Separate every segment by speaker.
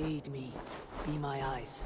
Speaker 1: Aid me. Be my eyes.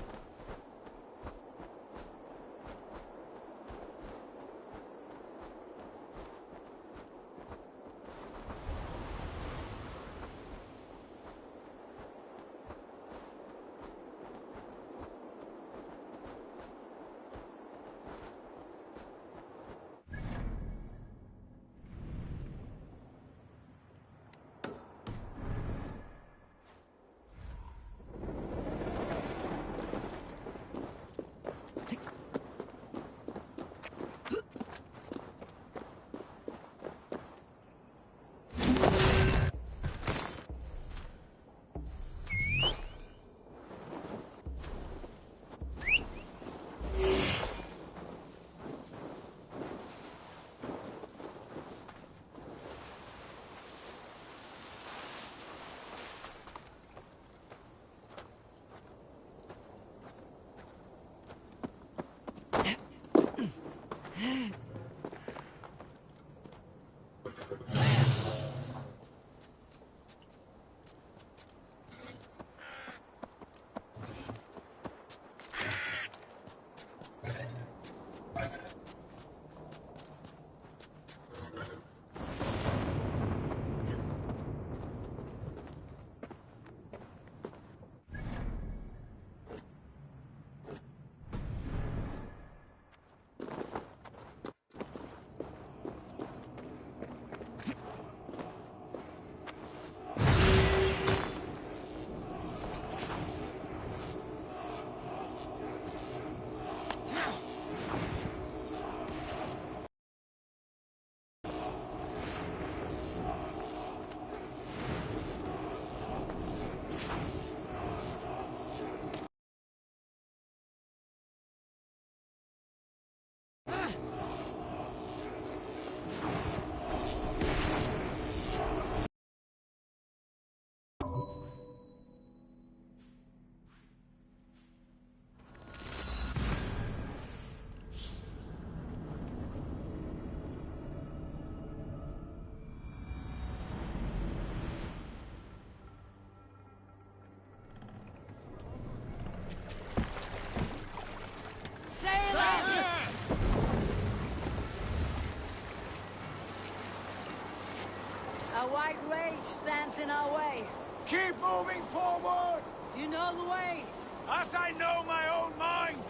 Speaker 2: A white rage stands in our way.
Speaker 3: Keep moving forward!
Speaker 2: You know the way.
Speaker 3: As I know my own mind!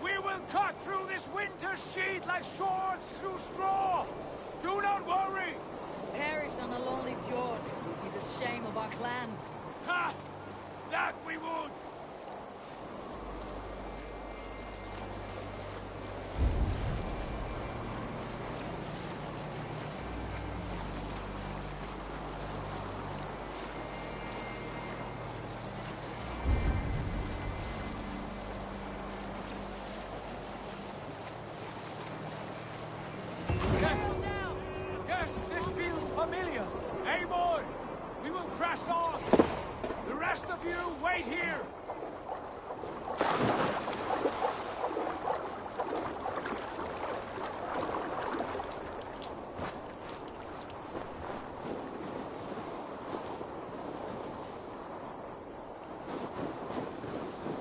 Speaker 3: We will cut through this winter sheet like swords through straw! Do not worry!
Speaker 2: To perish on a lonely fjord would be the shame of our clan.
Speaker 3: Ha! That we would! Yes, this feels familiar. Eivor, we will press on. The rest of you, wait here.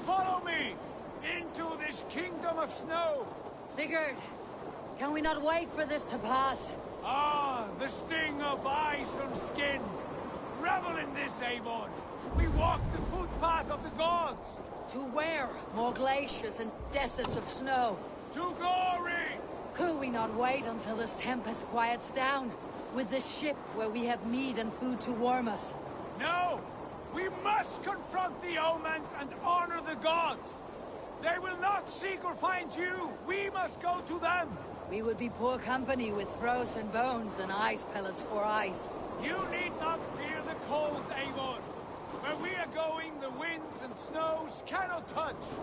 Speaker 3: Follow me into this kingdom of snow.
Speaker 2: Sigurd, can we not wait for this to pass?
Speaker 3: Ah, the sting of ice on skin. Revel in this, Eivor. We walk the footpath of the gods.
Speaker 2: To where? More glaciers and deserts of snow.
Speaker 3: To glory!
Speaker 2: Could we not wait until this tempest quiets down? With this ship where we have meat and food to warm us?
Speaker 3: No! We must confront the omens and honor the gods! They will not seek or find you! We must go to them!
Speaker 2: We would be poor company with frozen bones and ice pellets for eyes.
Speaker 3: You need not fear the cold, Eivor. Where we are going, the winds and snows cannot touch.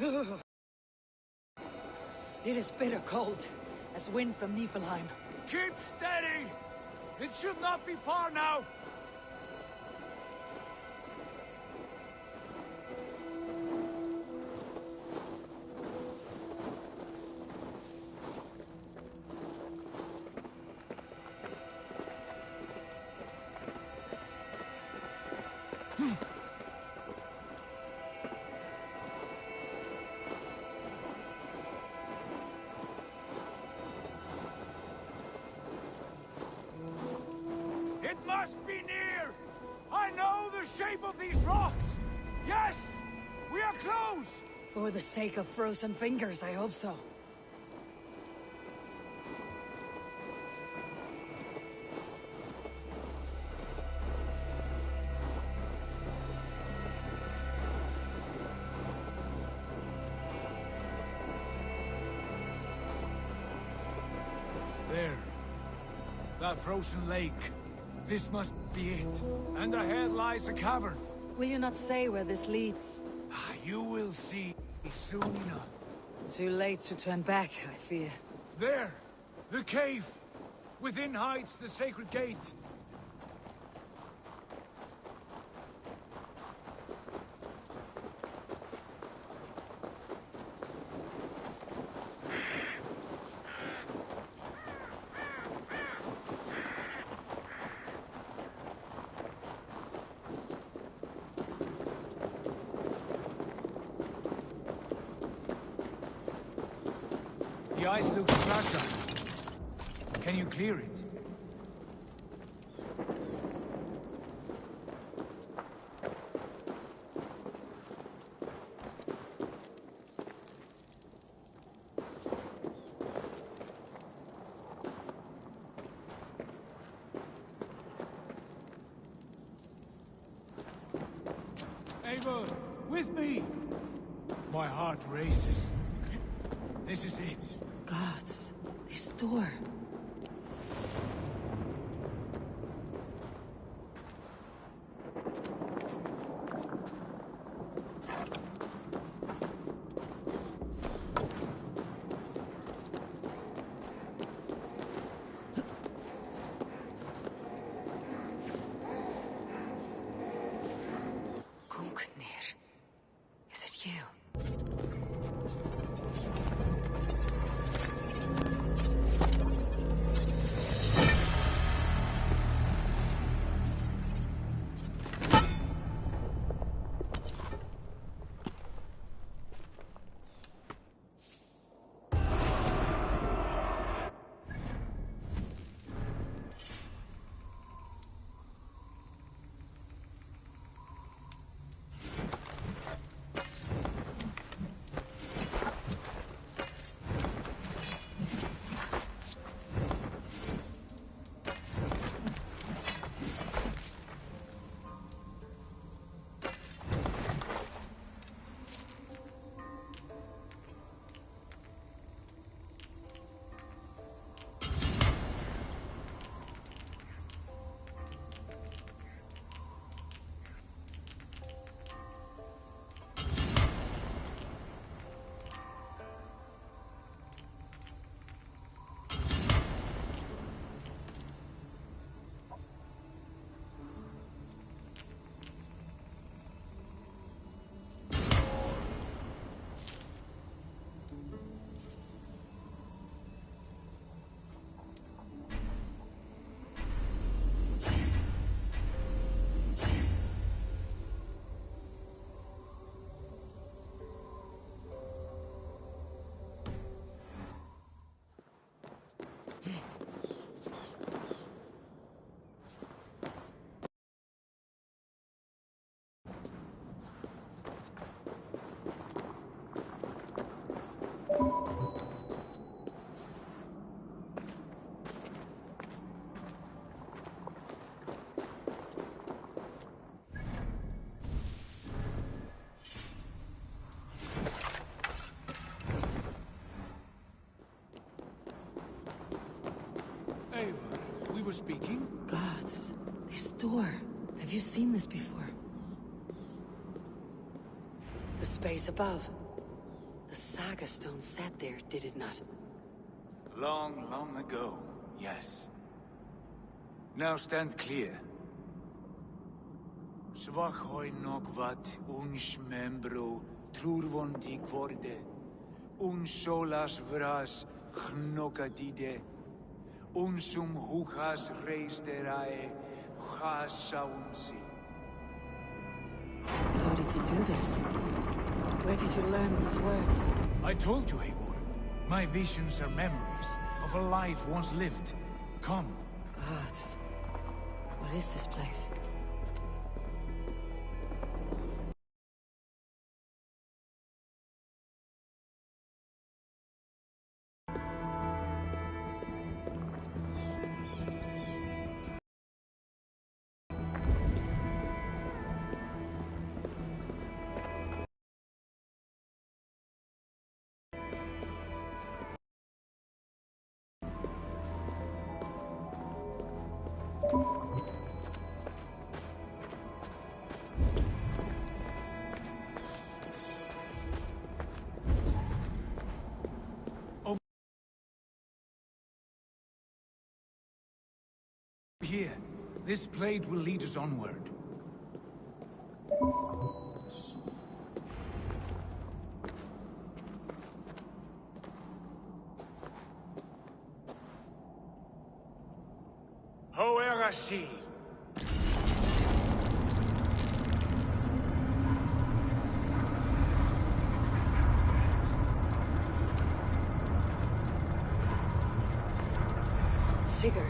Speaker 2: It is bitter cold, as wind from Niflheim.
Speaker 3: Keep steady! It should not be far now! It must be near! I know the shape of these rocks! Yes! We are close!
Speaker 2: For the sake of frozen fingers, I hope so.
Speaker 3: There. That frozen lake. This must be it. And ahead lies a cavern.
Speaker 2: Will you not say where this leads?
Speaker 3: You will see soon enough.
Speaker 2: Too late to turn back, I fear.
Speaker 3: There! The cave! Within hides the sacred gate. The ice looks fragile. Can you clear it? Ava, with me! My heart races. This is it.
Speaker 2: Gods, this door. Gungnir, is it you?
Speaker 3: We were speaking?
Speaker 2: Gods, this door. Have you seen this before? The space above.
Speaker 1: The Saga Stone sat there, did it not?
Speaker 3: Long, long ago, yes. Now stand clear. Svachoi nokvat uns membro trurvondi kvorde. Solas vras gnokadide. Unsum huchas reisterae chasaunsi.
Speaker 1: How did you do this? Where did you learn these words?
Speaker 3: I told you, Eivor. My visions are memories of a life once lived. Come.
Speaker 1: Gods. What is this place?
Speaker 3: Here, this blade will lead us onward. Hoerasi!
Speaker 1: Sigurd.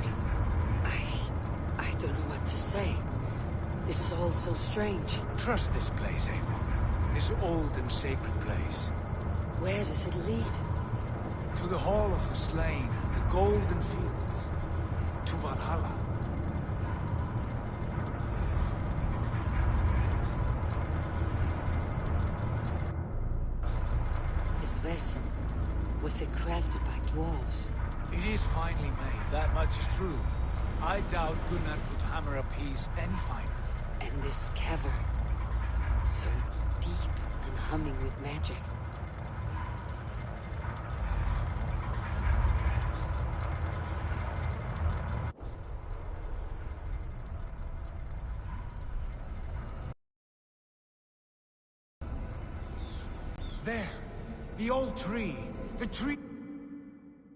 Speaker 1: I don't know what to say. This is all so strange.
Speaker 3: Trust this place, Eivor. This old and sacred place.
Speaker 1: Where does it lead?
Speaker 3: To the Hall of the Slain, the Golden Fields. To Valhalla.
Speaker 1: This vessel, was it crafted by dwarves?
Speaker 3: It is finely made, that much is true. I doubt Gunnar could hammer a piece any finer.
Speaker 1: And this cavern, so deep and humming with magic.
Speaker 3: There, the old tree, the tree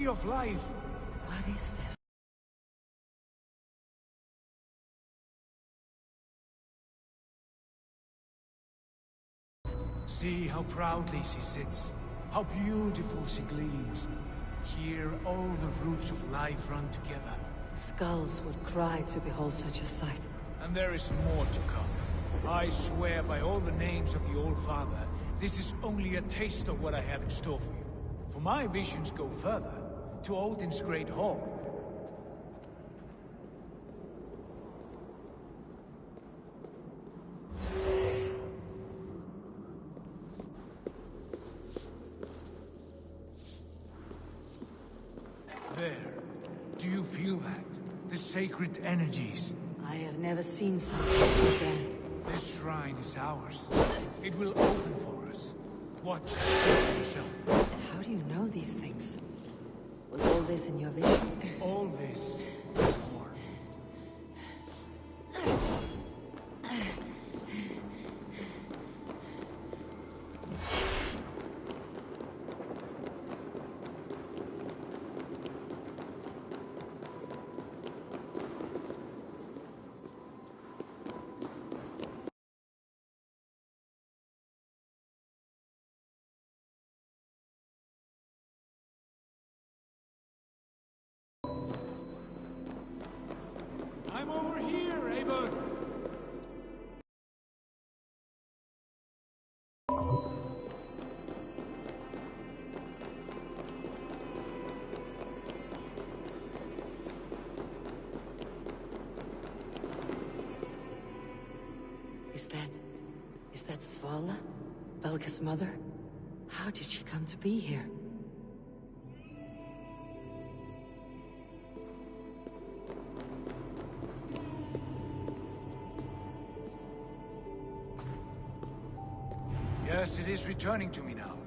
Speaker 3: of life.
Speaker 1: What is this?
Speaker 3: See how proudly she sits, how beautiful she gleams. Here all the roots of life run together.
Speaker 1: Skulls would cry to behold such a sight.
Speaker 3: And there is more to come. I swear by all the names of the Old Father, this is only a taste of what I have in store for you. For my visions go further, to Odin's Great Hall. There. Do you feel that? The sacred energies.
Speaker 1: I have never seen something so grand.
Speaker 3: This shrine is ours. It will open for us. Watch for yourself.
Speaker 1: How do you know these things? Was all this in your vision?
Speaker 3: All this and more. I'm over here, Eivor!
Speaker 1: Is that Svala? Velka's mother? How did she come to be here?
Speaker 3: Yes, it is returning to me now.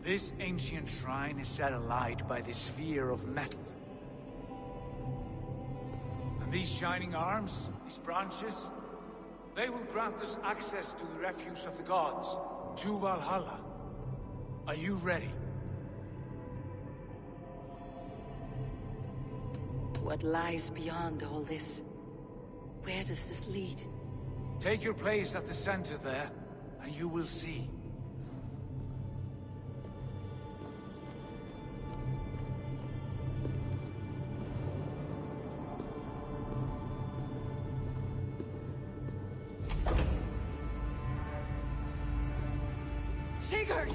Speaker 3: This ancient shrine is set alight by the sphere of metal. And these shining arms, these branches, they will grant us access to the refuse of the gods, to Valhalla. Are you ready?
Speaker 1: What lies beyond all this? Where does this lead?
Speaker 3: Take your place at the center there, and you will see.
Speaker 1: Sigurd!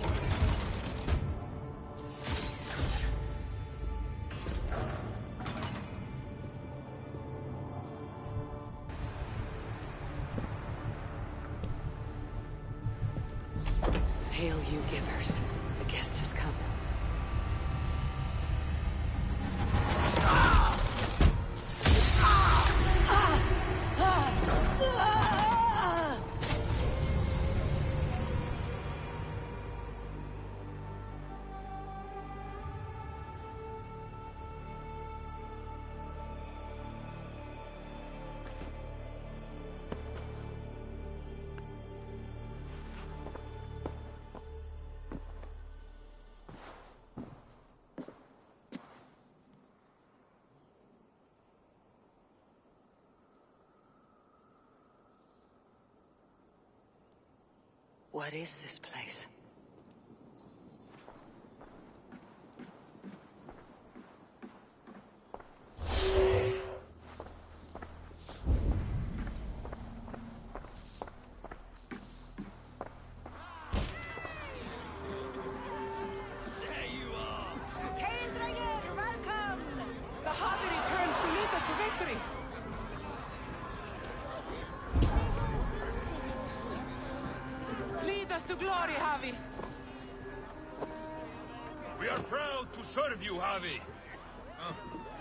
Speaker 1: Hail, you givers. The guest has come. What is this place?
Speaker 4: To glory, Javi!
Speaker 5: We are proud to serve you, Javi.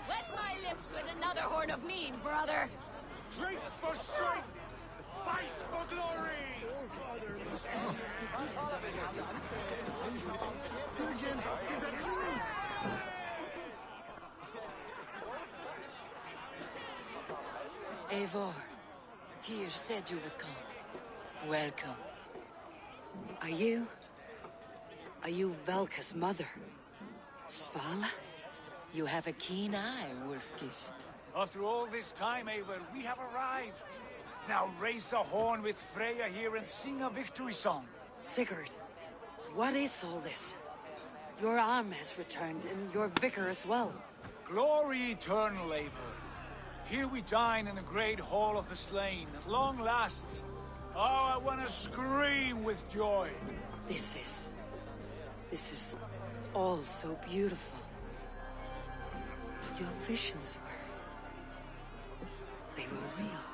Speaker 2: Wet my lips with another horn of mead, brother!
Speaker 5: Strength for strength! Fight for glory!
Speaker 1: Eivor, Tyr said you would come. Welcome. Are you Velka's mother? Svala? You have a keen eye, Wolfgist.
Speaker 3: After all this time, Eivor, we have arrived. Now raise a horn with Freya here and sing a victory song.
Speaker 1: Sigurd, what is all this? Your arm has returned, and your vicar as well.
Speaker 3: Glory eternal, Eivor. Here we dine in the great hall of the slain, at long last. Oh, I want to scream with joy.
Speaker 1: This is all so beautiful. Your visions they were real.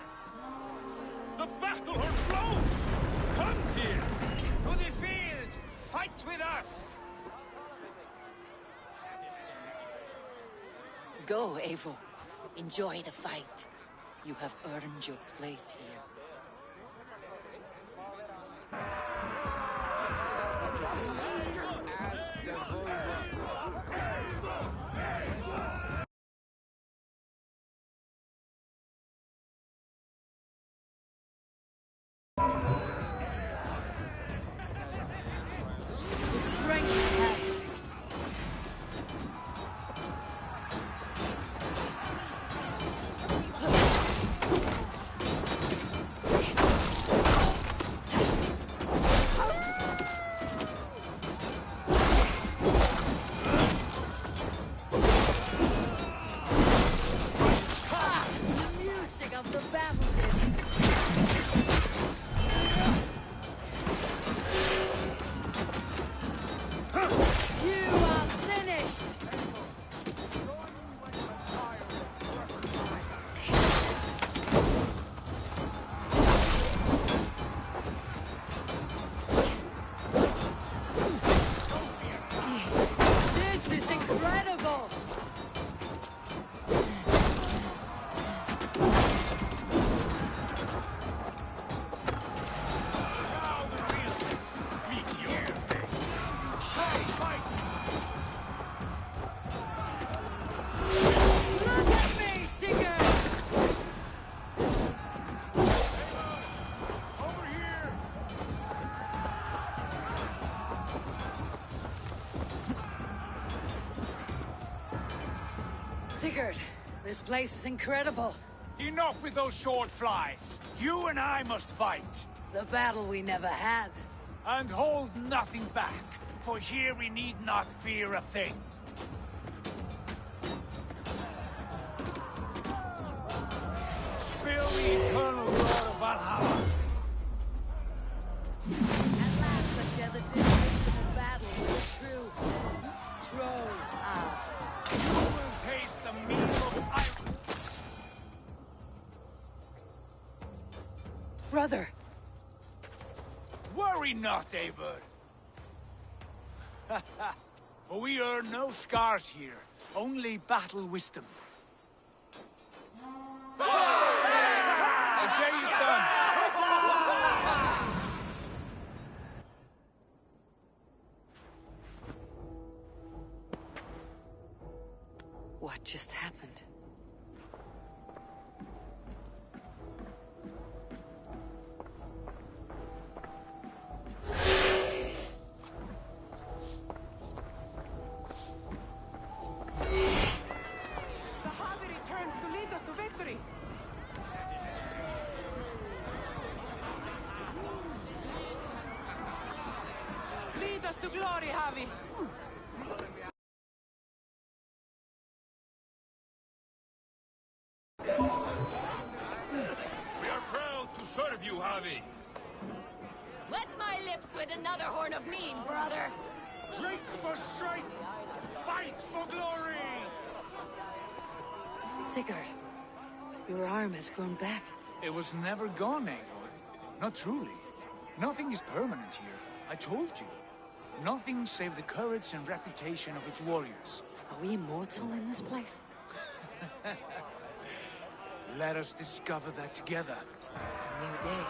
Speaker 5: The battle horn blows! Come, Tyr!
Speaker 6: To the field! Fight with us!
Speaker 2: Go, Eivor. Enjoy the fight. You have earned your place here. Sigurd, this place is incredible.
Speaker 3: Enough with those sword flies. You and I must fight.
Speaker 2: The battle we never had.
Speaker 3: And hold nothing back, for here we need not fear a thing. Spill the eternal blood of Valhalla.
Speaker 2: At last I share the devastation of battle with the true troll ass.
Speaker 3: You will taste the meat of iron.
Speaker 2: Brother!
Speaker 3: Worry not, Eivor. For we earn no scars here, only battle wisdom. The day is done.
Speaker 1: What just happened?
Speaker 4: The Harvey returns to lead us to victory. Lead us to glory, Harvey.
Speaker 5: We are proud to serve you, Javi.
Speaker 7: Wet my lips with another horn of mead, brother.
Speaker 6: Drink for strength! Fight for glory!
Speaker 1: Sigurd, your arm has grown back.
Speaker 3: It was never gone, Eivor. Not truly. Nothing is permanent here. I told you. Nothing save the courage and reputation of its warriors.
Speaker 1: Are we immortal in this place?
Speaker 3: Let us discover that together.
Speaker 1: A new day.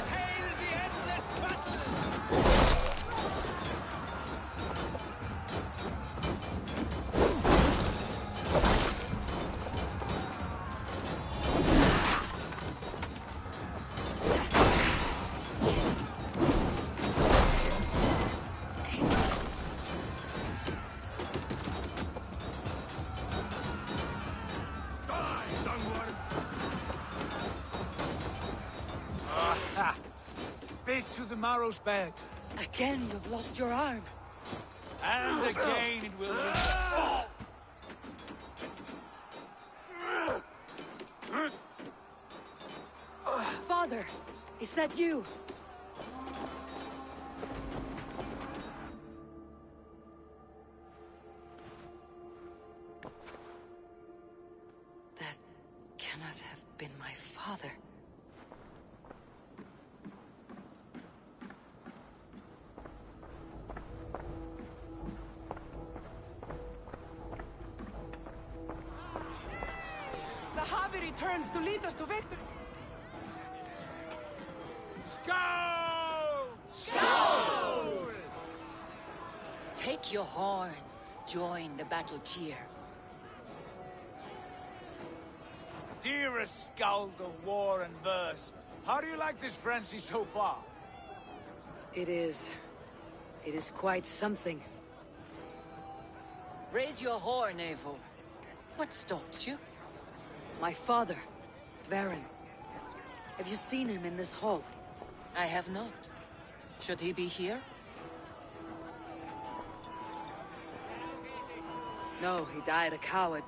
Speaker 6: Hail the endless battle!
Speaker 5: Die, Dungwar!
Speaker 3: Aha! Bit to the marrow's bed.
Speaker 2: Again, you've lost your arm.
Speaker 3: And again it will
Speaker 2: Father, is that you?
Speaker 1: That cannot have been my father.
Speaker 4: The Harvey returns to lead us to victory.
Speaker 3: Skull!
Speaker 7: Take your horn. Join the battle cheer.
Speaker 3: Dearest Skald of war and verse, how do you like this frenzy so far?
Speaker 2: It is quite something.
Speaker 7: Raise your horn, Eivor. What stops you?
Speaker 2: My father, Baron. Have you seen him in this hall?
Speaker 7: I have not. Should he be here?
Speaker 2: No, he died a coward.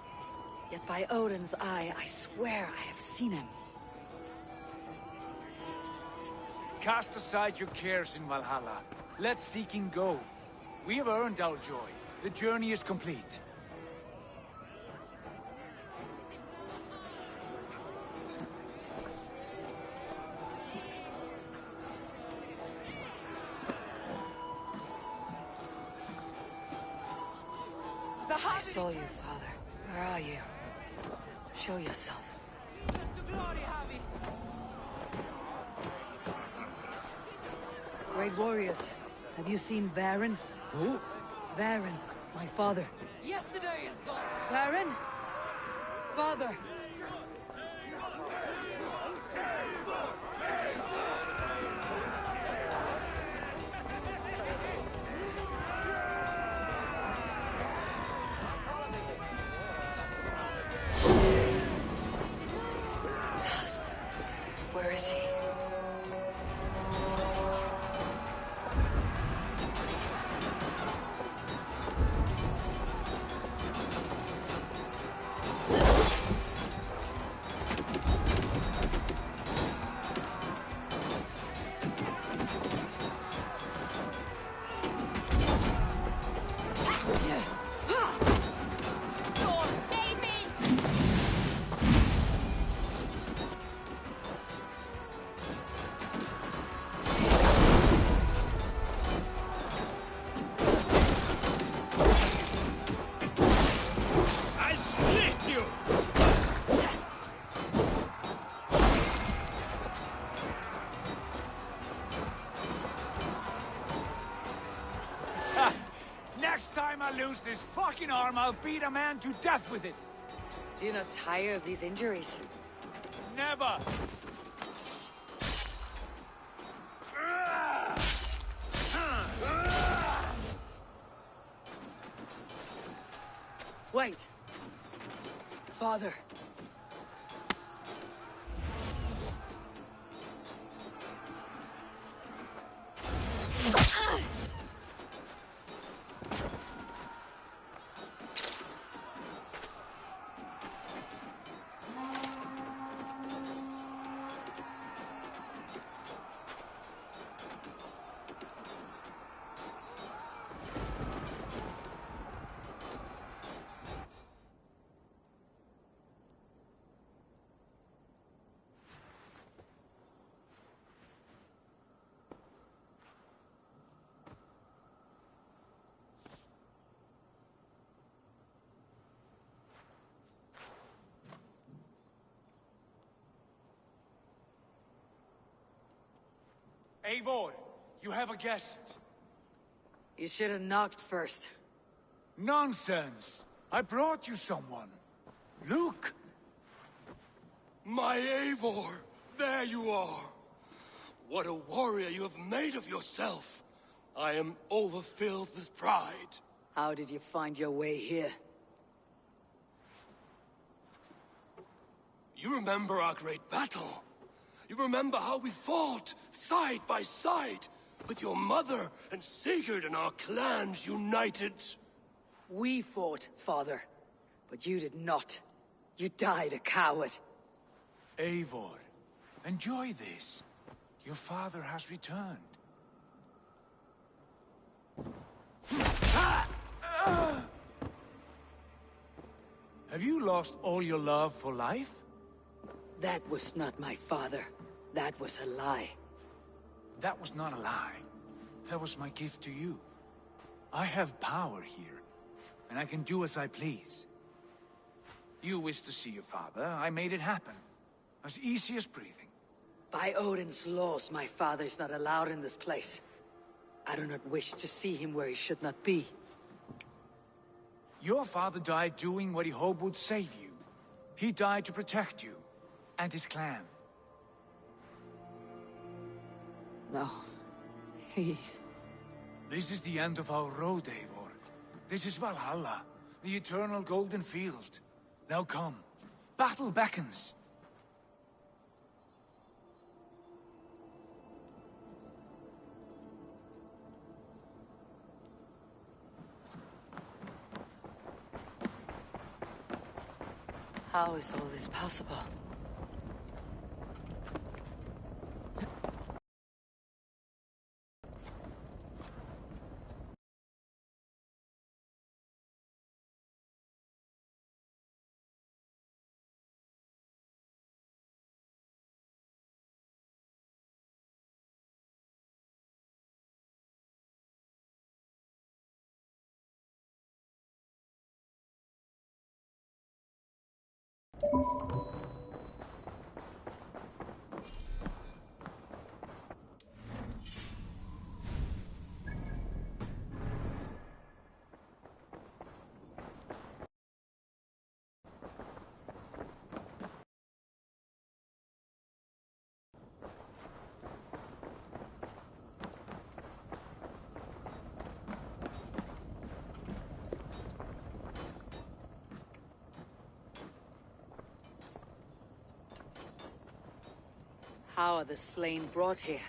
Speaker 2: Yet by Odin's eye, I swear I have seen him.
Speaker 3: Cast aside your cares in Valhalla. Let seeking go. We have earned our joy. The journey is complete.
Speaker 4: The
Speaker 1: I
Speaker 4: Harvey
Speaker 1: saw you, father. Where are you? Show yourself.
Speaker 4: returns to glory, Javi.
Speaker 2: Great warriors. Have you seen Varen?
Speaker 3: Who?
Speaker 2: Varen, my father.
Speaker 4: Yesterday is gone.
Speaker 2: Varen? Father!
Speaker 1: Lost. Where is he?
Speaker 5: I split you!
Speaker 3: Next time I lose this fucking arm, I'll beat a man to death with it.
Speaker 1: Do you not tire of these injuries?
Speaker 3: Never!
Speaker 2: Wait! Father!
Speaker 3: Eivor, you have a guest.
Speaker 1: You should have knocked first.
Speaker 3: Nonsense! I brought you someone. Look!
Speaker 6: My Eivor, there you are. What a warrior you have made of yourself. I am overfilled with pride.
Speaker 1: How did you find your way here?
Speaker 6: You remember our great battle. You remember how we fought, side by side, with your mother and Sigurd and our clans united.
Speaker 1: We fought, father. But you did not. You died a coward.
Speaker 3: Eivor, enjoy this. Your father has returned. Have you lost all your love for life?
Speaker 1: That was not my father. That was a lie.
Speaker 3: That was not a lie. That was my gift to you. I have power here, and I can do as I please. You wished to see your father, I made it happen. As easy as breathing.
Speaker 1: By Odin's laws, my father is not allowed in this place. I do not wish to see him where he should not be.
Speaker 3: Your father died doing what he hoped would save you. He died to protect you, and his clan.
Speaker 1: No. He...
Speaker 3: This is the end of our road, Eivor. This is Valhalla, the eternal golden field. Now come. Battle beckons.
Speaker 1: How is all this possible? How are the slain brought here?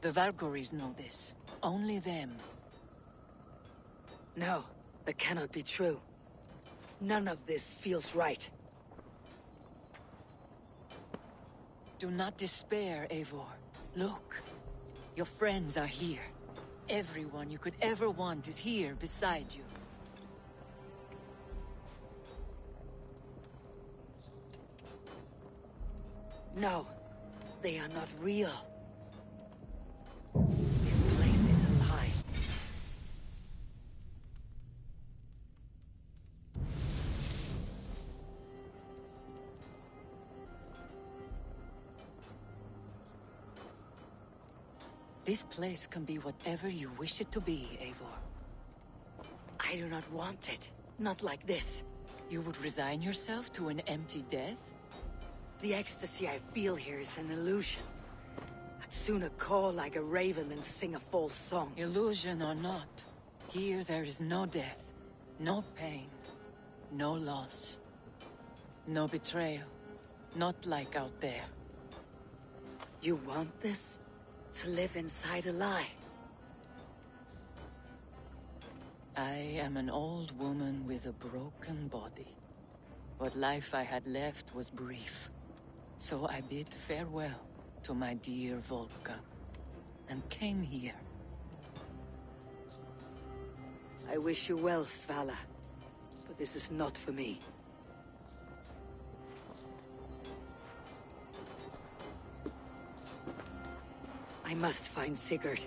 Speaker 7: The Valkyries know this. Only them.
Speaker 1: No, that cannot be true. None of this feels right.
Speaker 7: Do not despair, Eivor. Look. Your friends are here. Everyone you could ever want is here beside you.
Speaker 1: No, they are not real. This place is a lie.
Speaker 7: This place can be whatever you wish it to be, Eivor.
Speaker 1: I do not want it. Not like this.
Speaker 7: You would resign yourself to an empty death?
Speaker 1: The ecstasy I feel here is an illusion. I'd sooner call like a raven than sing a false song.
Speaker 7: Illusion or not, here there is no death, no pain, no loss, no betrayal, not like out there.
Speaker 1: You want this? To live inside a lie?
Speaker 7: I am an old woman with a broken body. What life I had left was brief. So I bid farewell to my dear Volka, and came here.
Speaker 1: I wish you well, Svala. But this is not for me. I must find Sigurd.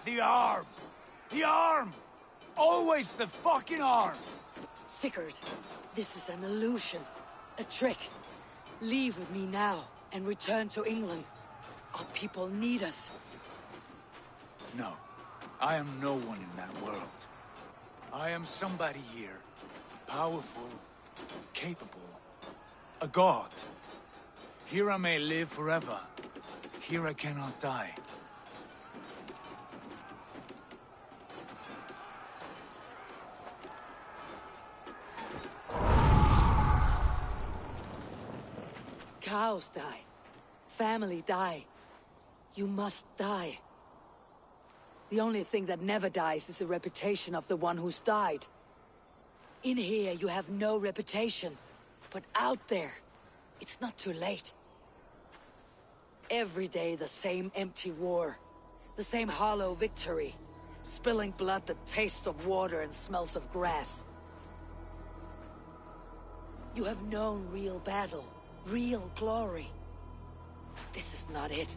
Speaker 3: The arm! The arm! Always the fucking arm!
Speaker 1: Sigurd, this is an illusion. A trick. Leave with me now, and return to England. Our people need us.
Speaker 3: No. I am no one in that world. I am somebody here. Powerful. Capable. A god. Here I may live forever. Here I cannot die.
Speaker 1: Cows die. Family die. You must die. The only thing that never dies is the reputation of the one who's died. In here, you have no reputation. But out there, it's not too late. Every day, the same empty war. The same hollow victory. Spilling blood that tastes of water and smells of grass. You have known real battle. Real glory. This is not it.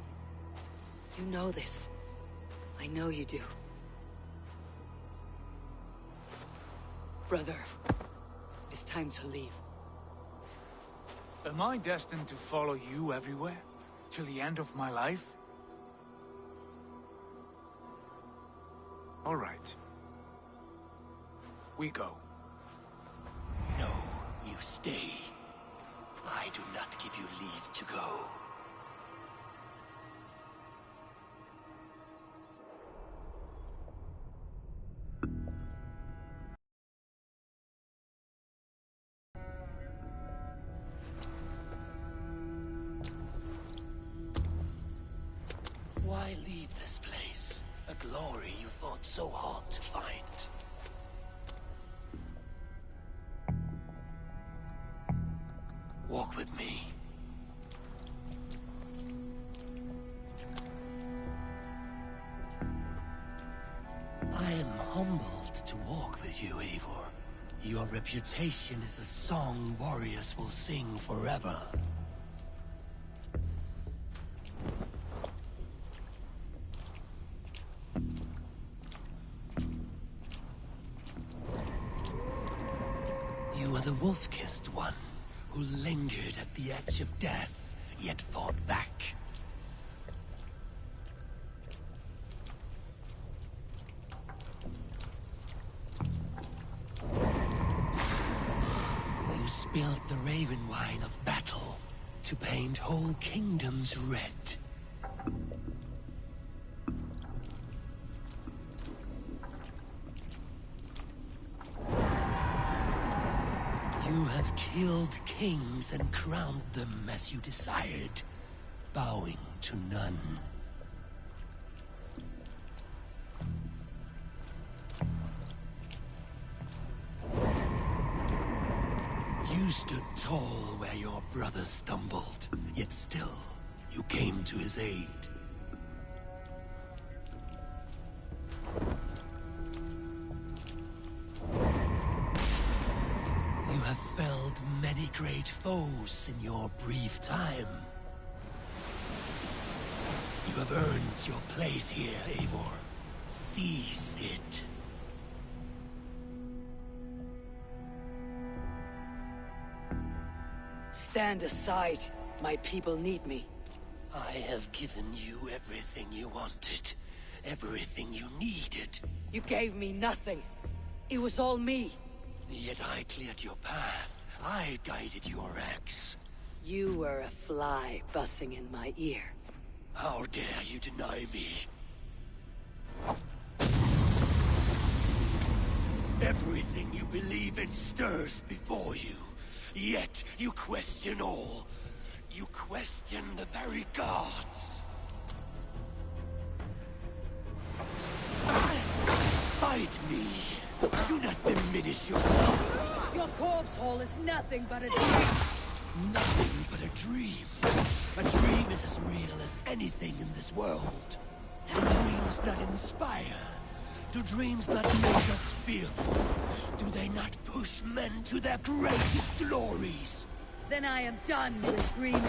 Speaker 1: You know this. I know you do. Brother, it's time to leave.
Speaker 3: Am I destined to follow you everywhere? Till the end of my life? All right. We go.
Speaker 6: No, you stay. I do not give you leave to go. Why leave this place? A glory you fought so hard to find. Walk with me. I am humbled loved to walk with you, Eivor. Your reputation is a song warriors will sing forever. You are the wolf-kissed one, who lingered at the edge of death, yet fought back. You spilled the raven wine of battle to paint whole kingdoms red. You have killed kings and crowned them as you desired, bowing to none. You stood tall where your brother stumbled, yet still, you came to his aid. You have felled many great foes in your brief time. You have earned your place here, Eivor. Seize it.
Speaker 1: Stand aside. My people need me.
Speaker 6: I have given you everything you wanted. Everything you needed.
Speaker 1: You gave me nothing. It was all me.
Speaker 6: Yet I cleared your path. I guided your axe.
Speaker 1: You were a fly buzzing in my ear.
Speaker 6: How dare you deny me? Everything you believe in stirs before you. Yet you question all. You question the very gods. Fight me. Do not diminish yourself.
Speaker 2: Your corpse hole is nothing but a dream.
Speaker 6: Nothing but a dream. A dream is as real as anything in this world. Do dreams not inspire? Do dreams not make us fearful? Do they not push men to their greatest glories?
Speaker 2: Then I am done with dreaming.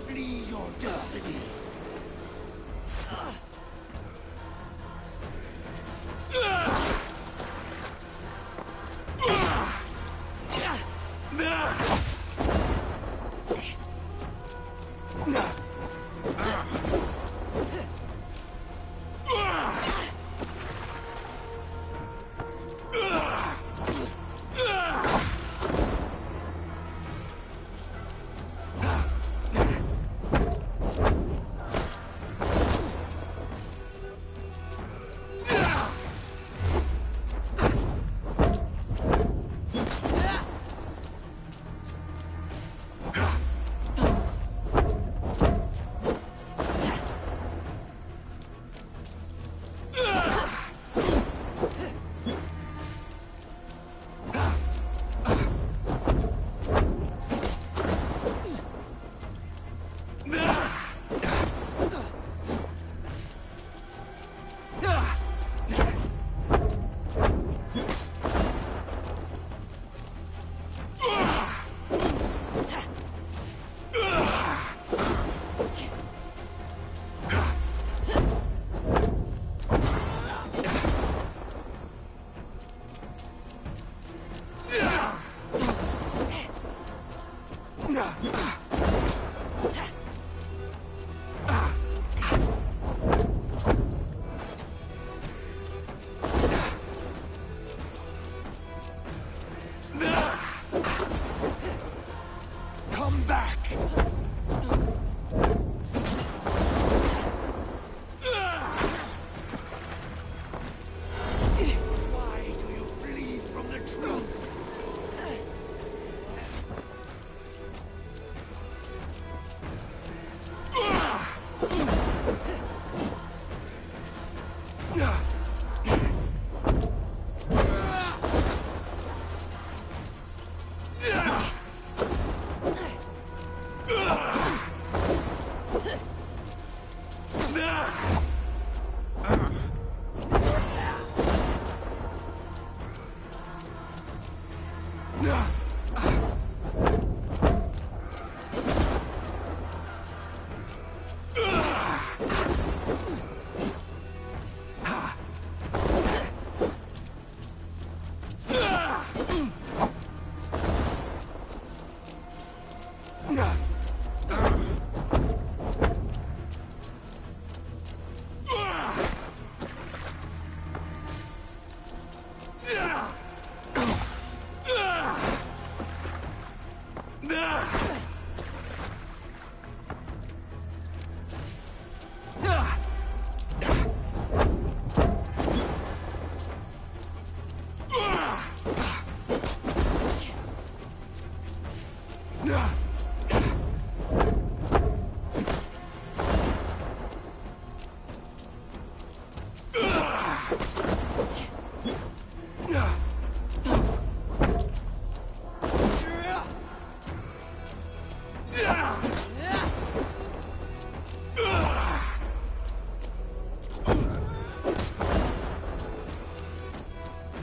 Speaker 6: Flee your destiny.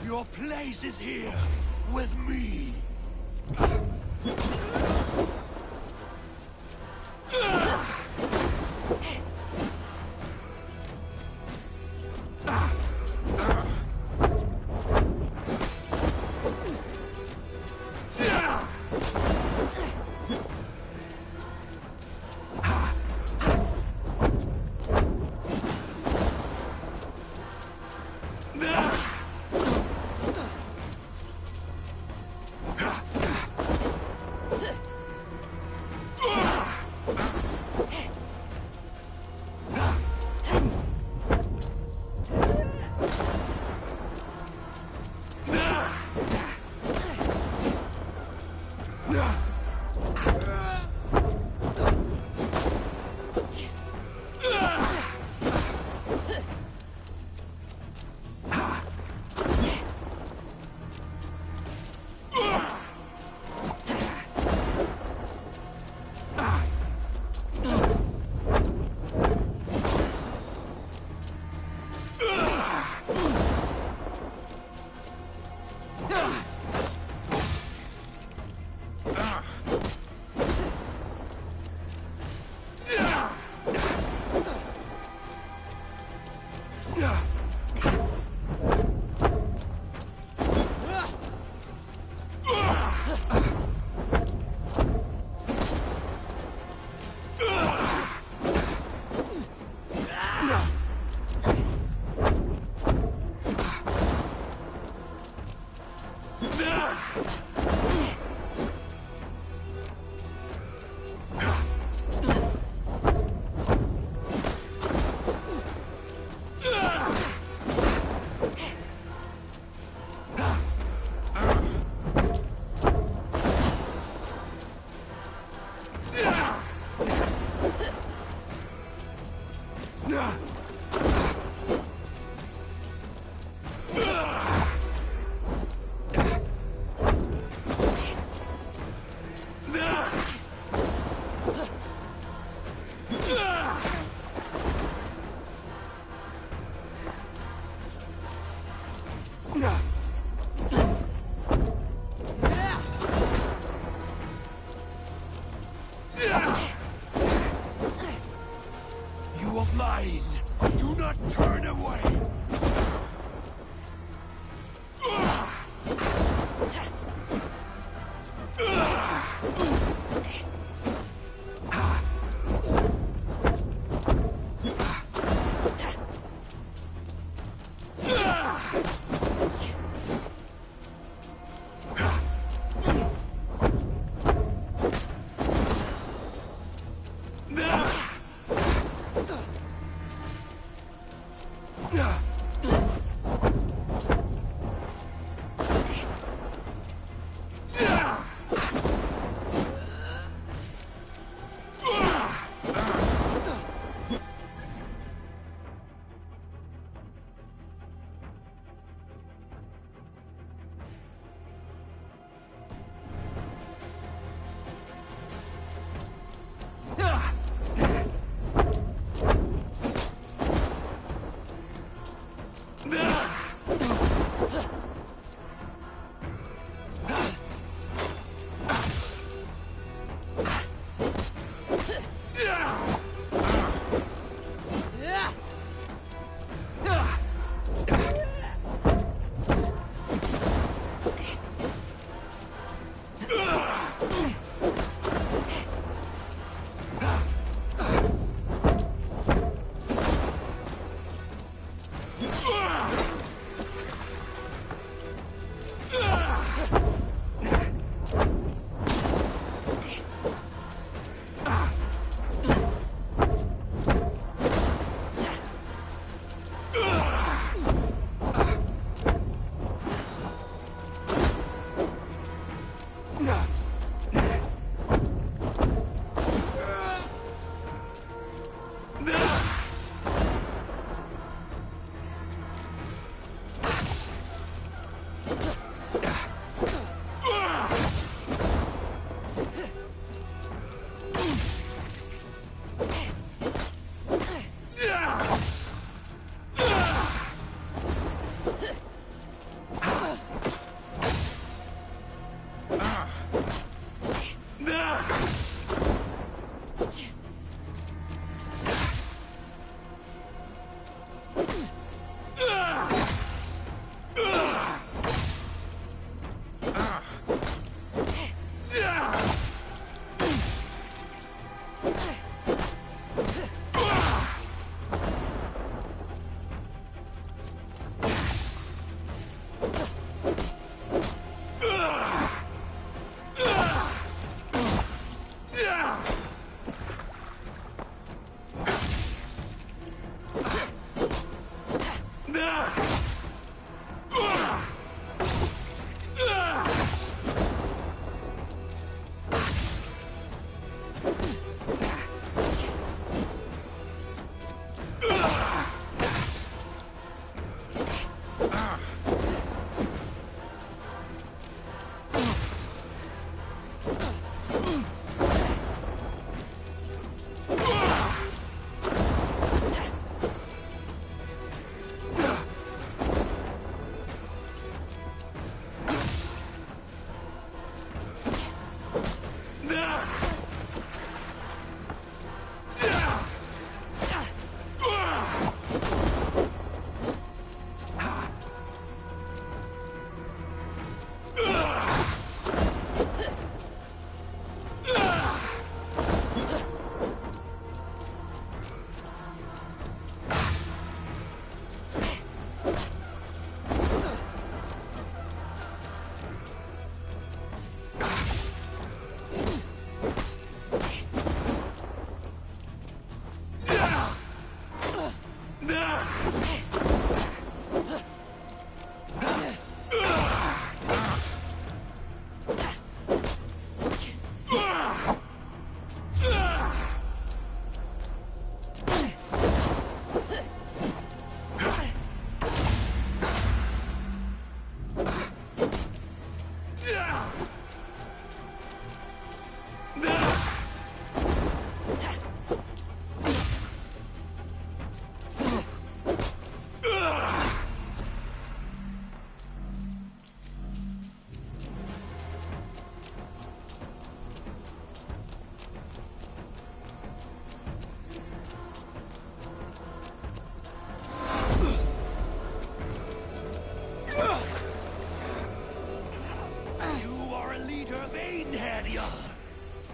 Speaker 6: Your place is here, with me.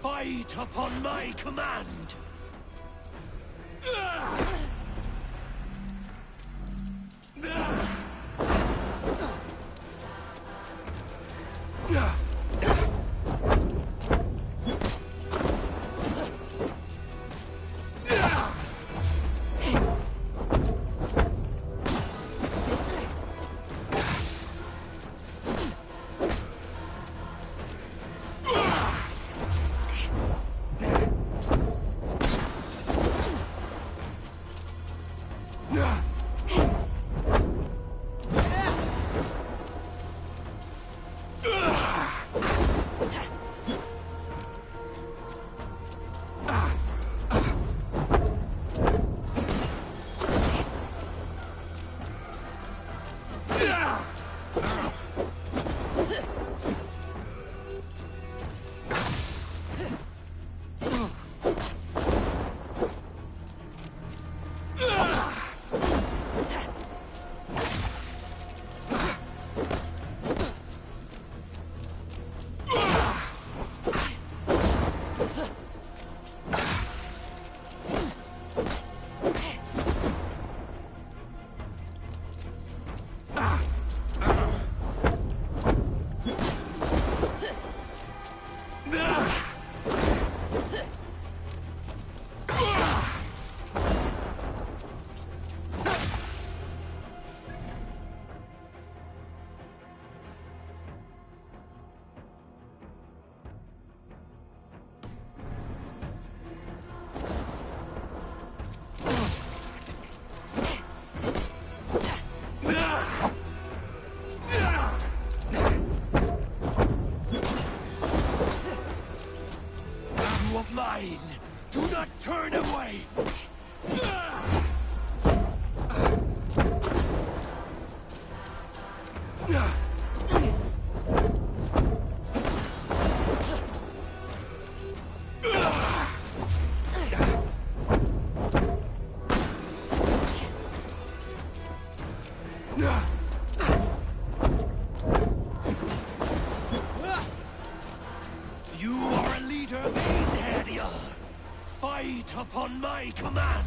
Speaker 6: Fight upon my command! Mine! Do not turn away! You are a leader, Vainheadia! Fight upon my command!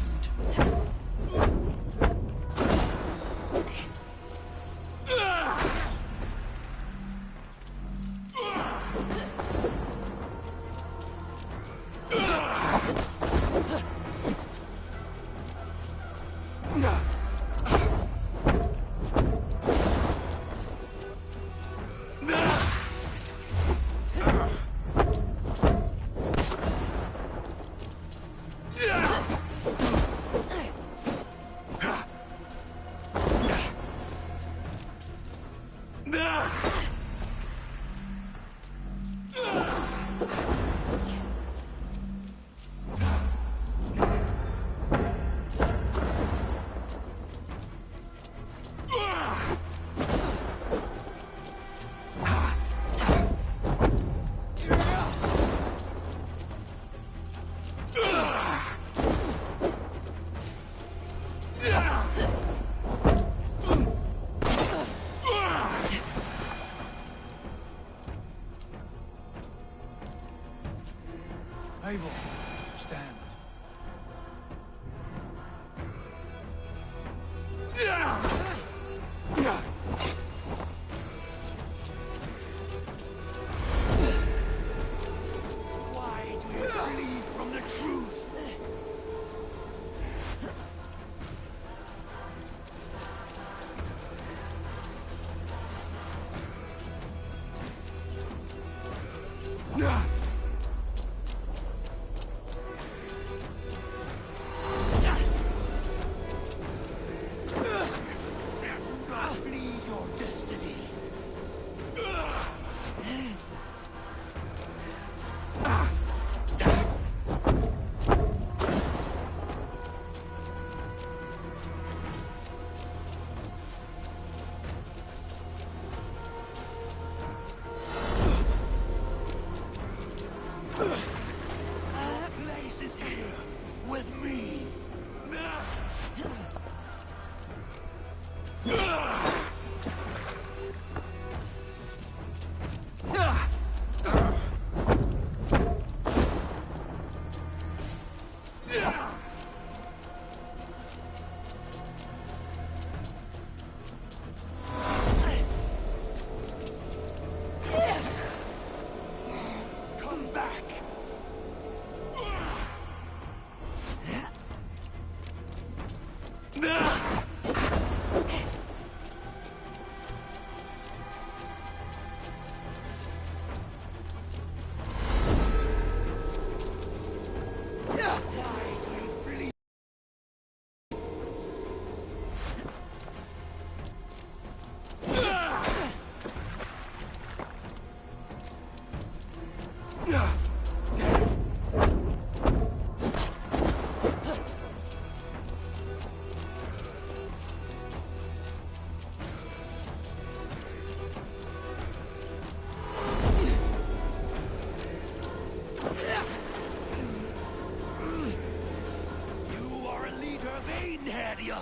Speaker 3: Eivor, stand.
Speaker 6: Why do you flee from the truth? Flee your destiny. Place is here with me. Come back. You are a leader, Vainheadia.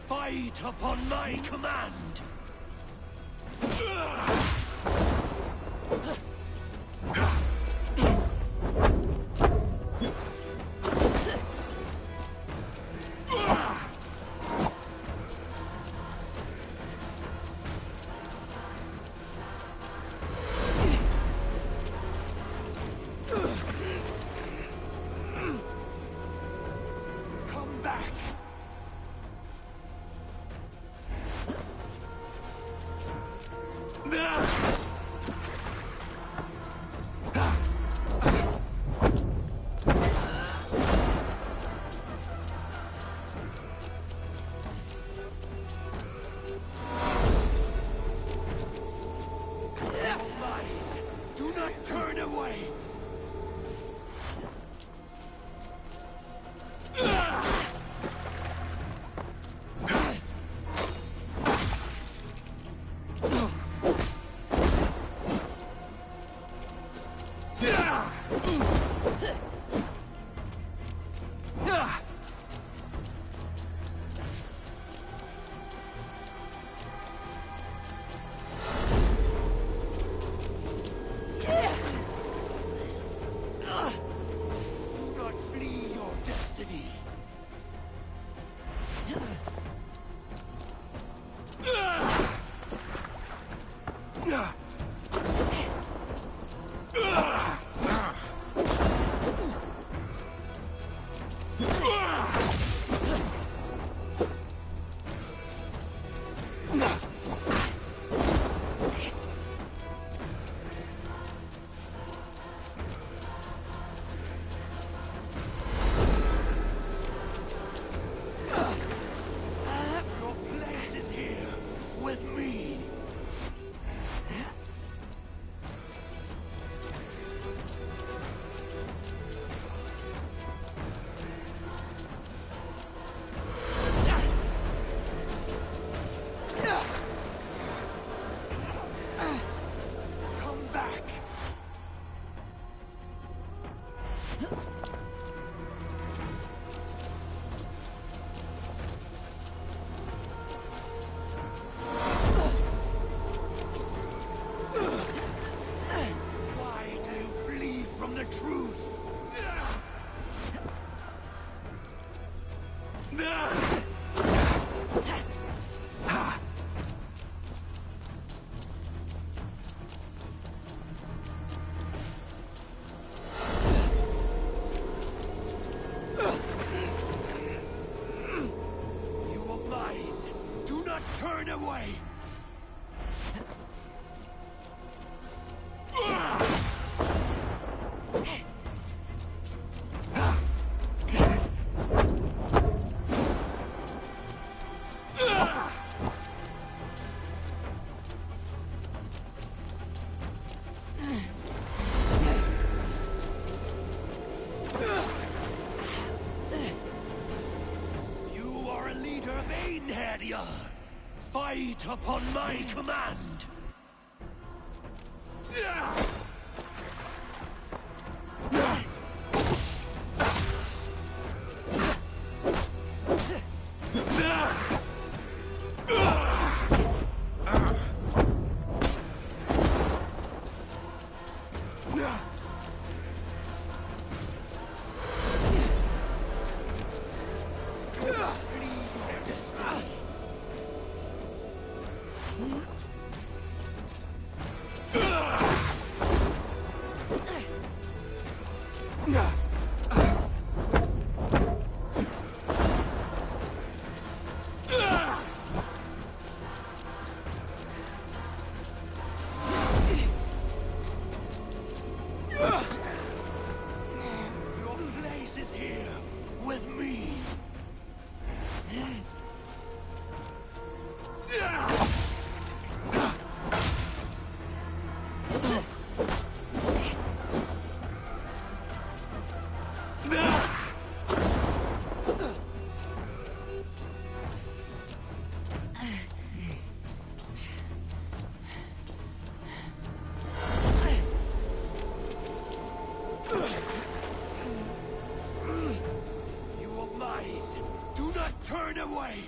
Speaker 6: Fight upon my command. Turn away! You are a leader of Einherjar! Fight upon my command! Turn away!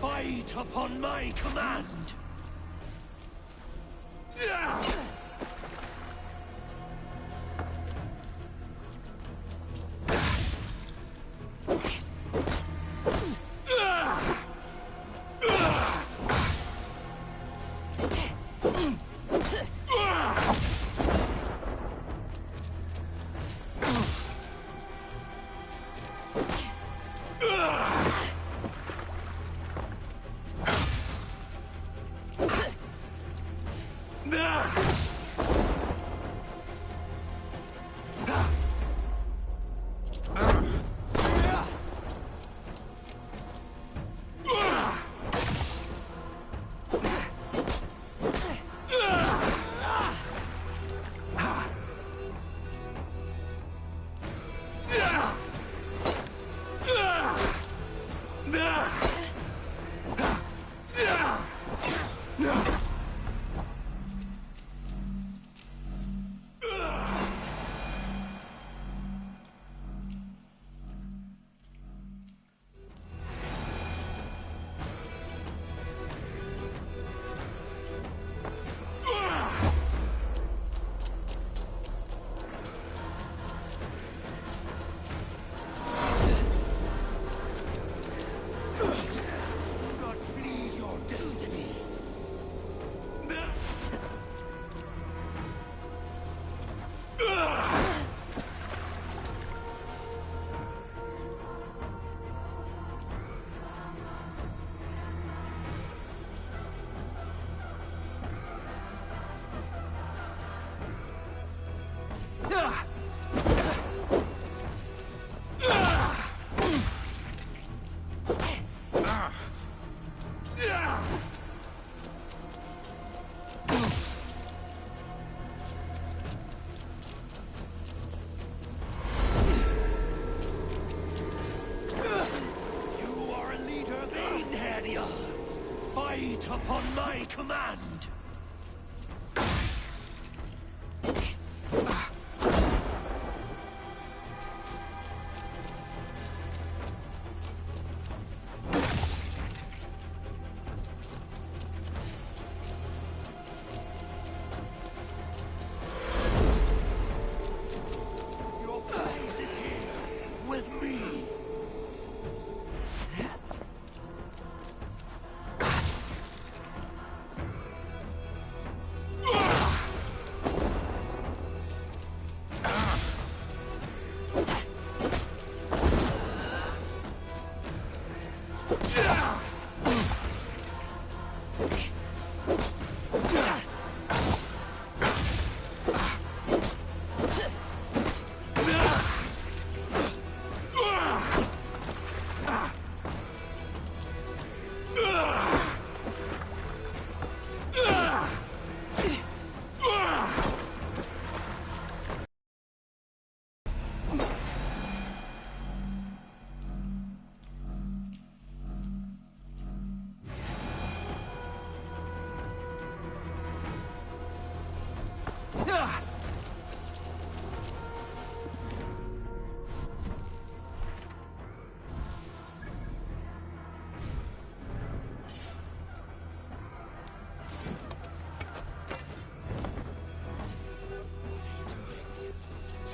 Speaker 6: Fight upon my command! Fight upon my command! Your place is here, with me!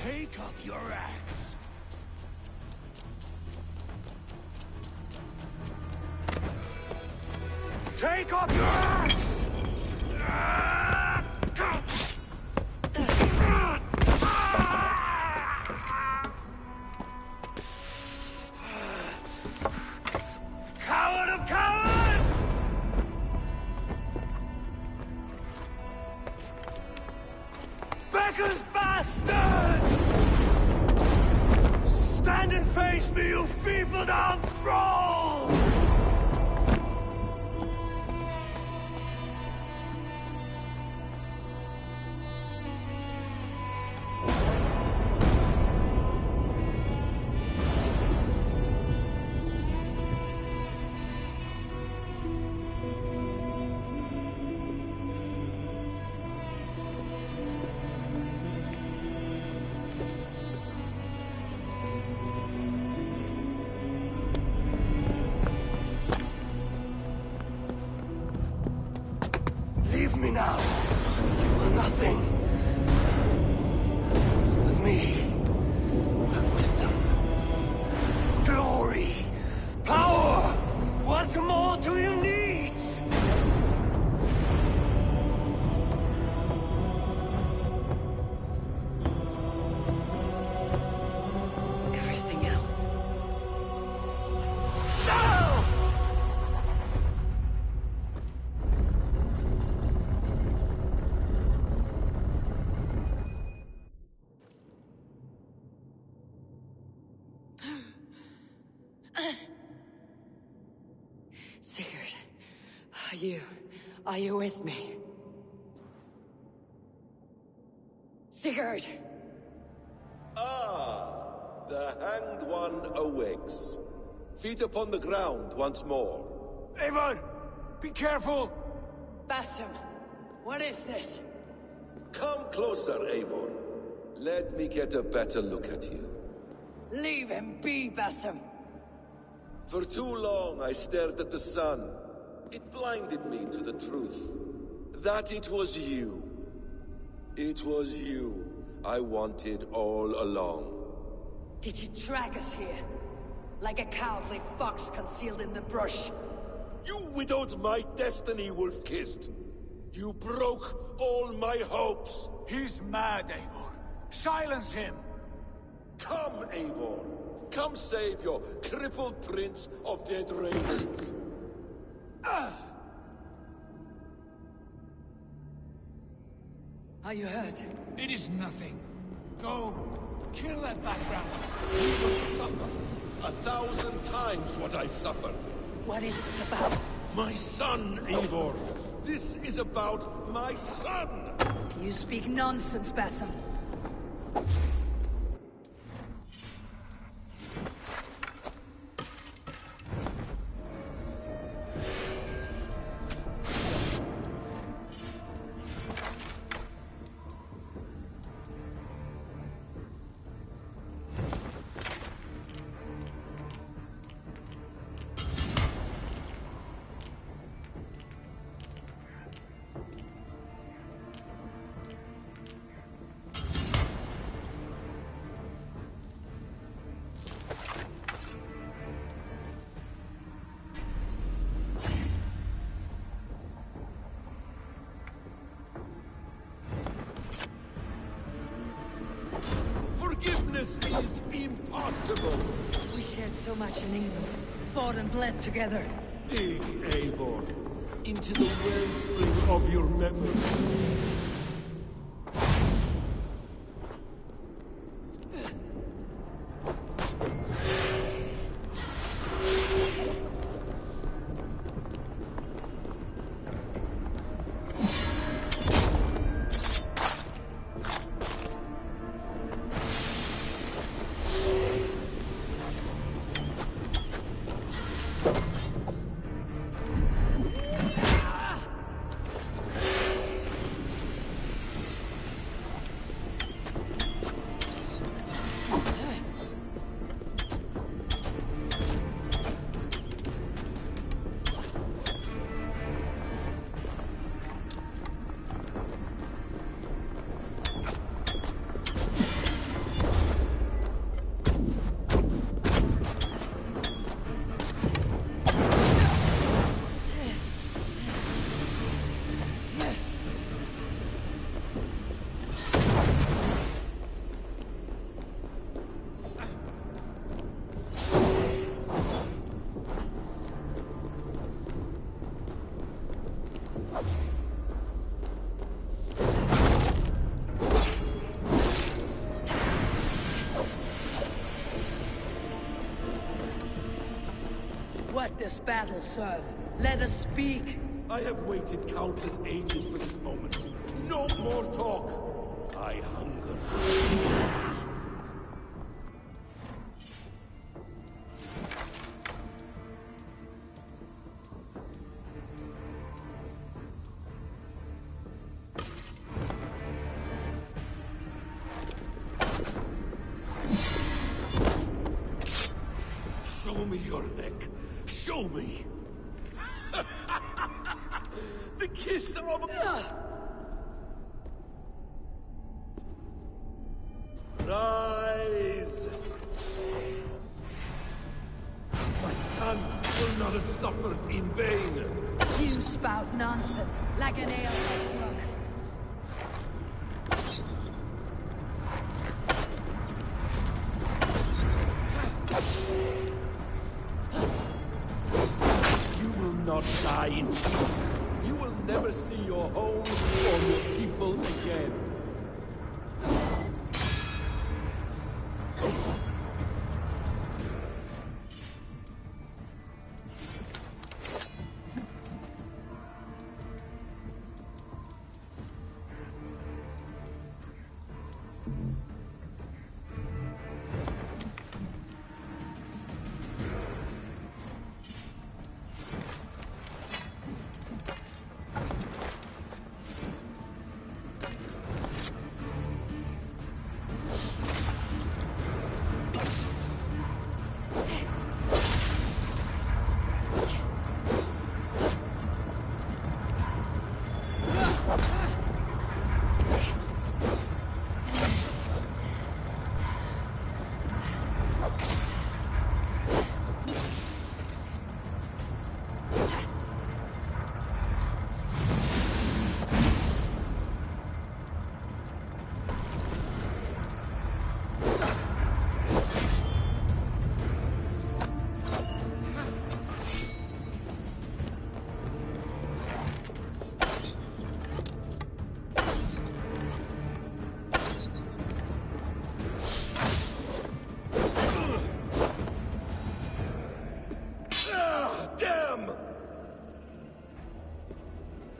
Speaker 6: Take up your axe.
Speaker 3: Take up your axe!
Speaker 6: Coward of cowards!
Speaker 3: Becker's bastard! Stand and face me, you feeble-down thrall!
Speaker 6: Leave me now. You are nothing. With me, have wisdom, glory, power. What more do you need?
Speaker 2: Everything else.
Speaker 6: No!
Speaker 2: Sigurd, are you with me? Sigurd!
Speaker 8: Ah, the hanged one awakes. Feet upon the ground once more.
Speaker 3: Eivor! Be careful!
Speaker 2: Basim, what is this?
Speaker 8: Come closer, Eivor. Let me get a better look at you.
Speaker 2: Leave him be, Basim.
Speaker 8: For too long I stared at the sun. It blinded me to the truth. That it was you. It was you I wanted all along.
Speaker 2: Did you drag us here? Like a cowardly fox concealed in the brush?
Speaker 8: You widowed my destiny, wolf-kissed. You broke all my hopes.
Speaker 3: He's mad, Eivor. Silence him!
Speaker 8: Come, Eivor. Come save your crippled prince of dead ravens.
Speaker 2: Are you hurt?
Speaker 3: It is nothing. Go. Kill that background.
Speaker 8: You will suffer 1,000 times what I suffered.
Speaker 2: What is this about?
Speaker 8: My son, Eivor. This is about my son.
Speaker 2: You speak nonsense, Basim.
Speaker 8: Forgiveness is impossible.
Speaker 2: We shared so much in England. Fought and bled together.
Speaker 8: Dig, Eivor, into the wellspring of your memories.
Speaker 2: what this battle serve? Let us speak.
Speaker 8: I have waited countless ages for this moment. No more talk. I hunger. Show me your neck. Show me. The kiss of Rise. My son will not have suffered in vain.
Speaker 2: You spout nonsense, like an alehouse drunk.
Speaker 8: You will not die in peace. You will never see your home or your people again.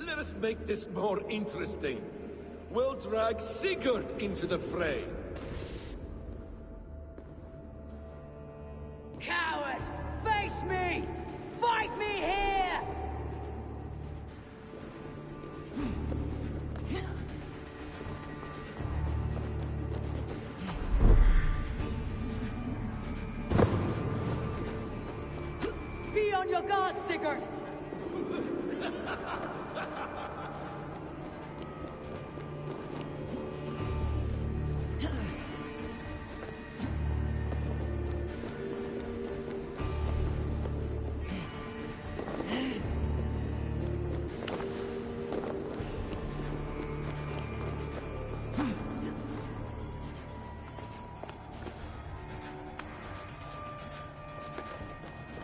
Speaker 8: Let us make this more interesting. We'll drag Sigurd into the fray.
Speaker 2: Coward! Face me! Fight me here! Be on your guard, Sigurd!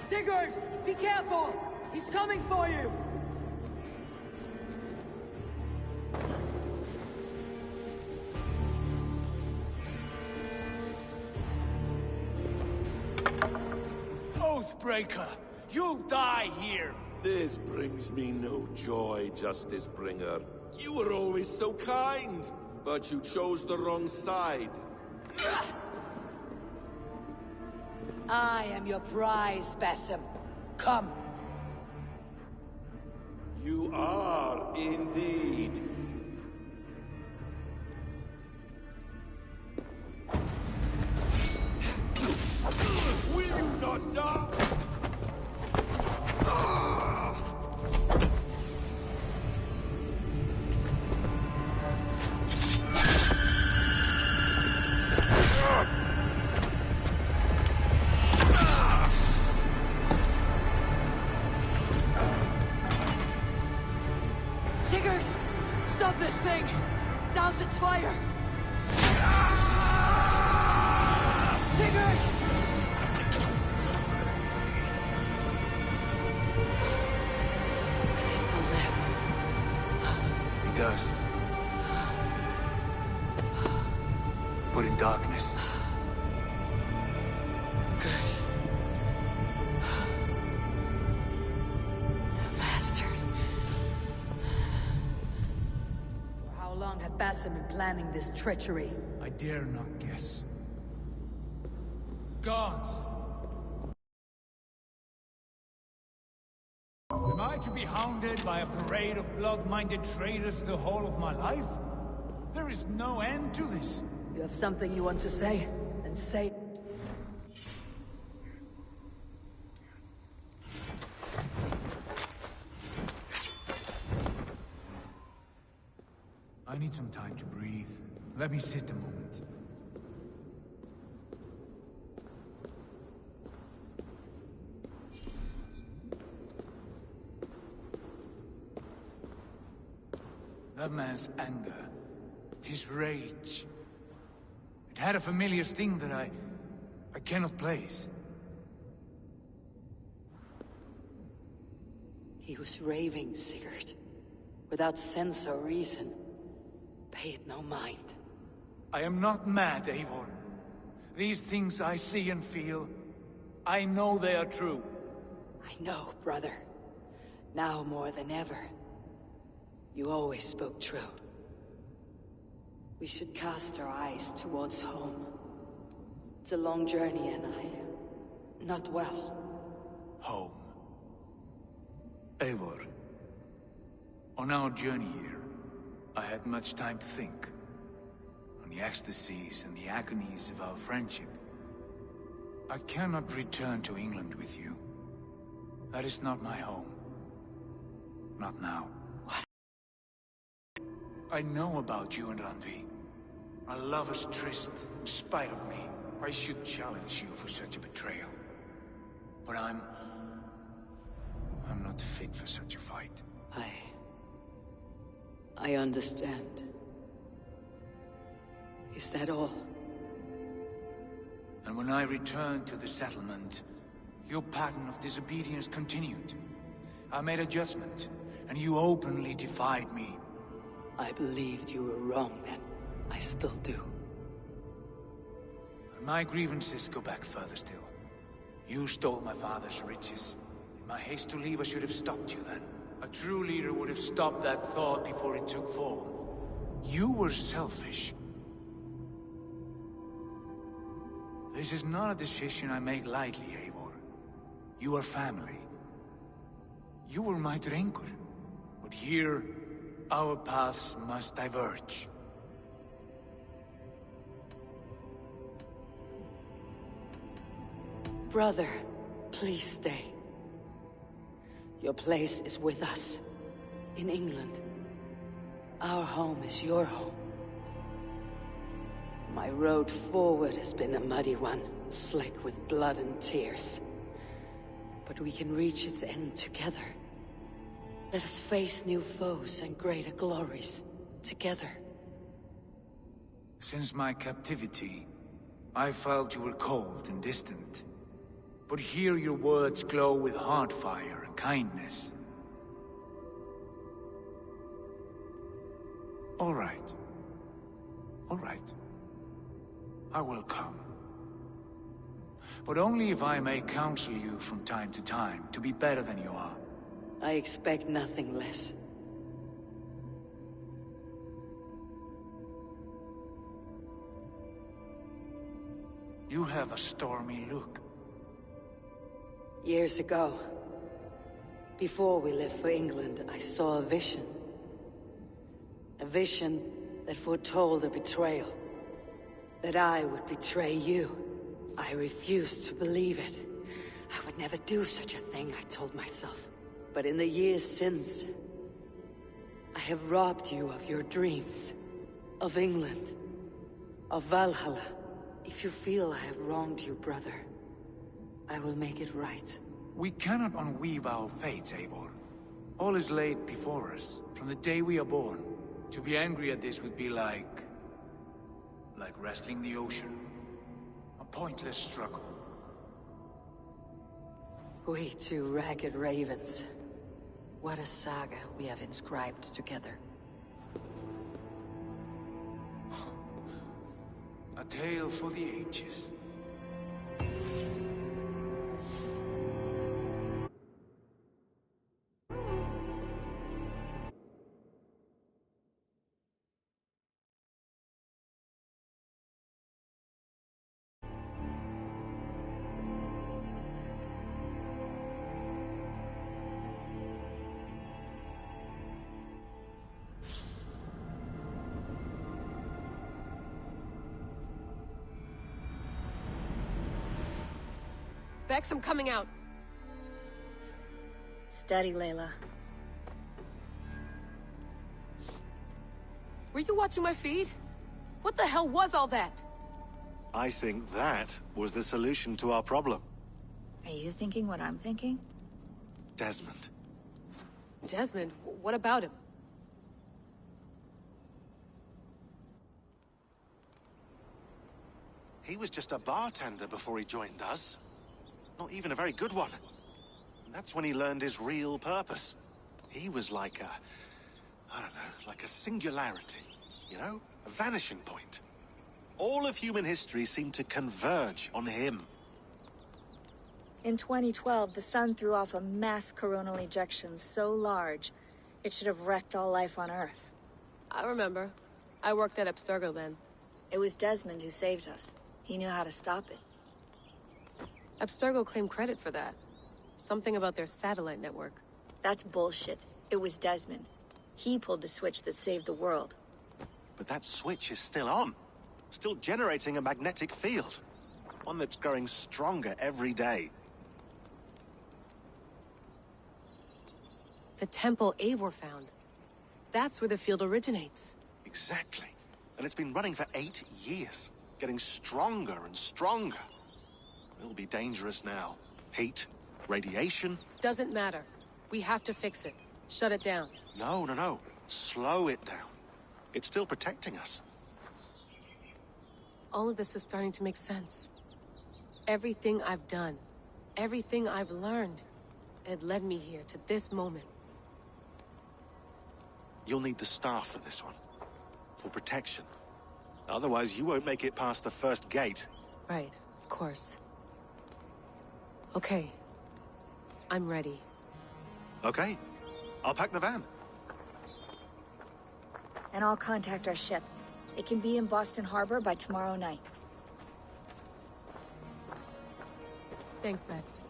Speaker 2: Sigurd! Be careful! He's coming for you!
Speaker 3: Oathbreaker! You'll die here!
Speaker 8: This brings me no joy, Justice Bringer. You were always so kind, but you chose the wrong side.
Speaker 2: I am your prize, Basim. Come.
Speaker 8: You are indeed. Will you not die?
Speaker 2: Sigurd! Stop this thing! Douse its fire! Sigurd!
Speaker 7: Does he still live?
Speaker 3: He does. But in darkness.
Speaker 7: Good.
Speaker 1: ransom in planning this treachery?
Speaker 3: I dare not guess. Gods! Am I to be hounded by a parade of blood-minded traitors the whole of my life? There is no end to this.
Speaker 1: You have something you want to say? Then say...
Speaker 3: I need some time to breathe. Let me sit a moment. That man's anger, his rage, it had a familiar sting that I cannot place.
Speaker 1: He was raving, Sigurd. Without sense or reason. Pay it no mind.
Speaker 3: I am not mad, Eivor. These things I see and feel, I know they are true.
Speaker 1: I know, brother. Now more than ever. You always spoke true. We should cast our eyes towards home. It's a long journey and I'm not well.
Speaker 3: Home. Eivor. On our journey here, I had much time to think. On the ecstasies and the agonies of our friendship. I cannot return to England with you. That is not my home. Not now.
Speaker 1: What?
Speaker 3: I know about you and Randvi. Our lovers tryst, in spite of me. I should challenge you for such a betrayal. But I'm not fit for such a fight.
Speaker 1: I understand. Is that all?
Speaker 3: And when I returned to the settlement, your pattern of disobedience continued. I made a judgment, and you openly defied me.
Speaker 1: I believed you were wrong then. I still do.
Speaker 3: My grievances go back further still. You stole my father's riches. In my haste to leave, I should have stopped you then. A true leader would have stopped that thought before it took form. You were selfish. This is not a decision I make lightly, Eivor. You are family. You were my drengur. But here, our paths must diverge.
Speaker 1: Brother, please stay. Your place is with us, in England. Our home is your home. My road forward has been a muddy one, slick with blood and tears. But we can reach its end together. Let us face new foes and greater glories, together.
Speaker 3: Since my captivity, I felt you were cold and distant. But here your words glow with heart fire and kindness. All right. All right. I will come. But only if I may counsel you from time to time to be better than you are.
Speaker 1: I expect nothing less.
Speaker 3: You have a stormy look.
Speaker 1: Years ago, before we left for England, I saw a vision. A vision that foretold a betrayal. That I would betray you. I refused to believe it. I would never do such a thing, I told myself. But in the years since, I have robbed you of your dreams. Of England. Of Valhalla. If you feel I have wronged you, brother, I will make it right.
Speaker 3: We cannot unweave our fates, Eivor. All is laid before us, from the day we are born. To be angry at this would be like wrestling the ocean. A pointless struggle.
Speaker 1: We two ragged ravens. What a saga we have inscribed together.
Speaker 3: A tale for the ages.
Speaker 9: Bex, I'm coming out.
Speaker 10: Steady, Layla.
Speaker 9: Were you watching my feed? What the hell was all that?
Speaker 11: I think that was the solution to our problem.
Speaker 10: Are you thinking what I'm thinking?
Speaker 11: Desmond.
Speaker 9: Desmond? What about him?
Speaker 11: He was just a bartender before he joined us. Not even a very good one. And that's when he learned his real purpose. He was like a... I don't know, like a singularity, you know? A vanishing point. All of human history seemed to converge on him.
Speaker 10: In 2012, the sun threw off a mass coronal ejection so large, it should have wrecked all life on Earth.
Speaker 9: I remember. I worked at Abstergo then.
Speaker 10: It was Desmond who saved us. He knew how to stop it.
Speaker 9: Abstergo claimed credit for that. Something about their satellite network.
Speaker 10: That's bullshit. It was Desmond. He pulled the switch that saved the world.
Speaker 11: But that switch is still on. Still generating a magnetic field. One that's growing stronger every day.
Speaker 9: The temple Eivor found. That's where the field originates.
Speaker 11: Exactly. And it's been running for 8 years. Getting stronger and stronger. It'll be dangerous now. Heat, radiation.
Speaker 9: Doesn't matter. We have to fix it. Shut it down.
Speaker 11: No. Slow it down. It's still protecting us.
Speaker 9: All of this is starting to make sense. Everything I've done, everything I've learned, it led me here to this moment.
Speaker 11: You'll need the staff for this one. For protection. Otherwise, you won't make it past the first gate.
Speaker 9: Right, of course. Okay. I'm ready.
Speaker 11: Okay. I'll pack the van.
Speaker 10: And I'll contact our ship. It can be in Boston Harbor by tomorrow night.
Speaker 9: Thanks, Bex.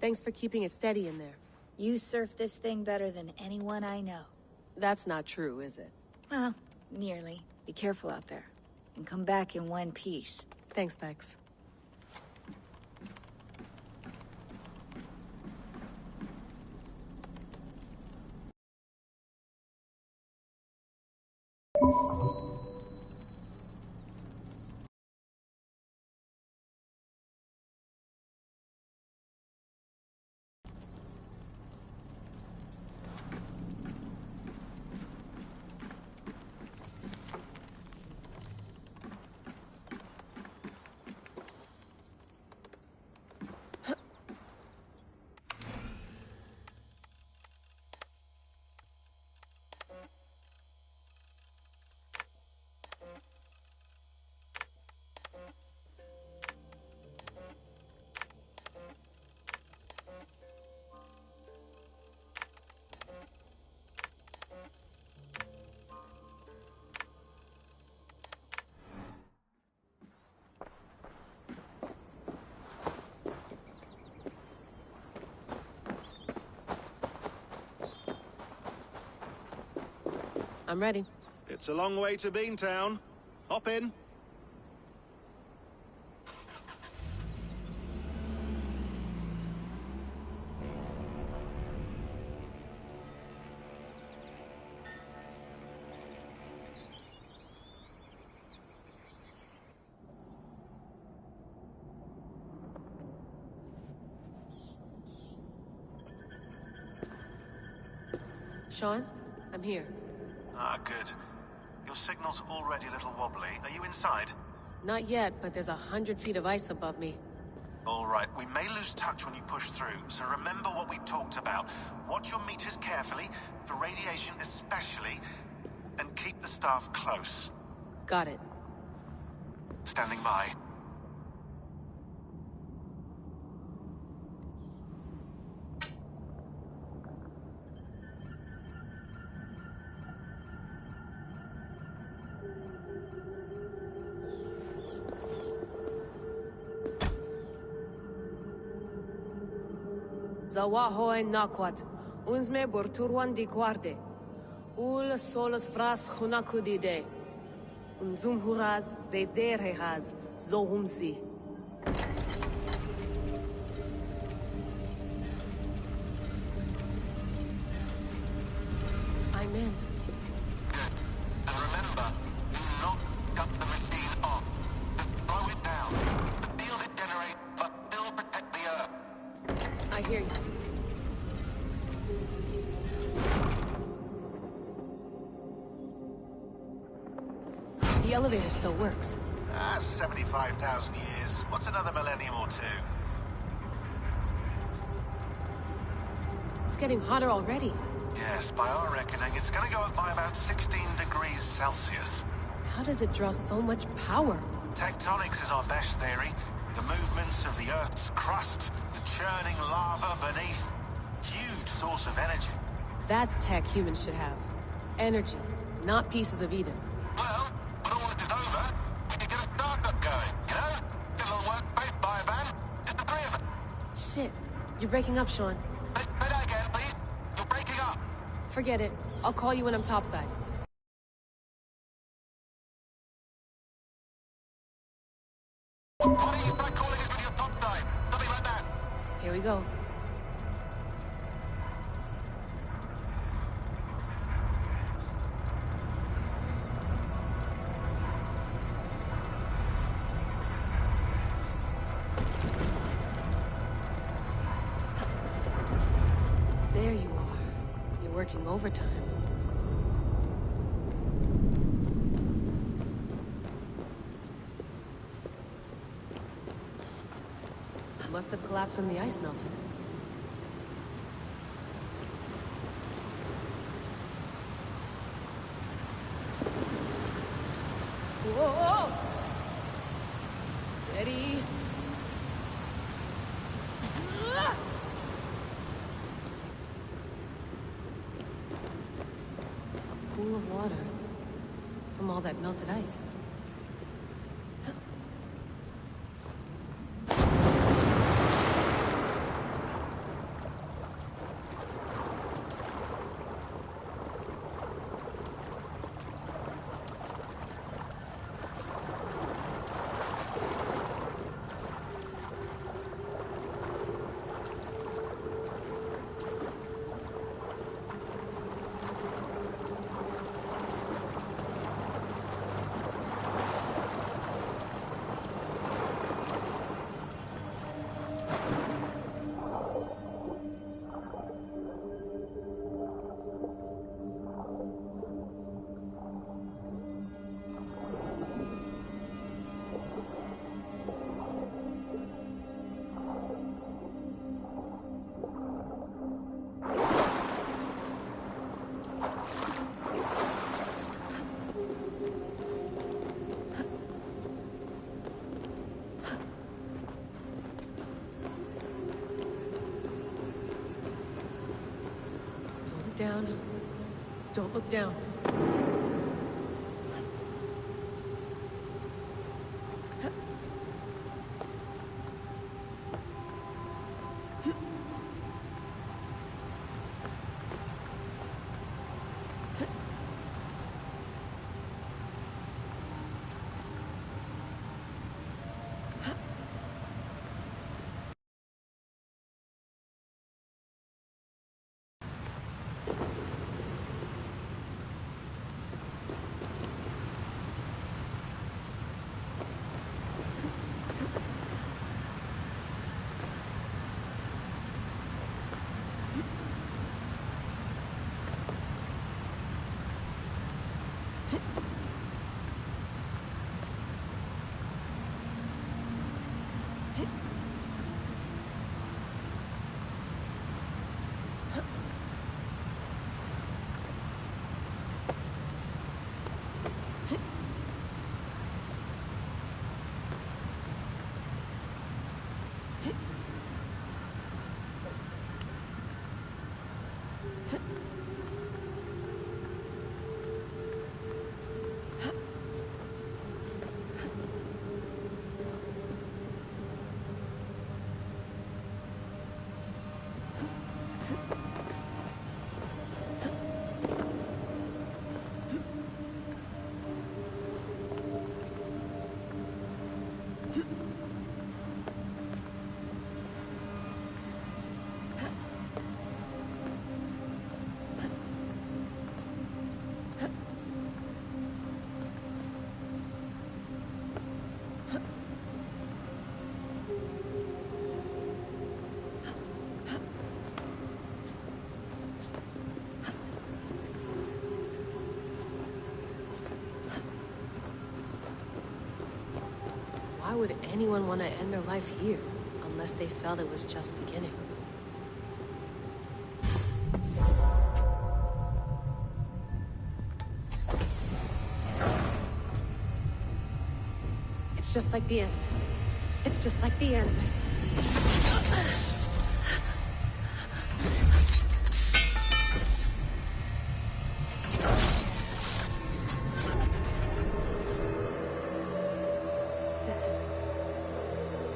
Speaker 9: Thanks for keeping it steady in there.
Speaker 10: You surf this thing better than anyone I know.
Speaker 9: That's not true, is it?
Speaker 10: Well, nearly. Be careful out there. And come back in one piece.
Speaker 9: Thanks, Bex. I'm ready.
Speaker 11: It's a long way to Beantown. Hop in.
Speaker 9: Sean, I'm here.
Speaker 11: Ah, good. Your signal's already a little wobbly. Are you inside?
Speaker 9: Not yet, but there's 100 feet of ice above me.
Speaker 11: All right, we may lose touch when you push through, so remember what we talked about. Watch your meters carefully, for radiation especially, and keep the staff close.
Speaker 9: Got it.
Speaker 11: Standing by.
Speaker 9: Zawahoy nakwat. Unsme borturwan di guarde. Ul solas fras hunakudide. Unzum huraz, desderehaz, zohumsi. I'm in.
Speaker 11: And remember, do not cut the machine off. Just slow it down. The field it generates must still protect the Earth.
Speaker 9: I hear you. The elevator still works.
Speaker 11: 75,000 years. What's another millennium or two?
Speaker 9: It's getting hotter already.
Speaker 11: Yes, by our reckoning, it's gonna go up by about 16 degrees Celsius.
Speaker 9: How does it draw so much power?
Speaker 11: Tectonics is our best theory. The movements of the Earth's crust, the churning lava beneath. Huge source of energy.
Speaker 9: That's tech humans should have. Energy, not pieces of Eden.
Speaker 11: Well, when all this is over, we can get a startup going, you know? Get a little workspace, buy a van, just the three of us.
Speaker 9: Shit, you're breaking up, Sean.
Speaker 11: Say that again, please. You're breaking up.
Speaker 9: Forget it. I'll call you when I'm topside.
Speaker 11: Why don't you try calling us when you're topside? Something like that.
Speaker 9: Here we go. There you are. You're working overtime. Must have collapsed when the ice melted. Whoa! Steady. Pool of water from all that melted ice. Down. Don't look down. would anyone want to end their life here, unless they felt it was just beginning? It's just like the Animus. It's just like the Animus.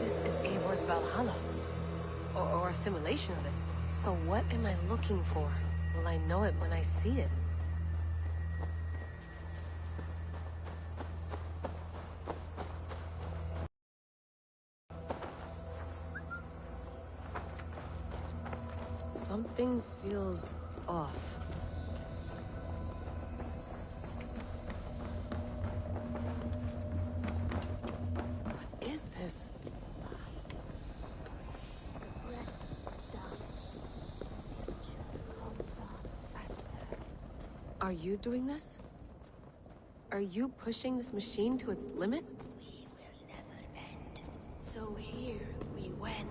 Speaker 9: This is Eivor's Valhalla. Or a simulation of it. So what am I looking for? Will I know it when I see it? Something feels off. What is this? Are you doing this? Are you pushing this machine to its limit?
Speaker 12: We will never end. So here we went,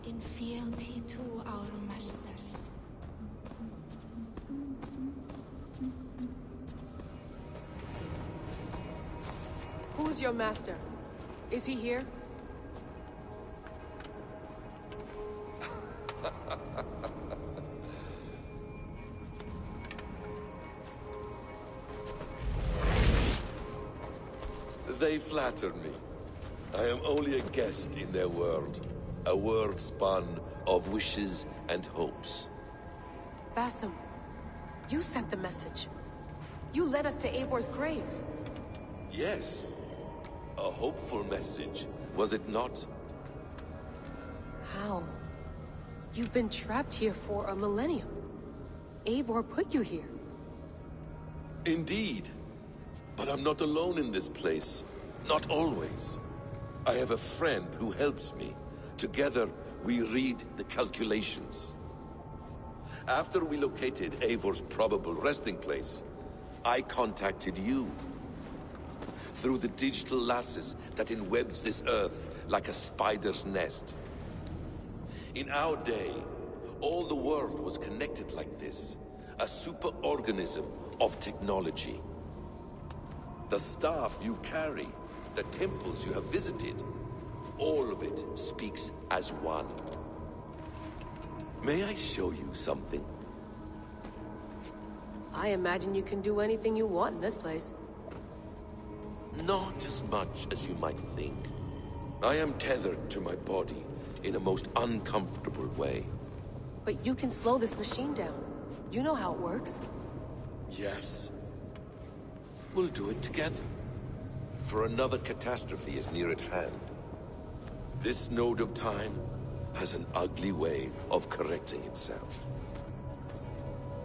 Speaker 12: in fealty to our master.
Speaker 9: Who's your master? Is he here?
Speaker 8: They flatter me. I am only a guest in their world. A world spun of wishes and hopes.
Speaker 9: Basim, you sent the message. You led us to Eivor's grave.
Speaker 8: Yes. A hopeful message, was it not?
Speaker 9: How? You've been trapped here for a millennium. Eivor put you here.
Speaker 8: Indeed. But I'm not alone in this place. Not always. I have a friend who helps me. Together, we read the calculations. After we located Eivor's probable resting place, I contacted you. Through the digital lasses that enwebs this Earth like a spider's nest. In our day, all the world was connected like this. A superorganism of technology. The staff you carry, the temples you have visited, all of it speaks as one. May I show you something?
Speaker 9: I imagine you can do anything you want in this place.
Speaker 8: Not as much as you might think. I am tethered to my body in a most uncomfortable way.
Speaker 9: But you can slow this machine down. You know how it works.
Speaker 8: Yes. We'll do it together. For another catastrophe is near at hand. This node of time has an ugly way of correcting itself.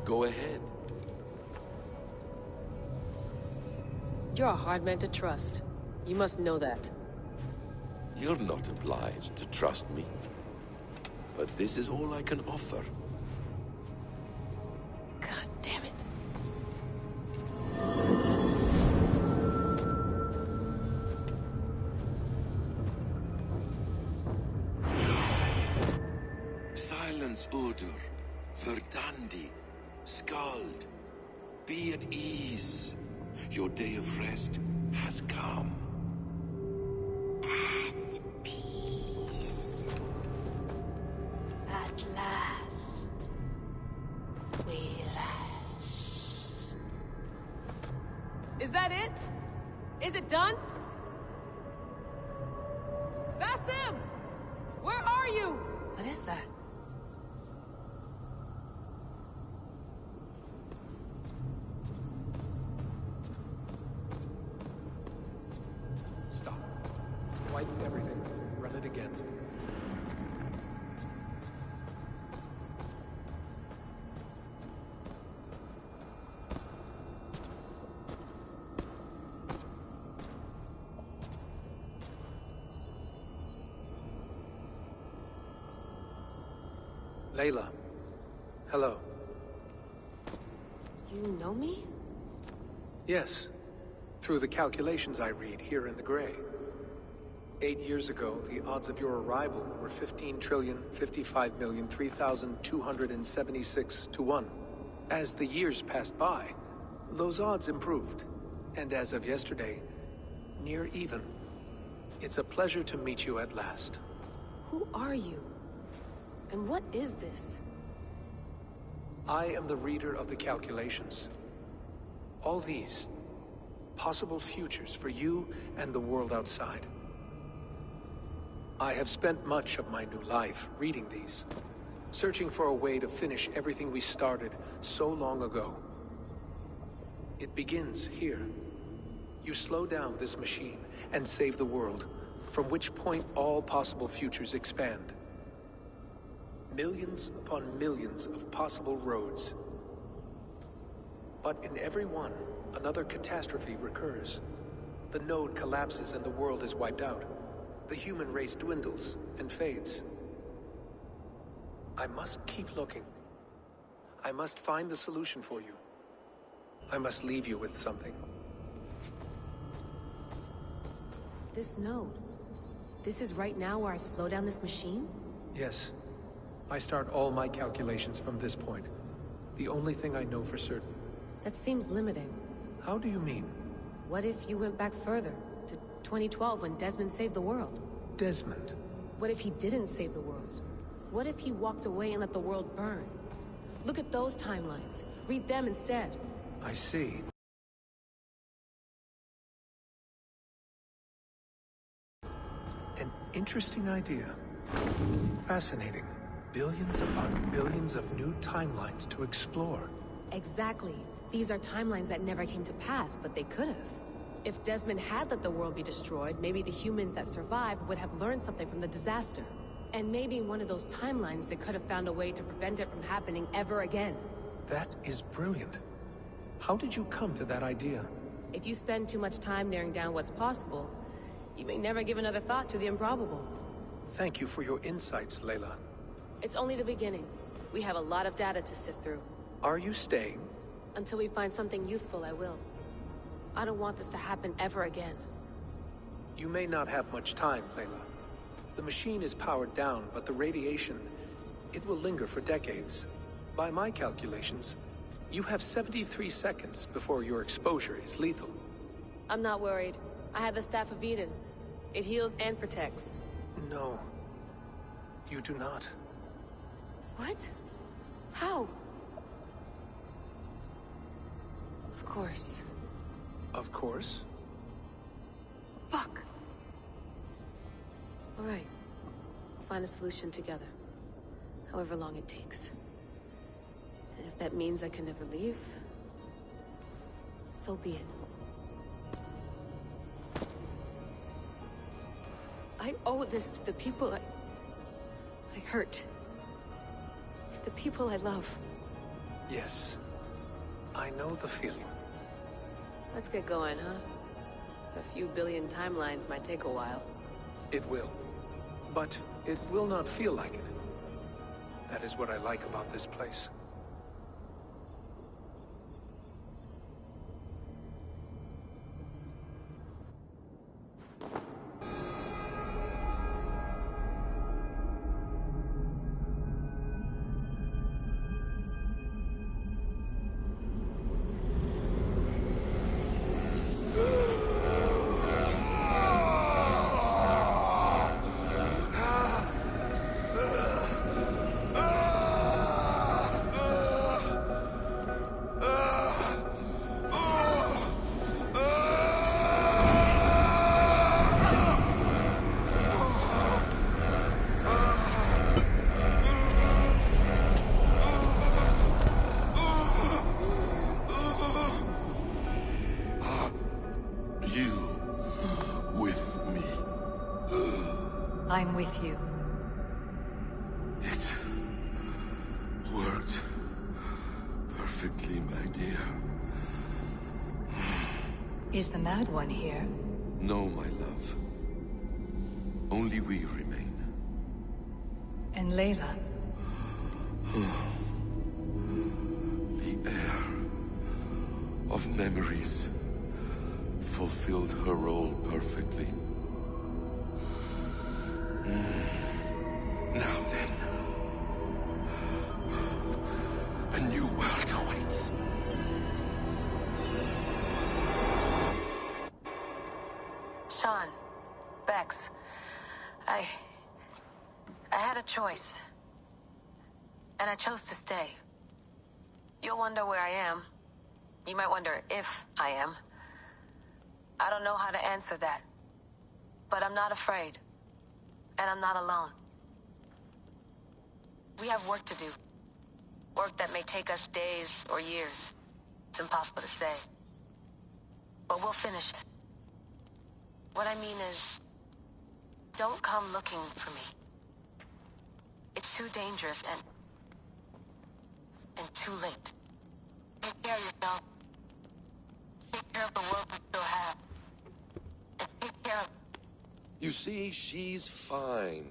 Speaker 8: Go ahead.
Speaker 9: You're a hard man to trust. You must know that.
Speaker 8: You're not obliged to trust me. But this is all I can offer.
Speaker 9: God damn it.
Speaker 8: Silence, Udur. Verdandi. Skald. Be at ease. Your day of rest has come.
Speaker 12: At peace. At last. We rest.
Speaker 9: Is that it? Is it done? Basim! Where are you? What is that?
Speaker 13: Stop. Wipe everything. Run it again. Layla. Hello.
Speaker 9: You know me?
Speaker 13: Yes. Through the calculations I read here in the gray. 8 years ago, the odds of your arrival were 15,055,003,276 to 1. As the years passed by, those odds improved. And as of yesterday, near even. It's a pleasure to meet you at last.
Speaker 9: Who are you? And what is this?
Speaker 13: I am the reader of the calculations. All these, possible futures for you and the world outside. I have spent much of my new life reading these, searching for a way to finish everything we started so long ago. It begins here. You slow down this machine and save the world, from which point all possible futures expand. Millions upon millions of possible roads. But in every one, another catastrophe recurs. The node collapses and the world is wiped out. The human race dwindles and fades. I must keep looking. I must find the solution for you. I must leave you with something.
Speaker 9: This node. This is right now where I slow down this machine?
Speaker 13: Yes. I start all my calculations from this point. The only thing I know for certain.
Speaker 9: That seems limiting.
Speaker 13: How do you mean?
Speaker 9: What if you went back further, to 2012 when Desmond saved the world?
Speaker 13: Desmond?
Speaker 9: What if he didn't save the world? What if he walked away and let the world burn? Look at those timelines. Read them instead.
Speaker 13: I see. An interesting idea. Fascinating. Billions upon billions of new timelines to explore.
Speaker 9: Exactly. These are timelines that never came to pass, but they could have. If Desmond had let the world be destroyed, maybe the humans that survived would have learned something from the disaster. And maybe in one of those timelines they could have found a way to prevent it from happening ever again.
Speaker 13: That is brilliant. How did you come to that idea?
Speaker 9: If you spend too much time narrowing down what's possible, you may never give another thought to the improbable.
Speaker 13: Thank you for your insights, Layla.
Speaker 9: It's only the beginning. We have a lot of data to sift through.
Speaker 13: Are you staying?
Speaker 9: Until we find something useful, I will. I don't want this to happen ever again.
Speaker 13: You may not have much time, Layla. The machine is powered down, but the radiation, it will linger for decades. By my calculations, you have 73 seconds before your exposure is lethal.
Speaker 9: I'm not worried. I have the Staff of Eden. It heals and protects.
Speaker 13: No. You do not.
Speaker 9: What? How? Of course.
Speaker 13: Of course?
Speaker 9: Fuck! All right. We'll find a solution together. However long it takes. And if that means I can never leave, so be it. I owe this to the people I hurt. The people I love.
Speaker 13: Yes. I know the feeling.
Speaker 9: Let's get going, huh? A few billion timelines might take a while.
Speaker 13: It will. But it will not feel like it. That is what I like about this place.
Speaker 1: I'm with you.
Speaker 8: It worked perfectly, my dear.
Speaker 1: Is the Mad One here?
Speaker 8: No, my love. Only we remain.
Speaker 1: And Layla?
Speaker 8: The air of memories fulfilled her role perfectly. Now then, a new world awaits.
Speaker 9: Sean, Bex, I had a choice. And I chose to stay. You'll wonder where I am. You might wonder if I am. I don't know how to answer that. But I'm not afraid. And I'm not alone. We have work to do. Work that may take us days or years. It's impossible to say. But we'll finish it. What I mean is, don't come looking for me. It's too dangerous and too late. Take care of yourself. Take care of the world we still have. And take care of...
Speaker 8: You see, she's fine.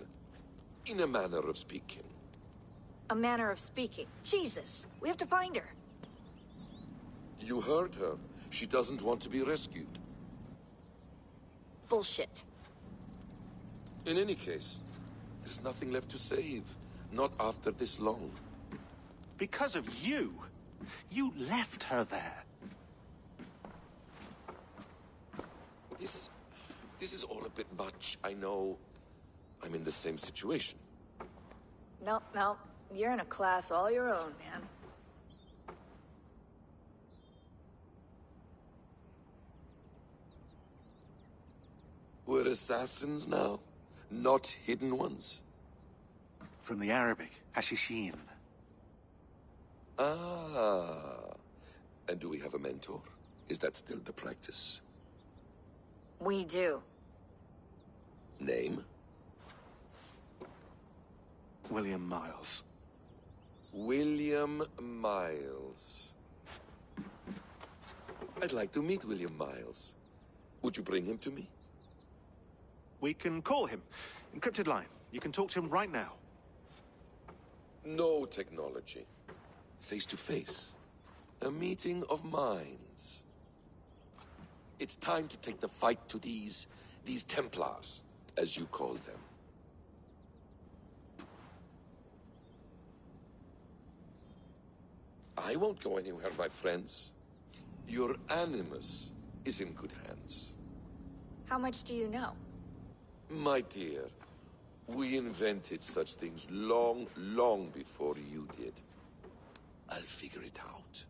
Speaker 8: In a manner of speaking.
Speaker 10: A manner of speaking. Jesus, we have to find her.
Speaker 8: You heard her. She doesn't want to be rescued.
Speaker 10: Bullshit.
Speaker 8: In any case, there's nothing left to save. Not after this long.
Speaker 11: Because of you. You left her there.
Speaker 8: This is all a bit much, I know. I'm in the same situation.
Speaker 10: No. You're in a class all your own, man.
Speaker 8: We're assassins now? Not hidden ones?
Speaker 11: From the Arabic, Hashishin.
Speaker 8: Ah. And do we have a mentor? Is that still the practice?
Speaker 10: We do.
Speaker 8: Name?
Speaker 11: William Miles.
Speaker 8: William Miles. I'd like to meet William Miles. Would you bring him to me?
Speaker 11: We can call him. Encrypted line. You can talk to him right now.
Speaker 8: No technology. Face to face. A meeting of minds. It's time to take the fight to these Templars, as you call them. I won't go anywhere, my friends. Your animus is in good hands.
Speaker 10: How much do you know?
Speaker 8: My dear, we invented such things long, long before you did. I'll figure it out.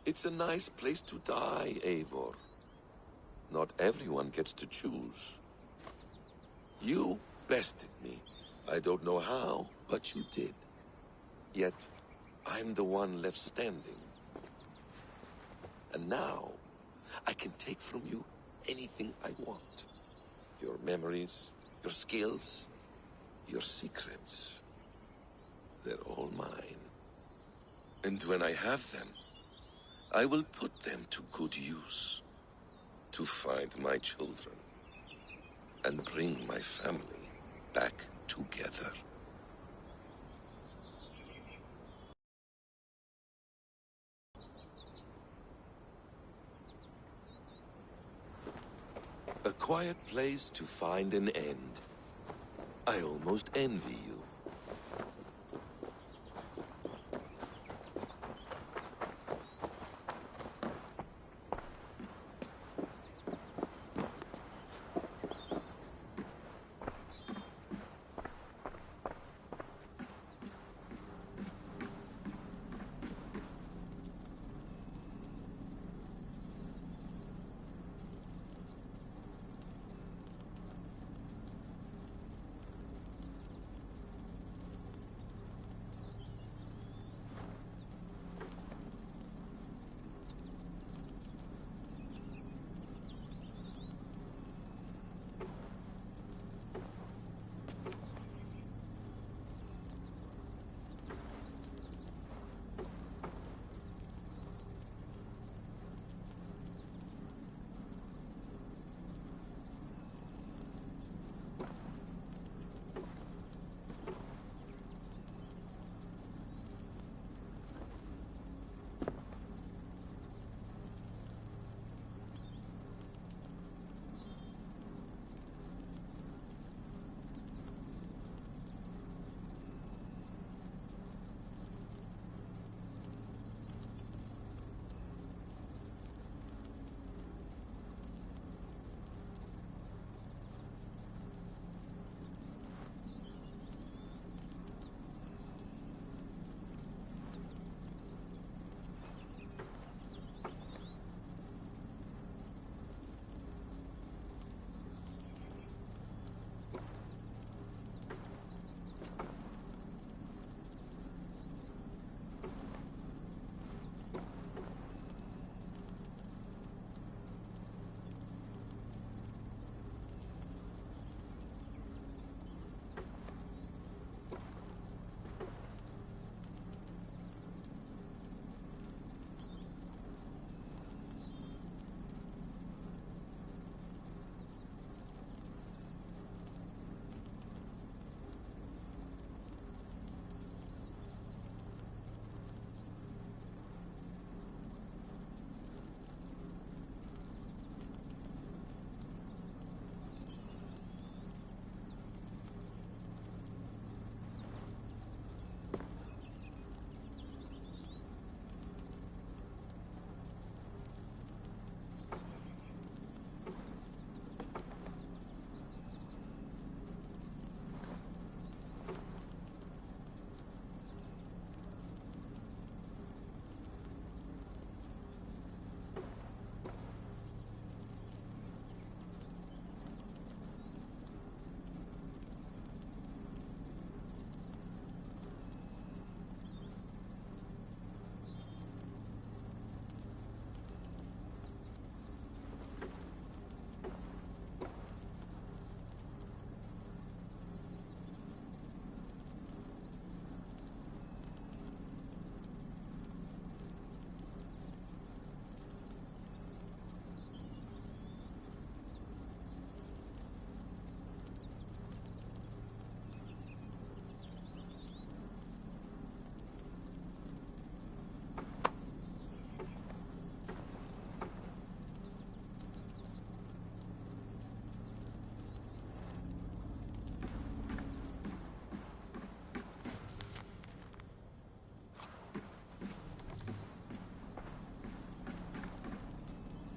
Speaker 8: It's a nice place to die, Eivor. Not everyone gets to choose. You bested me. I don't know how, but you did. Yet, I'm the one left standing. And now, I can take from you anything I want. Your memories, your skills, your secrets. They're all mine. And when I have them, I will put them to good use. To find my children. And bring my family back together. A quiet place to find an end. I almost envy you.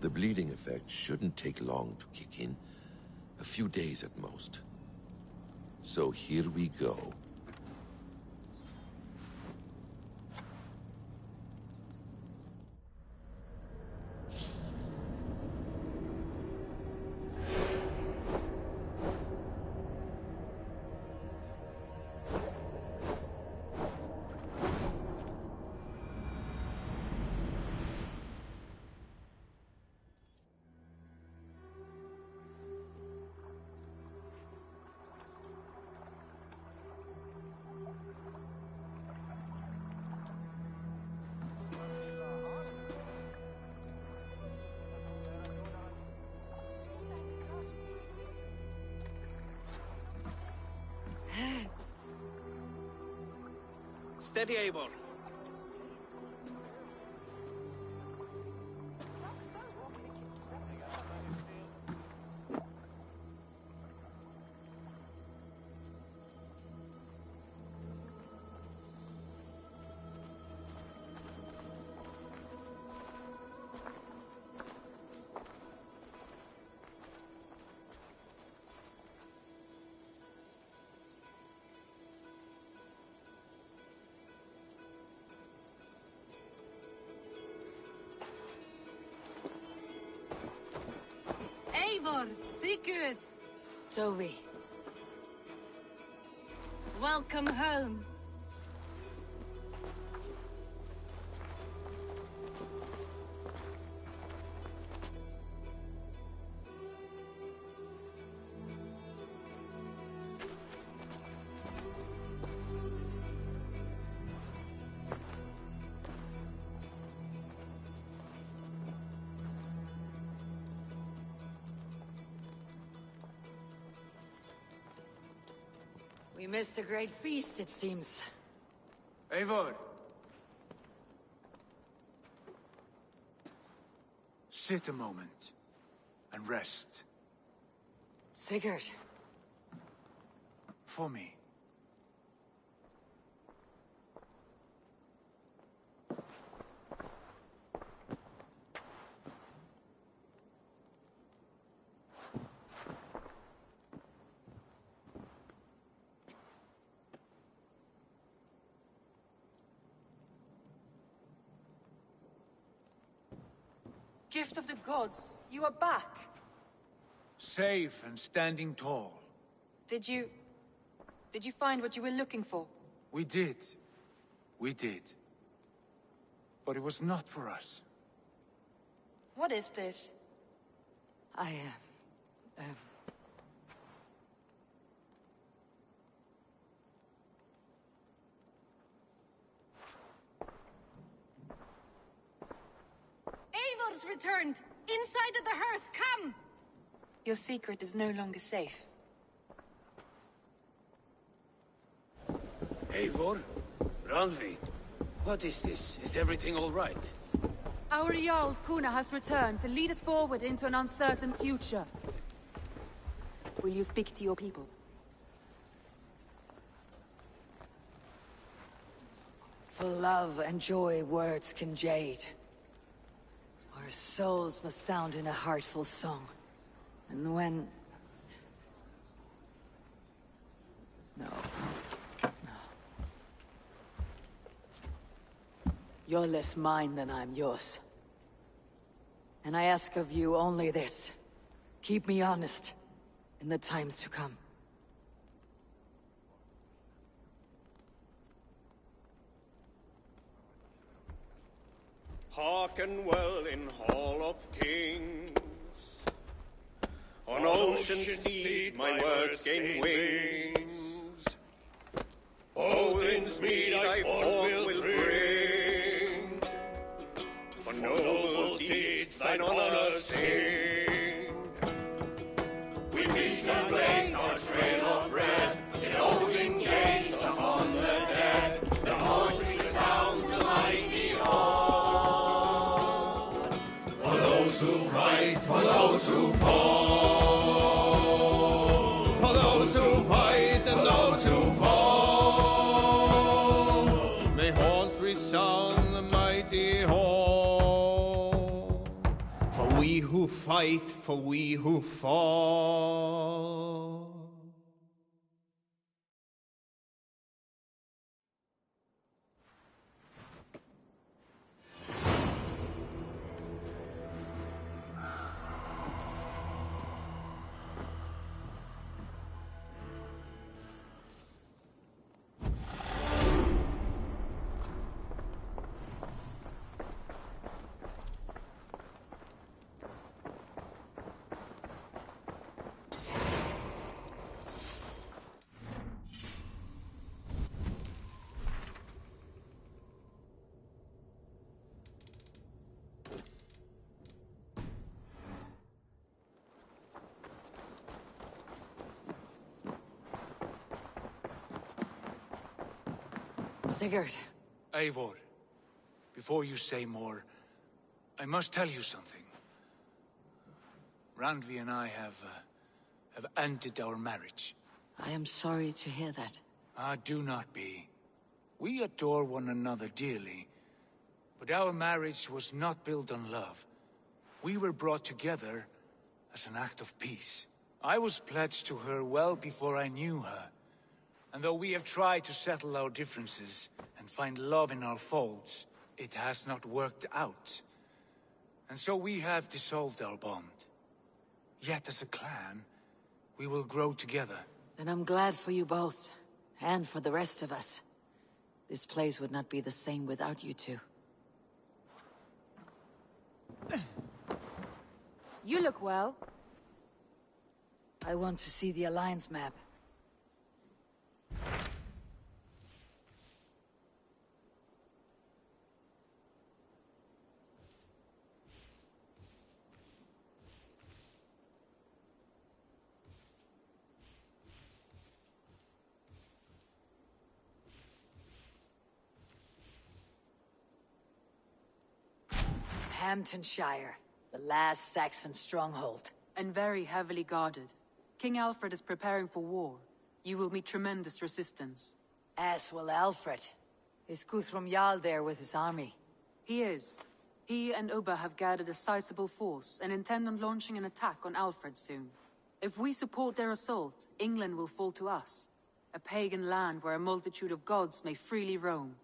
Speaker 8: The bleeding effect shouldn't take long to kick in. A few days at most. So here we go.
Speaker 5: Steady, Eivor.
Speaker 2: Eivor, Sigurd!
Speaker 1: Tovi.
Speaker 2: Welcome home.
Speaker 1: We missed a great feast, it seems.
Speaker 3: Eivor! Sit a moment and rest.
Speaker 1: Sigurd.
Speaker 3: For me.
Speaker 14: Gift of the gods, you are back.
Speaker 3: Safe and standing tall.
Speaker 14: Did you find what you were looking for?
Speaker 3: We did. We did. But it was not for us.
Speaker 14: What is this?
Speaker 2: Eivor's returned! Inside of the hearth, come!
Speaker 14: Your secret is no longer safe.
Speaker 6: Eivor? Randvi? What is this? Is everything all right?
Speaker 14: Our Jarl's Kuna has returned to lead us forward into an uncertain future. Will you speak to your people?
Speaker 1: For love and joy, words can jade. Our souls must sound in a heartful song. And when... No. You're less mine than I'm yours. And I ask of you only this. Keep me honest in the times to come.
Speaker 5: Hearken well in Hall of Kings. On ocean's steed my words gain wings. Odin's mead I forth will bring. For noble deeds thine honor sing. We meet and blaze our trail of red, till Odin gaze upon the dead. The voice resound the mighty hall. For those who fight, for those who fall. For those who fight and those who fall. May horns resound the mighty hall. For
Speaker 15: We who fight, for we who fall.
Speaker 1: Sigurd.
Speaker 3: Eivor, before you say more, I must tell you something. Randvi and I have ended our marriage.
Speaker 1: I am sorry to hear that.
Speaker 3: Ah, do not be. We adore one another dearly, but our marriage was not built on love. We were brought together as an act of peace. I was pledged to her well before I knew her. And though we have tried to settle our differences and find love in our faults, it has not worked out. And so we have dissolved our bond. Yet as a clan, we will grow together.
Speaker 1: And I'm glad for you both, and for the rest of us. This place would not be the same without you two.
Speaker 14: You look well.
Speaker 1: I want to see the Alliance map. Hamptonshire, the last Saxon stronghold.
Speaker 14: And very heavily guarded. King Alfred is preparing for war. You will meet tremendous resistance.
Speaker 1: As will Alfred. Is Guthrum Jarl there with his army?
Speaker 14: He is. He and Ubba have gathered a sizable force and intend on launching an attack on Alfred soon. If we support their assault, England will fall to us. A pagan land where a multitude of gods may freely roam.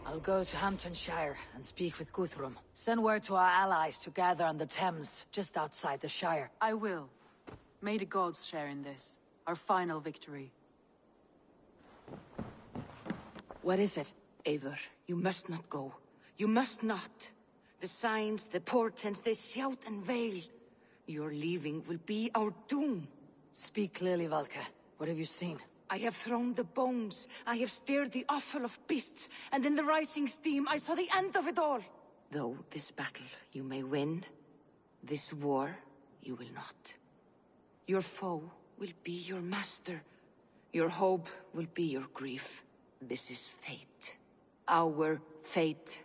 Speaker 1: I'll go to Hamptonshire and speak with Guthrum. Send word to our allies to gather on the Thames, just outside the Shire.
Speaker 14: I will. May the gods share in this, our final victory.
Speaker 1: What is it?
Speaker 16: Eivor, you must not go. You must not. The signs, the portents, they shout and wail. Your leaving will be our doom.
Speaker 1: Speak clearly, Valka. What have you seen?
Speaker 16: I have thrown the bones. I have stirred the offal of beasts. And in the rising steam, I saw the end of it all. Though this battle you may win, this war you will not. Your foe will be your master. Your hope will be your grief. This is fate. Our fate.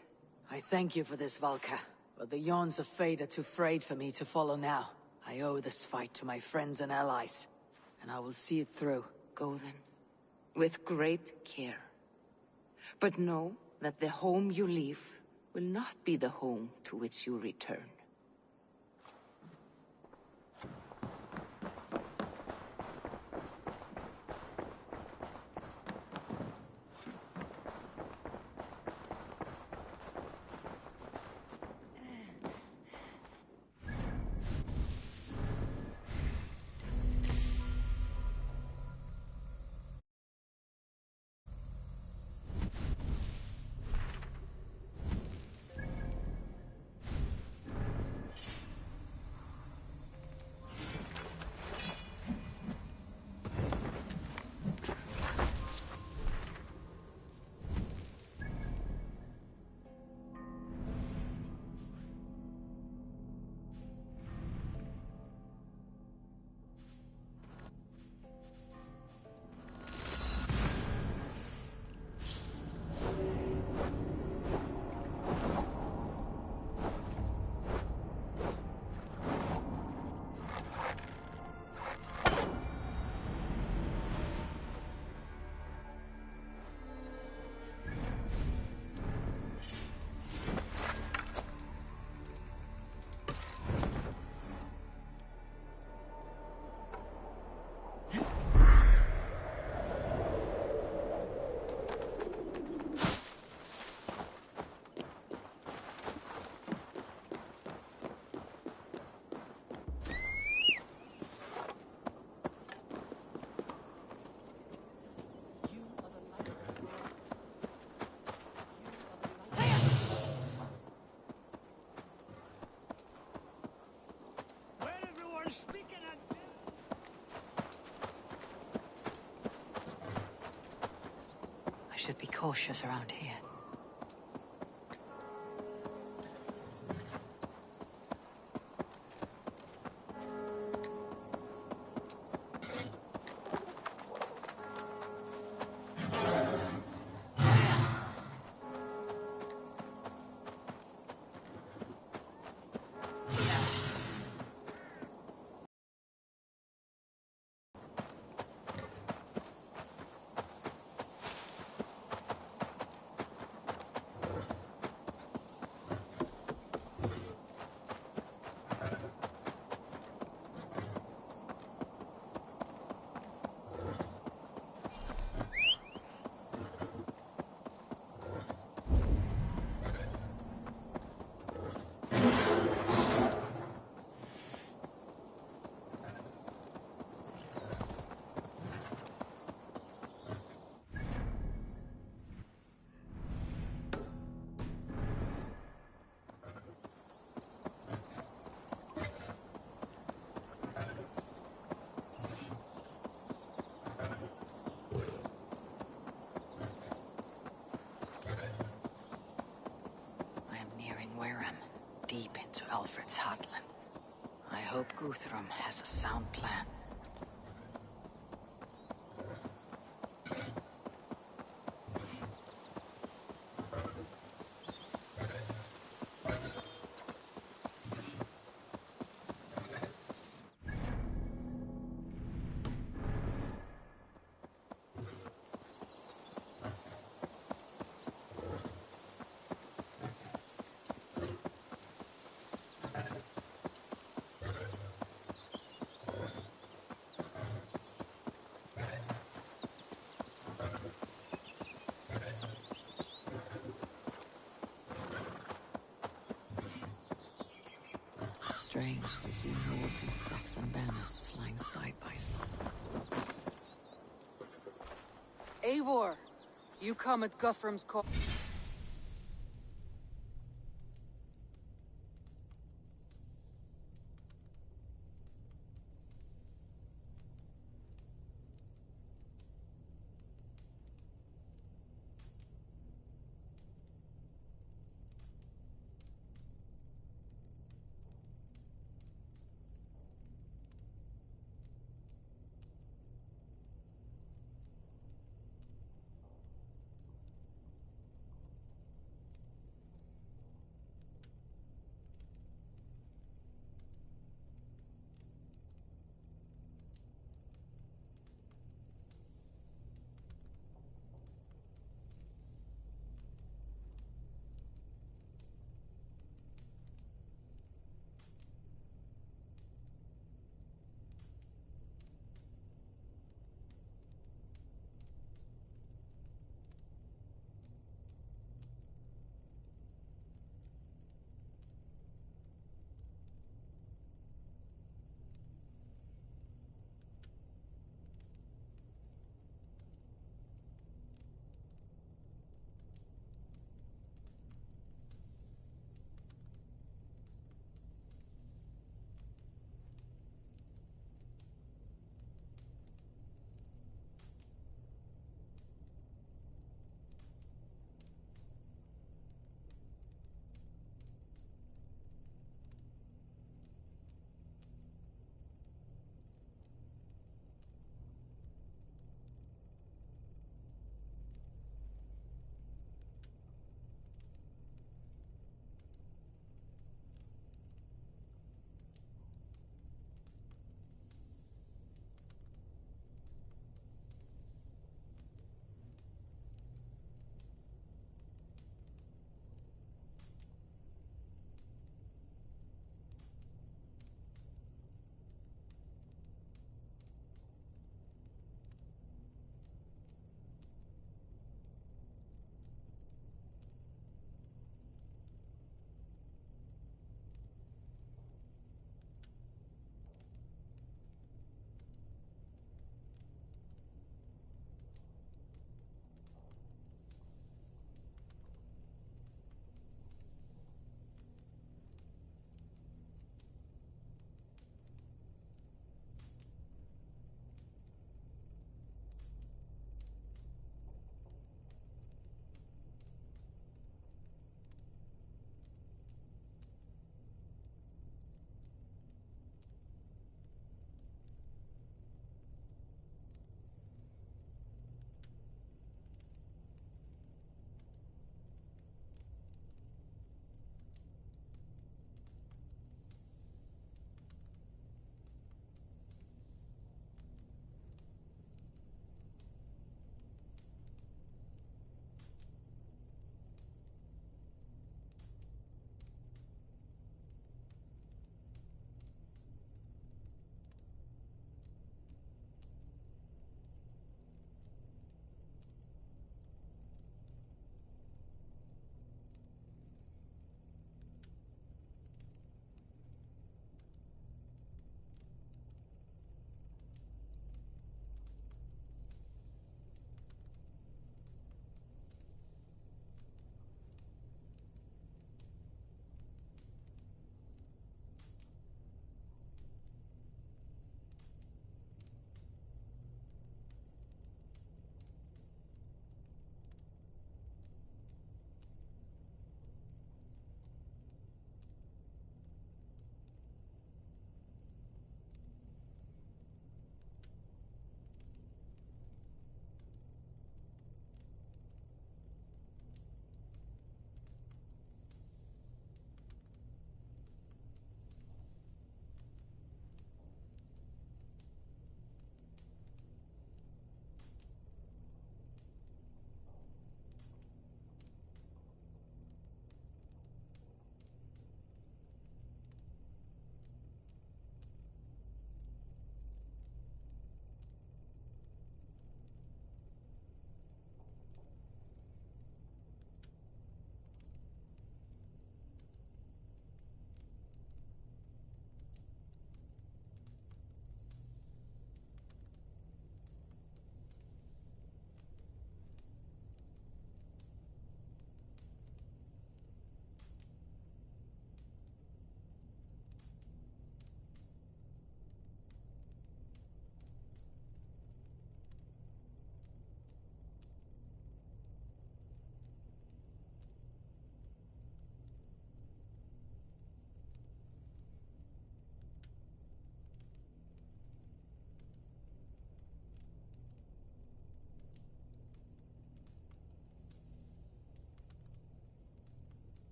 Speaker 1: I thank you for this, Valka. But the yawns of fate are too frayed for me to follow now. I owe this fight to my friends and allies. And I will see it through.
Speaker 16: Go then. With great care. But know that the home you leave will not be the home to which you return.
Speaker 2: should be cautious around here. Deep into Alfred's heartland. I hope Guthrum has a sound plan. Strange to see Norse and Saxon banners flying side by side.
Speaker 14: Eivor, you come at Guthrum's call.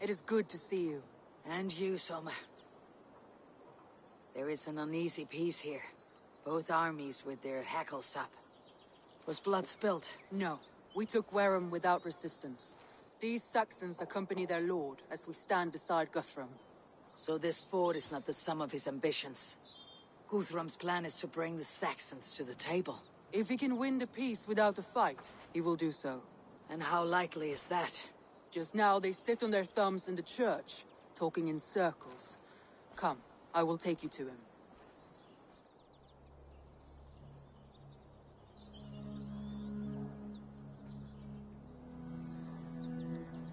Speaker 14: It is good to see you.
Speaker 1: And you, Soma. There is an uneasy peace here. Both armies with their hackles up. Was blood spilled?
Speaker 14: No. We took Wareham without resistance. These Saxons accompany their lord as we stand beside Guthrum.
Speaker 1: So this fort is not the sum of his ambitions. Guthrum's plan is to bring the Saxons to the table.
Speaker 14: If he can win the peace without a fight, he will do so.
Speaker 1: And how likely is that?
Speaker 14: Just now they sit on their thumbs in the church, talking in circles. Come, I will take you to him.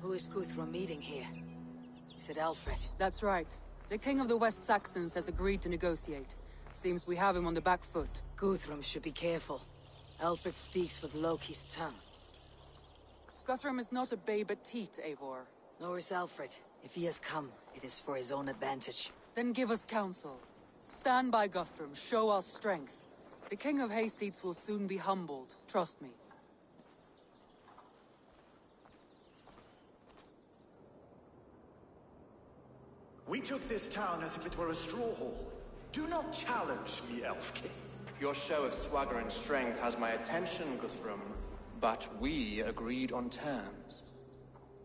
Speaker 1: Who is Guthrum meeting here? Is it Alfred?
Speaker 14: That's right. The king of the West Saxons has agreed to negotiate. Seems we have him on the back foot.
Speaker 1: Guthrum should be careful. Alfred speaks with Loki's tongue.
Speaker 14: Guthrum is not a babe at teat, Eivor.
Speaker 1: Nor is Alfred. If he has come, it is for his own advantage.
Speaker 14: Then give us counsel. Stand by Guthrum, show our strength. The king of Hayseeds will soon be humbled, trust me.
Speaker 17: We took this town as if it were a straw hall. Do not challenge me, Elf King.
Speaker 18: Your show of swagger and strength has my attention, Guthrum. But we agreed on terms.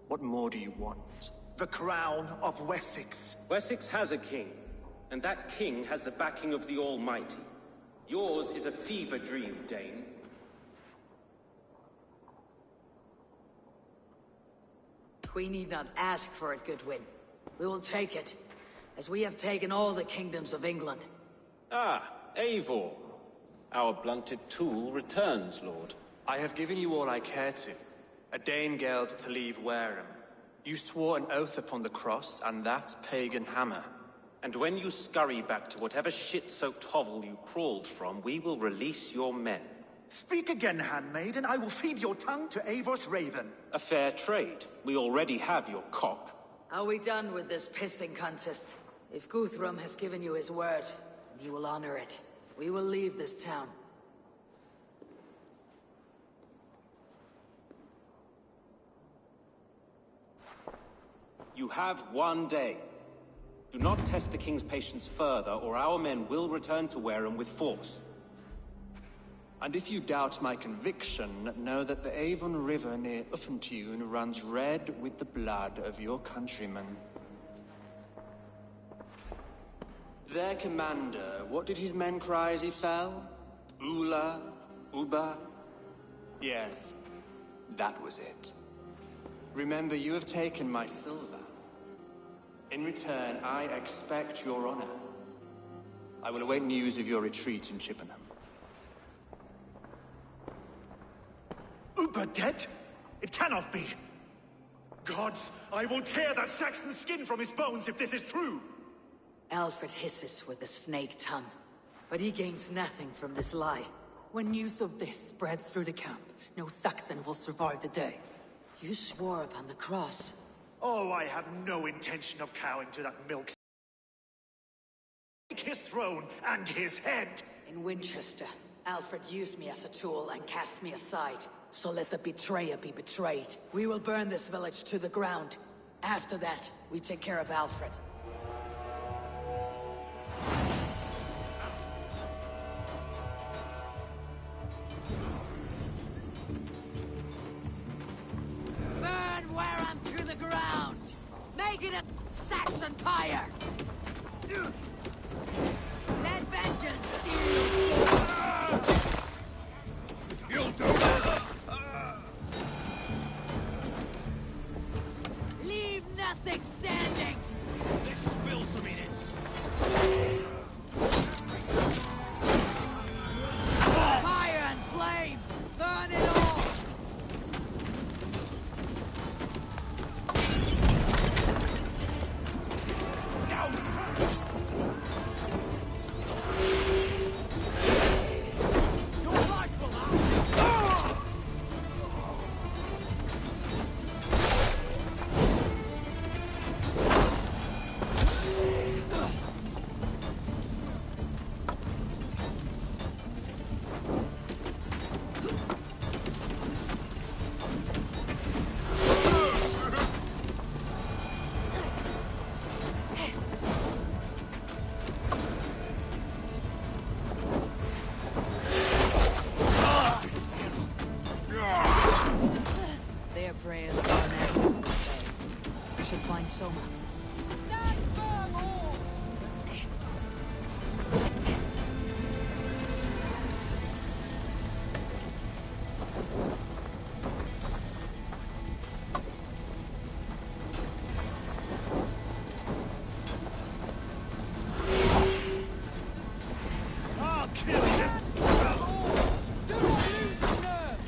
Speaker 18: What more do you want?
Speaker 17: The crown of Wessex.
Speaker 5: Wessex has a king, and that king has the backing of the Almighty. Yours is a fever dream, Dane.
Speaker 1: We need not ask for it, Goodwin. We will take it, as we have taken all the kingdoms of England.
Speaker 5: Ah, Eivor. Our blunted tool returns, Lord.
Speaker 18: I have given you all I care to. A Danegeld to leave Wareham. You swore an oath upon the cross, and that pagan hammer.
Speaker 5: And when you scurry back to whatever shit-soaked hovel you crawled from, we will release your men.
Speaker 17: Speak again, handmaid, and I will feed your tongue to Eivor's raven.
Speaker 5: A fair trade. We already have your cock.
Speaker 1: Are we done with this pissing contest? If Guthrum has given you his word, and he will honor it, we will leave this town.
Speaker 5: You have 1 day. Do not test the king's patience further, or our men will return to Wareham with force.
Speaker 18: And if you doubt my conviction, know that the Avon River near Uffentune runs red with the blood of your countrymen. Their commander, what did his men cry as he fell? Ula? Uba? Yes, that was it. Remember, you have taken my silver. In return, I expect your honor. I will await news of your retreat in Chippenham.
Speaker 17: Uber dead? It cannot be. Gods, I will tear that Saxon's skin from his bones if this is true!
Speaker 1: Alfred hisses with a snake tongue, but he gains nothing from this lie.
Speaker 14: When news of this spreads through the camp, no Saxon will survive the day.
Speaker 1: You swore upon the cross.
Speaker 17: Oh, I have no intention of cowing to that milk. Take his throne and his head!
Speaker 1: In Winchester, Alfred used me as a tool and cast me aside. So let the betrayer be betrayed. We will burn this village to the ground. After that, we take care of Alfred.
Speaker 2: Burn Wareham to the ground! Make it a Saxon pyre! Let vengeance steal your soul!
Speaker 5: You'll do it!
Speaker 2: Leave nothing standing!
Speaker 6: Let's spill some minutes.
Speaker 2: Fire and flame! Burn it all!
Speaker 1: Soma.
Speaker 4: Stand firm, all!
Speaker 3: I'll kill you!
Speaker 4: Do not lose the nerve!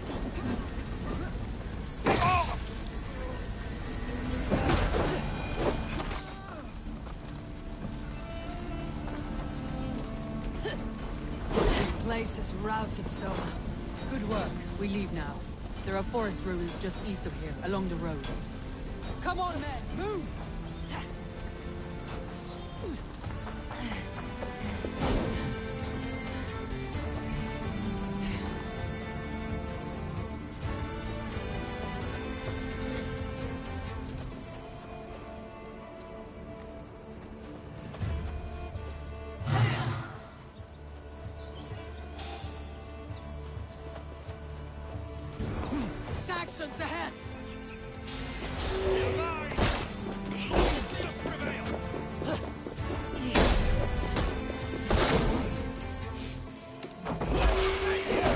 Speaker 1: This place is routed, Soma.
Speaker 14: Good work. We leave now. There are forest ruins just east of here, along the road.
Speaker 4: Come on, men, move!
Speaker 1: Saxons ahead!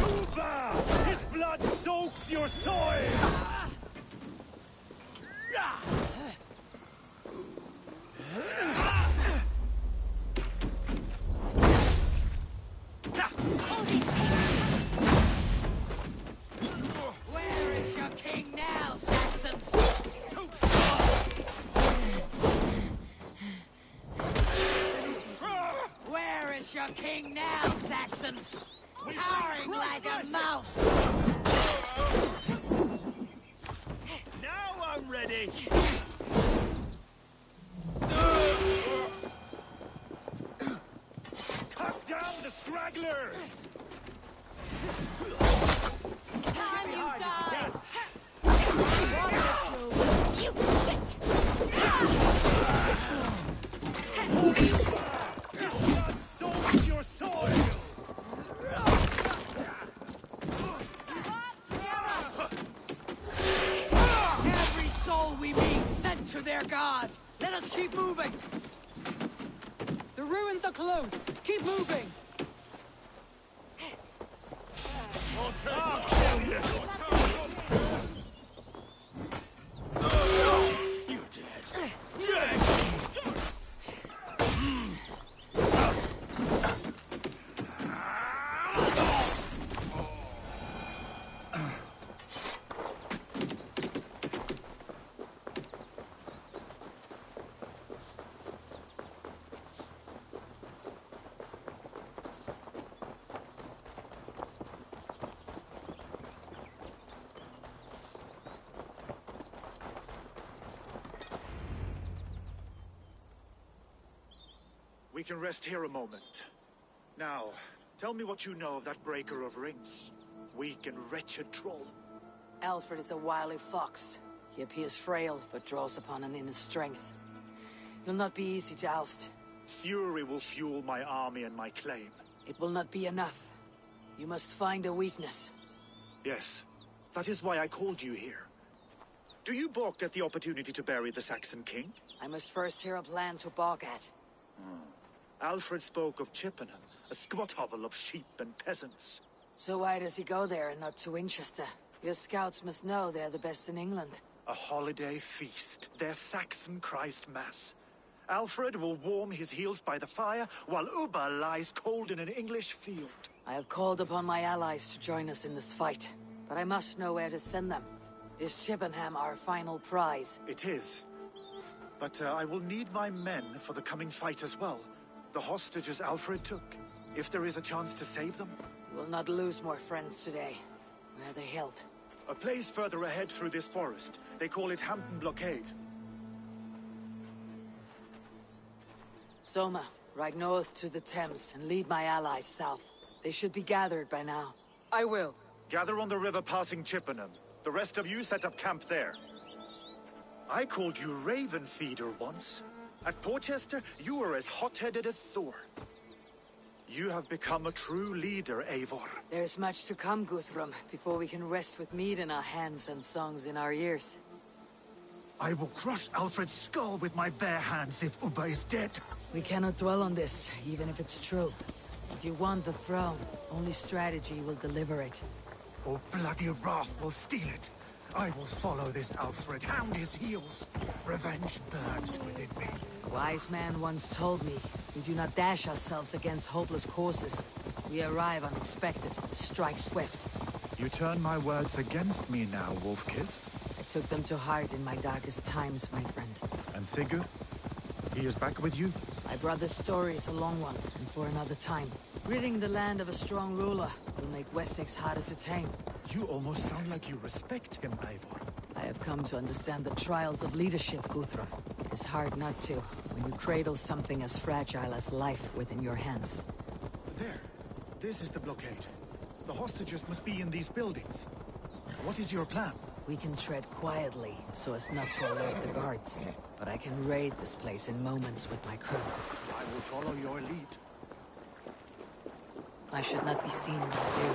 Speaker 17: Uba! His blood soaks your soil!
Speaker 1: Where is your king now, Saxons? Where is your king now, Saxons? Cowering like a mouse!
Speaker 3: Now I'm ready!
Speaker 17: Cut down the stragglers!
Speaker 4: Time you die!
Speaker 12: You shit!
Speaker 17: His blood soaks your soil!
Speaker 1: Every soul we meet sent to their god! Let us keep moving!
Speaker 14: The ruins are close. Keep moving.
Speaker 3: I'll kill you! You're dead. Dead!
Speaker 17: We can rest here a moment. Now, tell me what you know of that breaker of rings. Weak and wretched troll.
Speaker 1: Alfred is a wily fox. He appears frail, but draws upon an inner strength. He'll not be easy to oust.
Speaker 17: Fury will fuel my army and my claim.
Speaker 1: It will not be enough. You must find a weakness.
Speaker 17: Yes, that is why I called you here. Do you balk at the opportunity to bury the Saxon king?
Speaker 1: I must first hear a plan to balk at.
Speaker 17: Alfred spoke of Chippenham, a squat hovel of sheep and peasants.
Speaker 1: So why does he go there and not to Winchester? Your scouts must know they're the best in England.
Speaker 17: A holiday feast, their Saxon Christ Mass. Alfred will warm his heels by the fire, while Uba lies cold in an English field.
Speaker 1: I have called upon my allies to join us in this fight, but I must know where to send them. Is Chippenham our final prize?
Speaker 17: It is. But I will need my men for the coming fight as well. The hostages Alfred took. If there is a chance to save them.
Speaker 1: You will not lose more friends today. Where are they held?
Speaker 17: A place further ahead through this forest. They call it Hampton Blockade.
Speaker 1: Soma, ride north to the Thames and lead my allies south. They should be gathered by now.
Speaker 14: I will.
Speaker 17: Gather on the river passing Chippenham. The rest of you set up camp there. I called you Raven Feeder once. At Porchester, you were as hot-headed as Thor. You have become a true leader, Eivor.
Speaker 1: There's much to come, Guthrum, before we can rest with mead in our hands and songs in our ears.
Speaker 17: I will crush Alfred's skull with my bare hands if Ubba is dead.
Speaker 2: We cannot dwell on this, even if it's true. If you want the throne, only strategy will deliver it.
Speaker 17: Or bloody wrath will steal it. I will follow this Alfred, hound his heels. Revenge burns within me.
Speaker 2: A wise man once told me, we do not dash ourselves against hopeless courses. We arrive unexpected, strike swift.
Speaker 17: You turn my words against me now, Wolf-Kissed.
Speaker 2: I took them to heart in my darkest times, my friend.
Speaker 17: And Sigurd? He is back with you?
Speaker 2: My brother's story is a long one, and for another time. Ridding the land of a strong ruler will make Wessex harder to tame.
Speaker 17: You almost sound like you respect him, Eivor.
Speaker 2: I have come to understand the trials of leadership, Guthrum. It is hard not to, when you cradle something as fragile as life within your hands.
Speaker 17: There. This is the blockade. The hostages must be in these buildings. What is your plan?
Speaker 2: We can tread quietly, so as not to alert the guards. But I can raid this place in moments with my crew.
Speaker 17: I will follow your lead.
Speaker 2: I should not be seen in this area.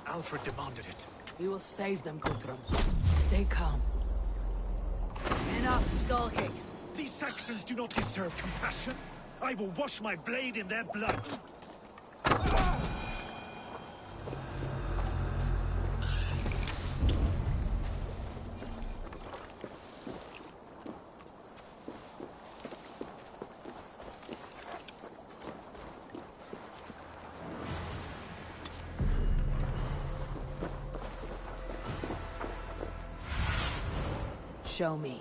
Speaker 17: Alfred demanded it.
Speaker 2: We will save them, Guthrum. Stay calm. Enough skulking.
Speaker 17: These Saxons do not deserve compassion. I will wash my blade in their blood.
Speaker 2: Show me.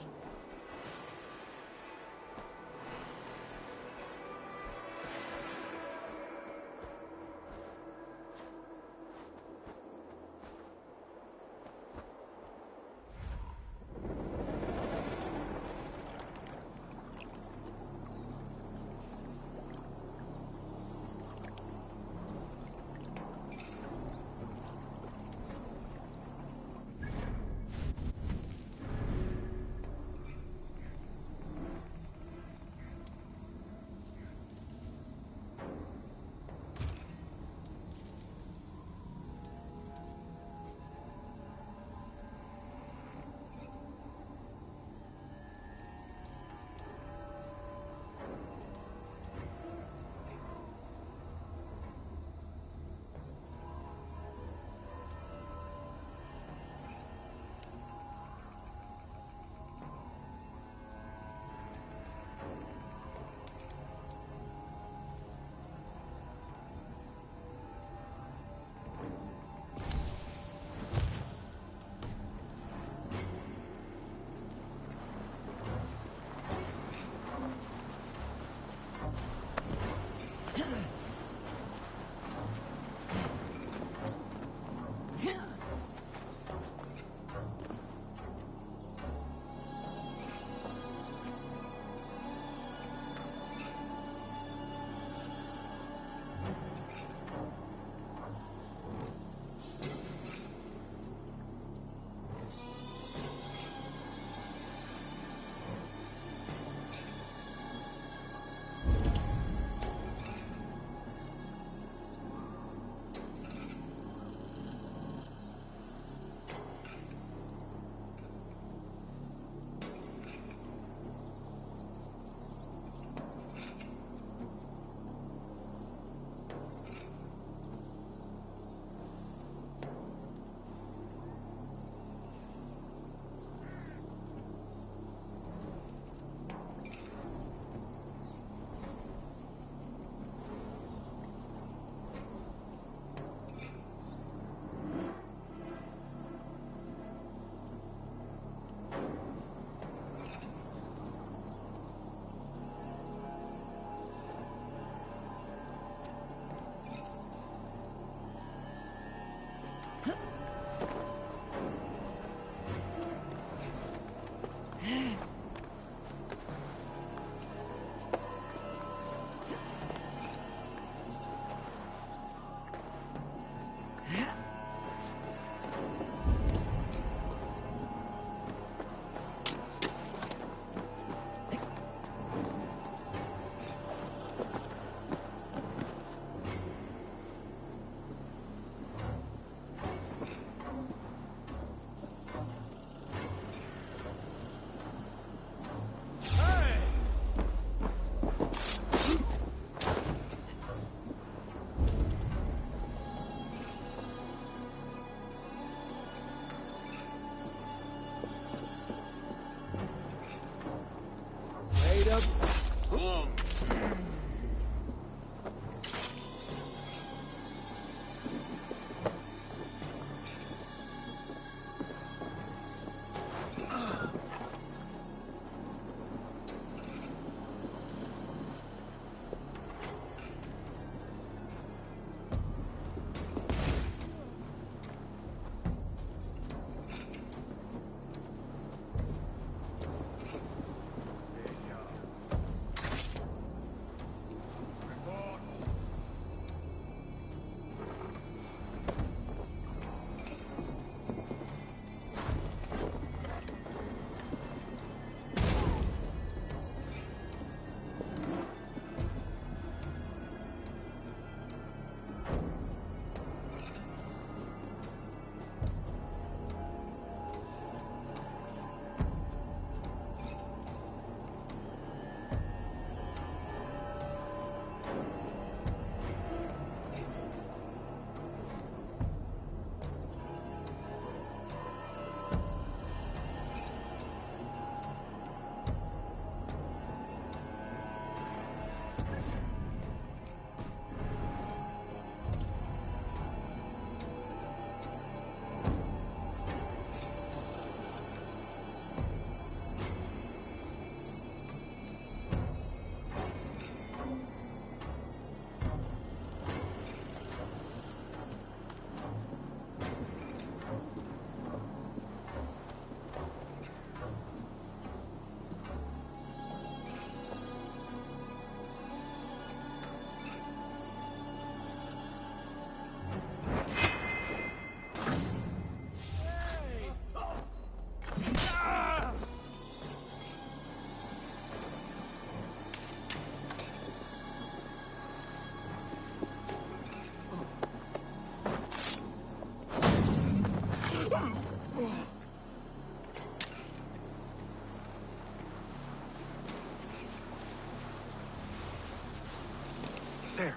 Speaker 17: There.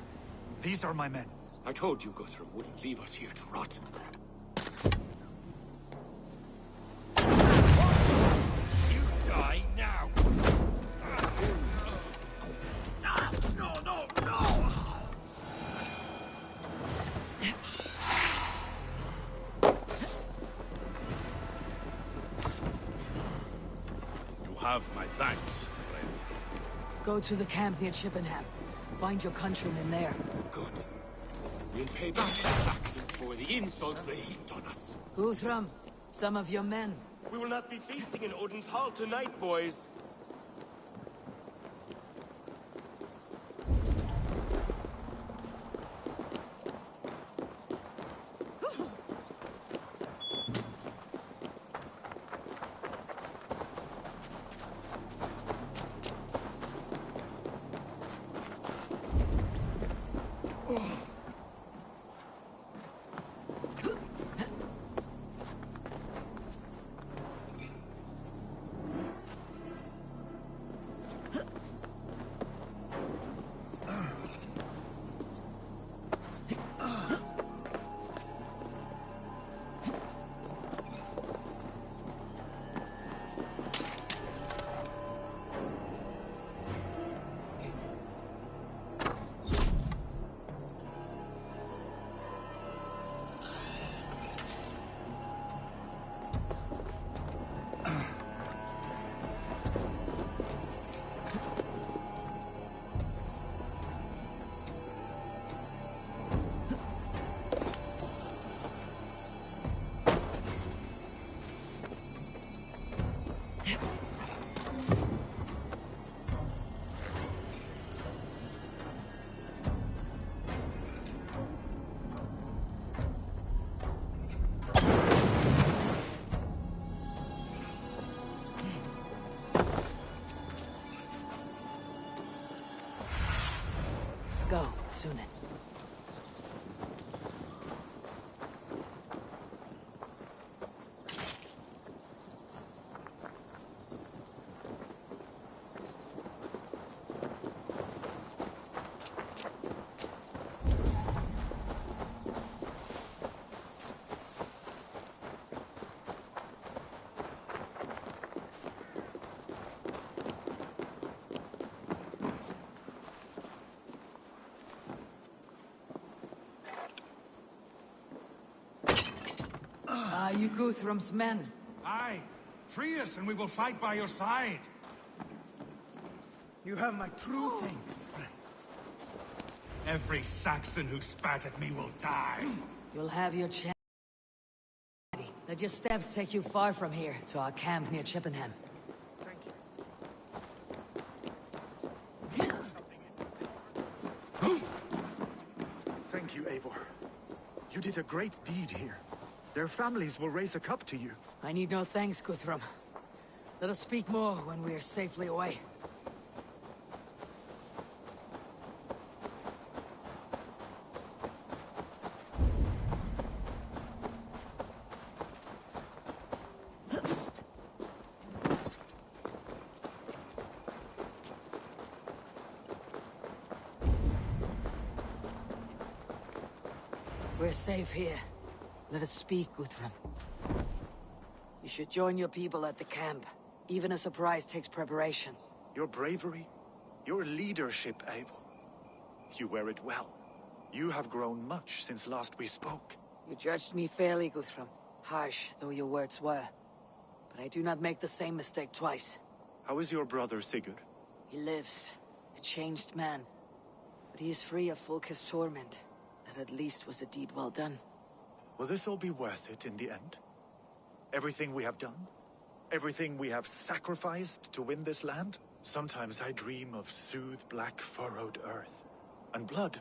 Speaker 17: These are my men.
Speaker 6: I told you Guthrum wouldn't leave us here to rot. You die now! No, no, no! You have my thanks, friend.
Speaker 2: Go to the camp near Chippenham. Find your countrymen there.
Speaker 6: Good. We'll pay back the Saxons for the insults they heaped on us.
Speaker 2: Guthrum, some of your men.
Speaker 6: We will not be feasting in Odin's hall tonight, boys.
Speaker 2: Go, Sunan. you Guthrum's men?
Speaker 3: Aye. Free us and we will fight by your side.
Speaker 19: You have my true thanks, friend.
Speaker 3: Every Saxon who spat at me will die.
Speaker 2: You'll have your chance. Let your steps take you far from here, to our camp near Chippenham.
Speaker 17: Thank you, Eivor. You did a great deed here. Their families will raise a cup to you.
Speaker 2: I need no thanks, Guthrum. Let us speak more when we are safely away. We're safe here. Let us speak, Guthrum. You should join your people at the camp. Even a surprise takes preparation.
Speaker 17: Your bravery, your leadership, Eivor. You wear it well. You have grown much since last we spoke.
Speaker 2: You judged me fairly, Guthrum. Harsh though your words were. But I do not make the same mistake twice.
Speaker 17: How is your brother, Sigurd?
Speaker 2: He lives. A changed man. But he is free of Fulka's torment. That at least was a deed well done.
Speaker 17: Will this all be worth it in the end? Everything we have done? Everything we have sacrificed to win this land? Sometimes I dream of soothed black furrowed earth. And blood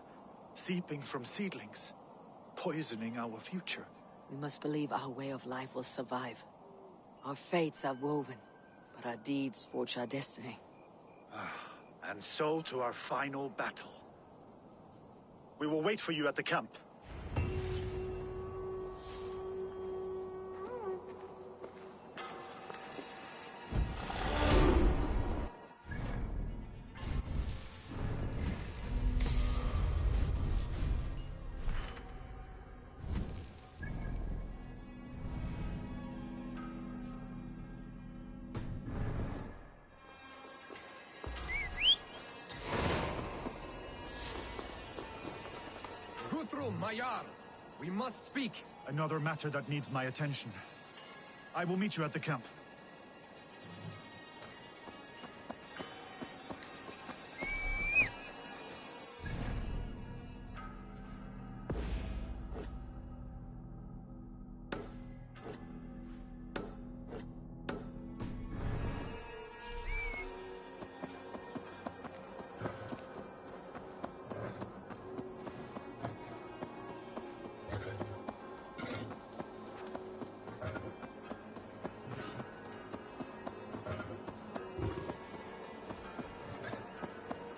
Speaker 17: seeping from seedlings, poisoning our future.
Speaker 2: We must believe our way of life will survive. Our fates are woven, but our deeds forge our destiny.
Speaker 17: And so to our final battle. We will wait for you at the camp.
Speaker 20: Guthrum, my Jarl! We must speak!
Speaker 17: Another matter that needs my attention. I will meet you at the camp.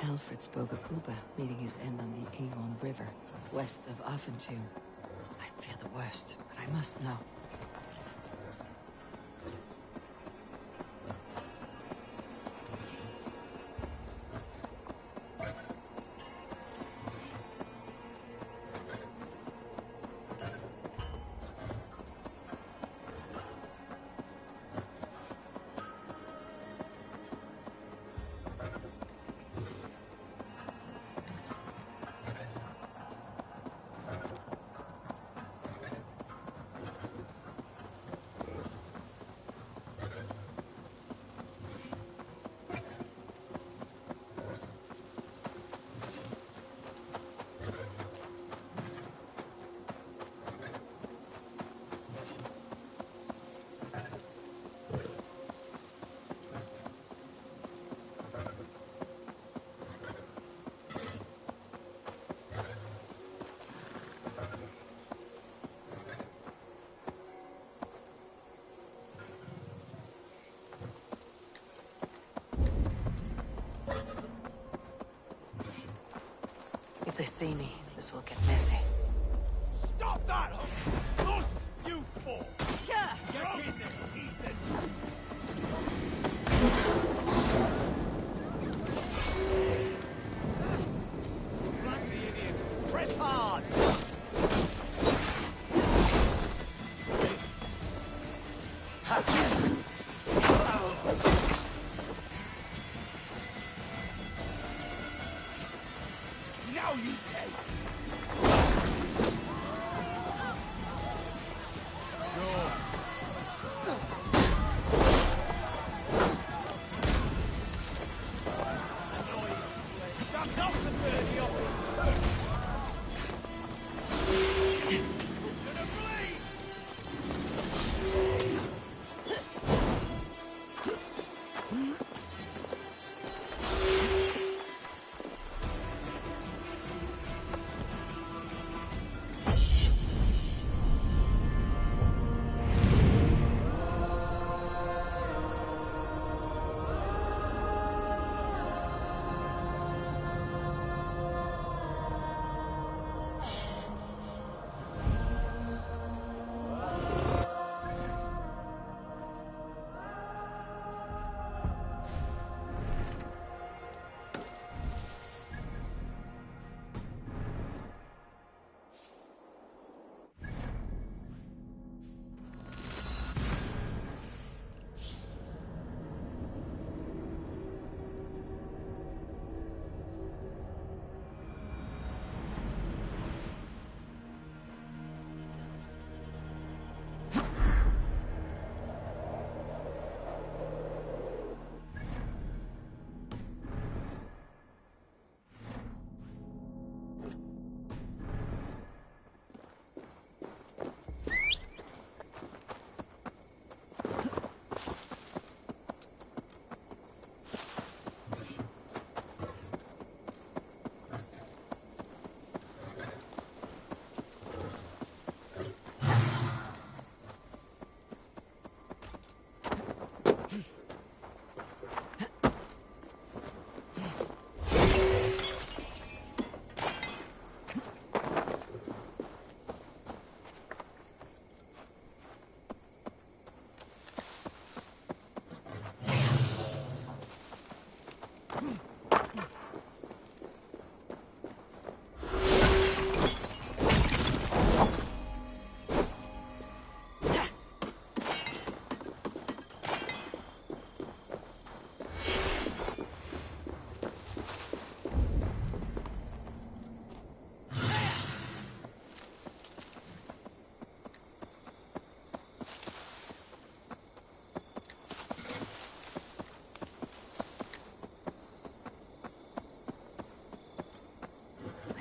Speaker 2: Alfred spoke of Uba meeting his end on the Avon River, west of Offentoom. I fear the worst, but I must know. If they see me, this will get messy.
Speaker 3: Stop that! Loose, you fool!
Speaker 4: Yeah!
Speaker 3: Get in there, Ethan!
Speaker 6: Press hard!
Speaker 3: Now you pay!
Speaker 6: Go.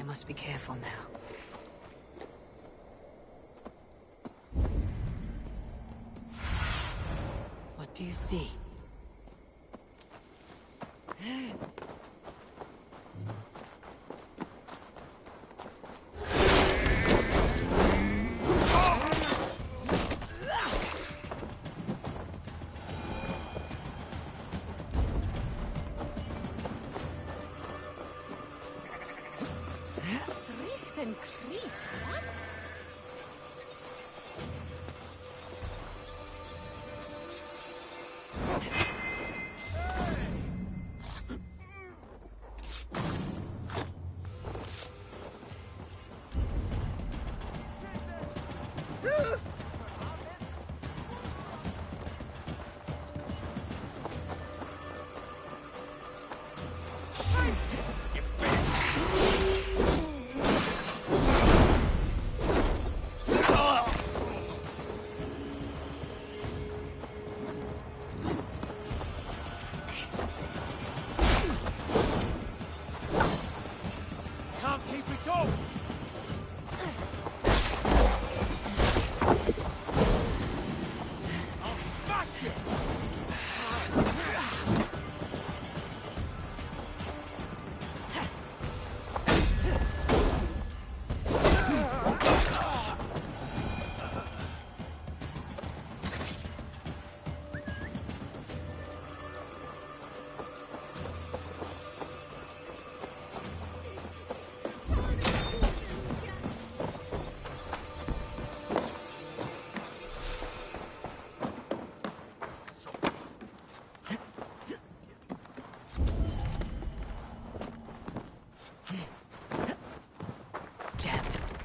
Speaker 2: Must be careful now. What do you see?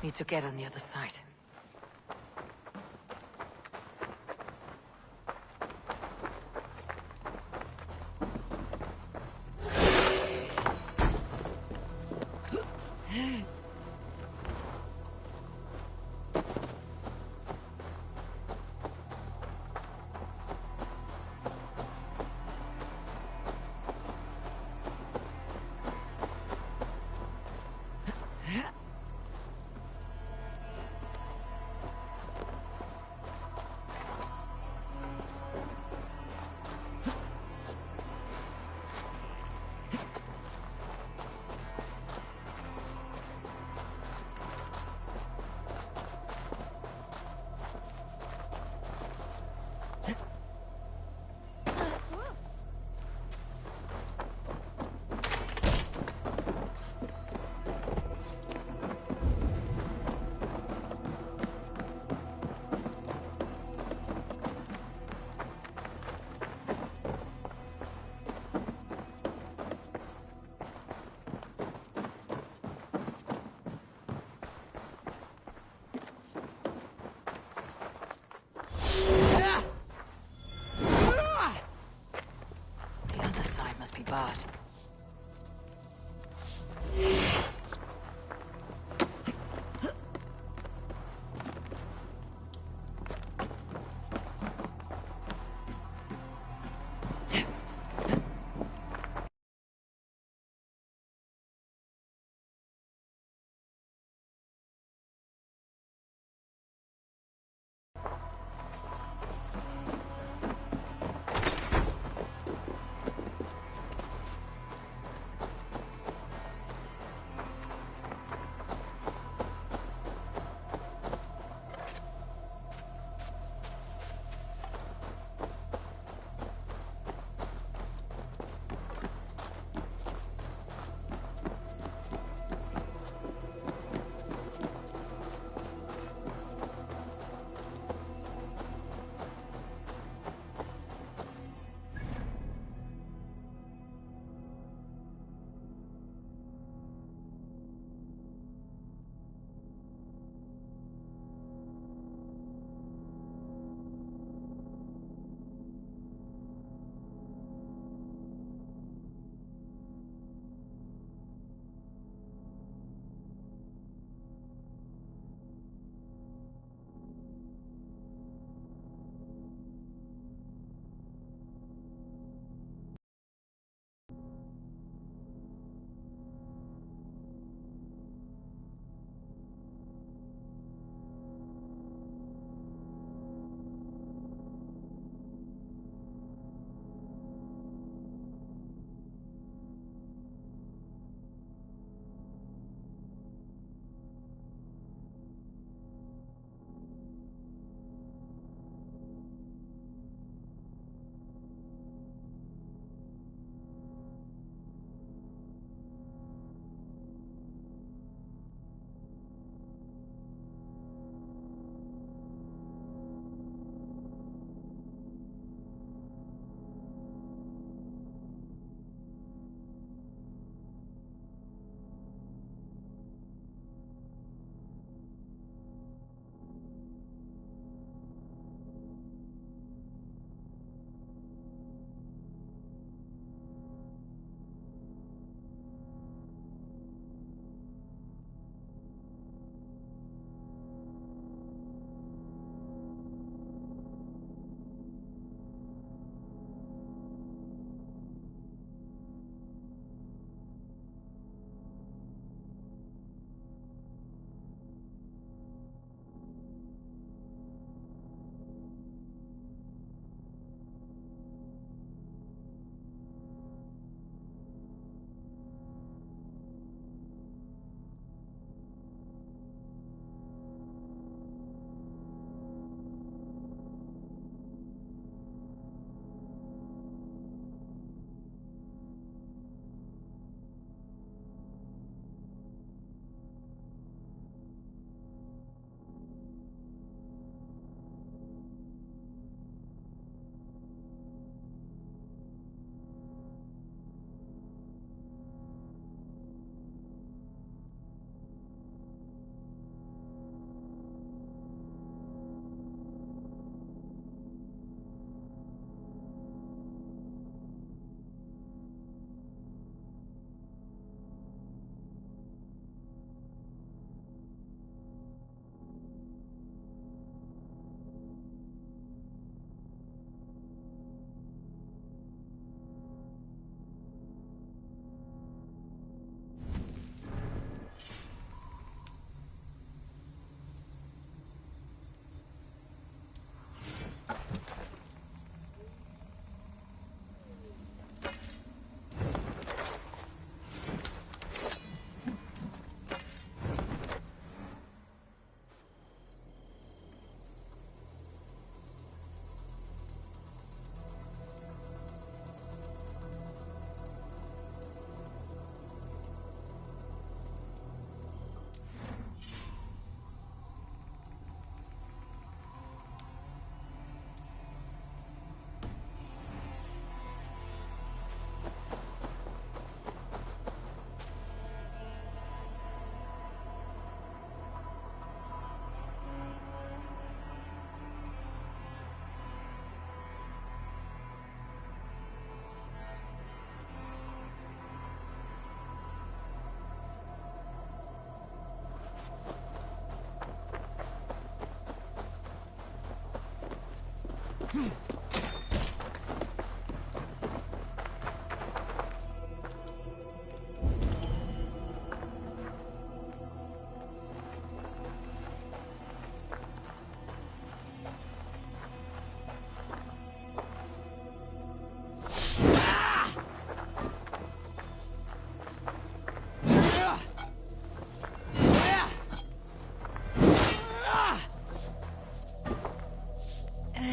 Speaker 2: Need to get on the other side. apart.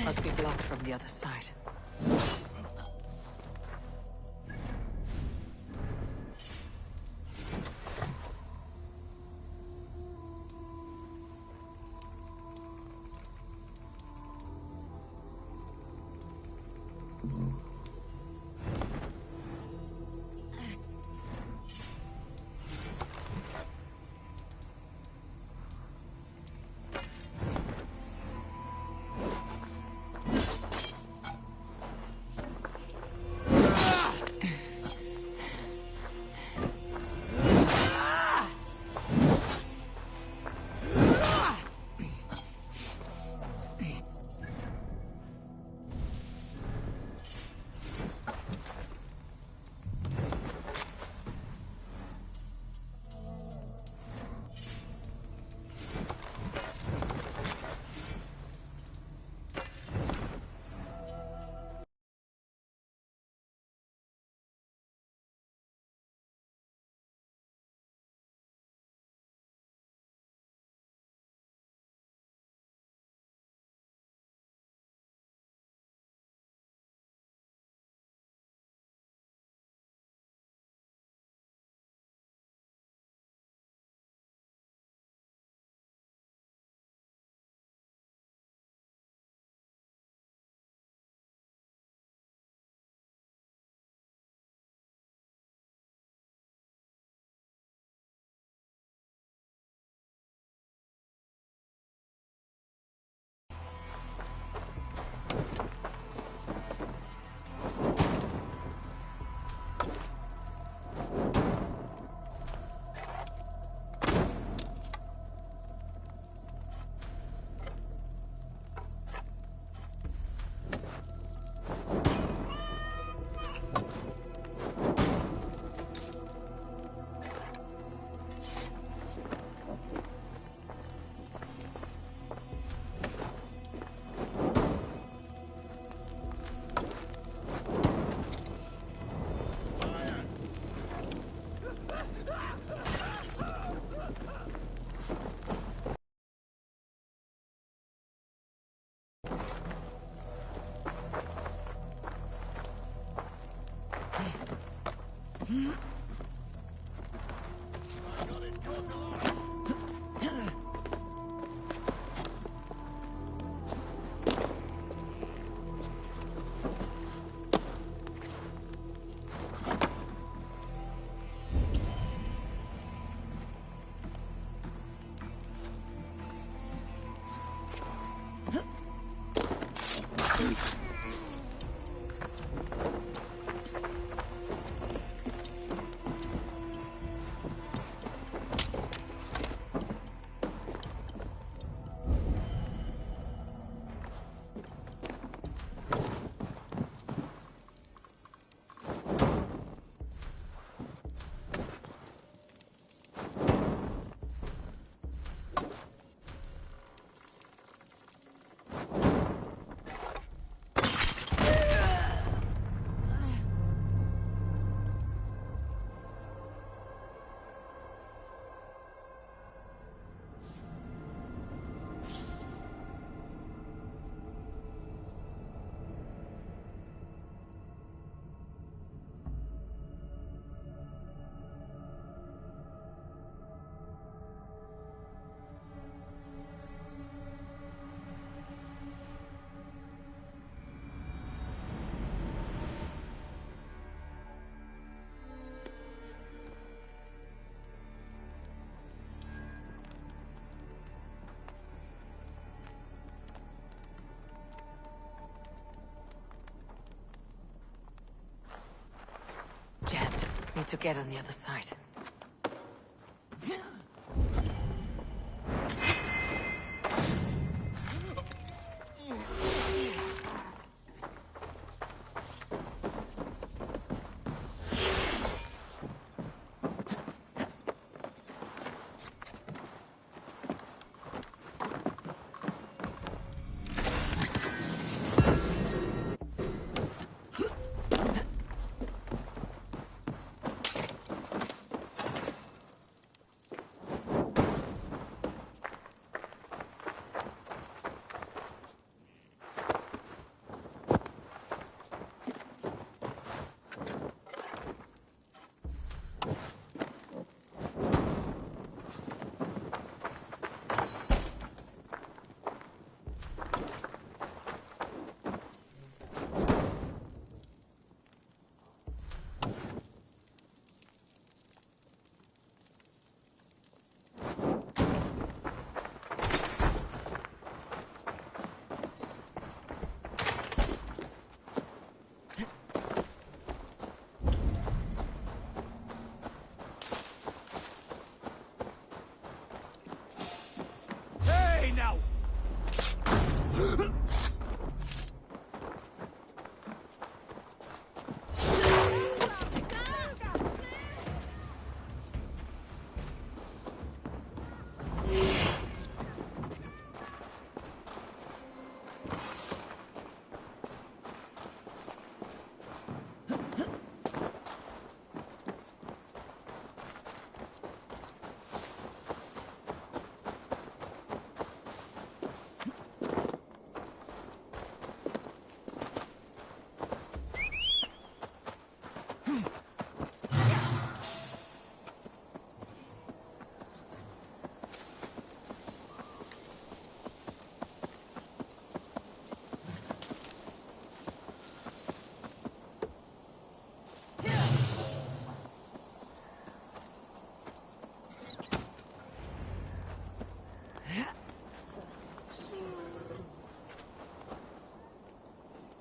Speaker 2: Must be blocked from the other side. Jammed. Need to get on the other side.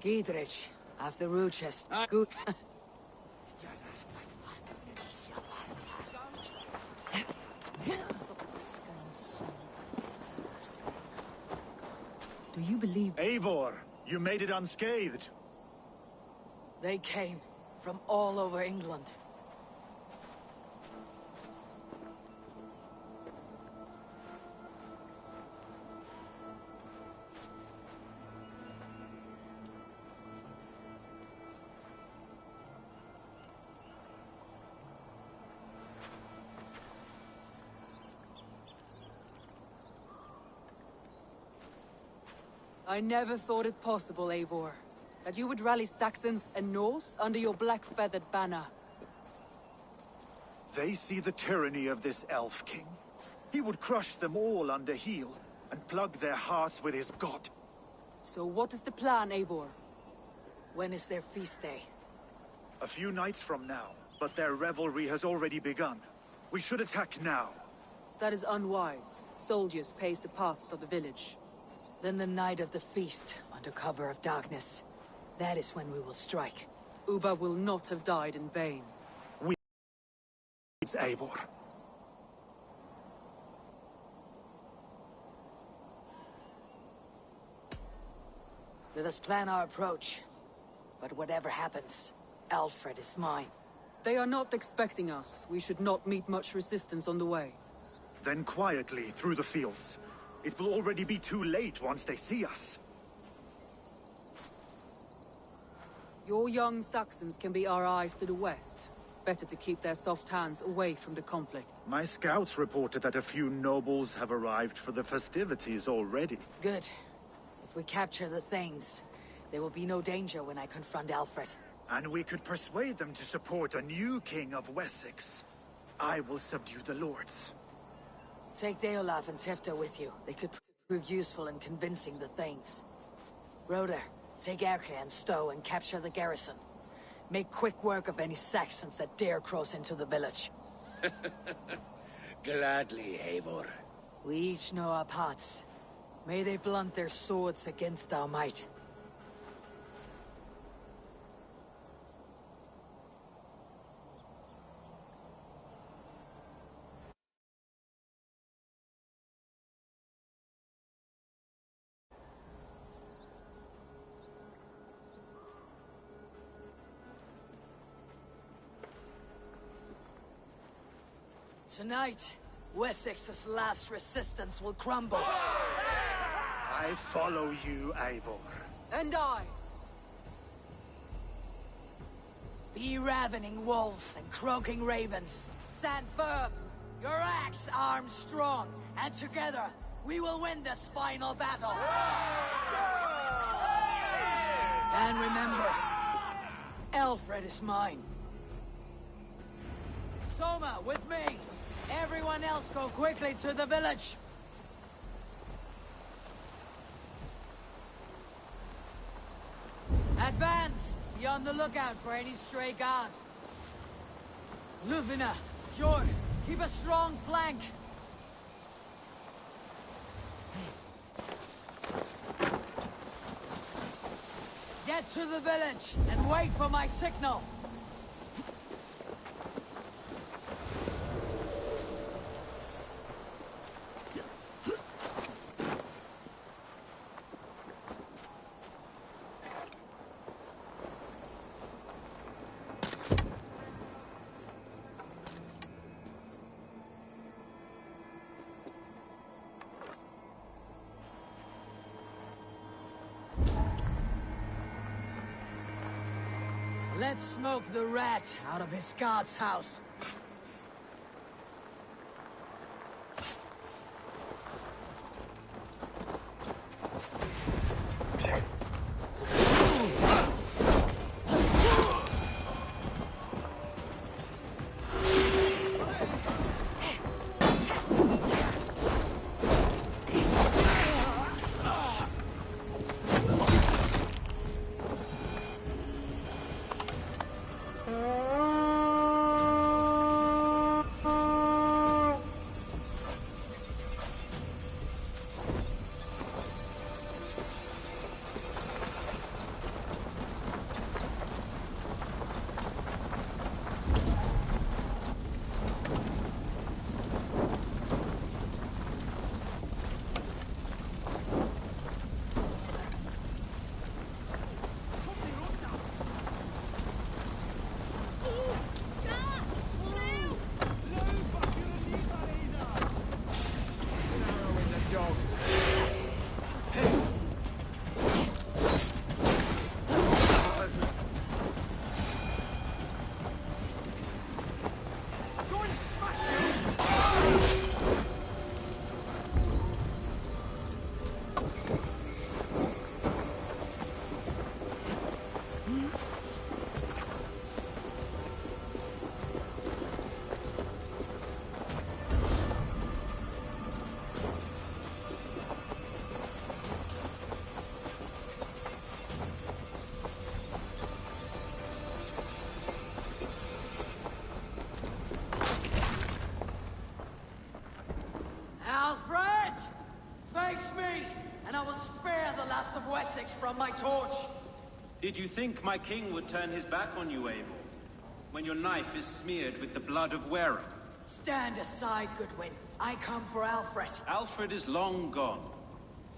Speaker 2: Gidrich, after Rochester. Good.
Speaker 14: Do you believe...
Speaker 17: Eivor, you made it unscathed.
Speaker 2: They came from all over England.
Speaker 14: I never thought it possible, Eivor, that you would rally Saxons and Norse under your black-feathered banner.
Speaker 17: They see the tyranny of this elf king. He would crush them all under heel and plug their hearts with his god.
Speaker 14: So what is the plan, Eivor?
Speaker 2: When is their feast day?
Speaker 17: A few nights from now, but their revelry has already begun. We should attack now.
Speaker 14: That is unwise. Soldiers pace the paths of the village.
Speaker 2: Then the night of the feast, under cover of darkness. That is when we will strike.
Speaker 14: Ubba will not have died in vain.
Speaker 17: It's Eivor.
Speaker 2: Let us plan our approach. But whatever happens, Alfred is mine.
Speaker 14: They are not expecting us. We should not meet much resistance on the way.
Speaker 17: Then quietly through the fields. It will already be too late once they see us.
Speaker 14: Your young Saxons can be our eyes to the west. Better to keep their soft hands away from the conflict.
Speaker 17: My scouts reported that a few nobles have arrived for the festivities already.
Speaker 2: Good. If we capture the things, there will be no danger when I confront Alfred.
Speaker 17: And we could persuade them to support a new king of Wessex. I will subdue the lords.
Speaker 2: Take Deolaf and Tifta with you. They could prove useful in convincing the Thanes. Roder, take Erke and Stowe and capture the garrison. Make quick work of any Saxons that dare cross into the village.
Speaker 6: Gladly, Eivor.
Speaker 2: We each know our parts. May they blunt their swords against our might. Tonight, Wessex's last resistance will crumble.
Speaker 17: I follow you, Eivor.
Speaker 14: And I.
Speaker 2: Be ravening wolves and croaking ravens. Stand firm. Your axe armed strong. And together, we will win this final battle. And remember, Alfred is mine. Soma, with me. Everyone else go quickly to the village. Advance! Be on the lookout for any stray guards. Lufina, Jorg, keep a strong flank. Get to the village and wait for my signal. Let's smoke the rat out of his guard's house. Wessex from my torch!
Speaker 21: Did you think my king would turn his back on you, Eivor? When your knife is smeared with the blood of Wareham?
Speaker 2: Stand aside, Goodwin. I come for Alfred.
Speaker 21: Alfred is long gone.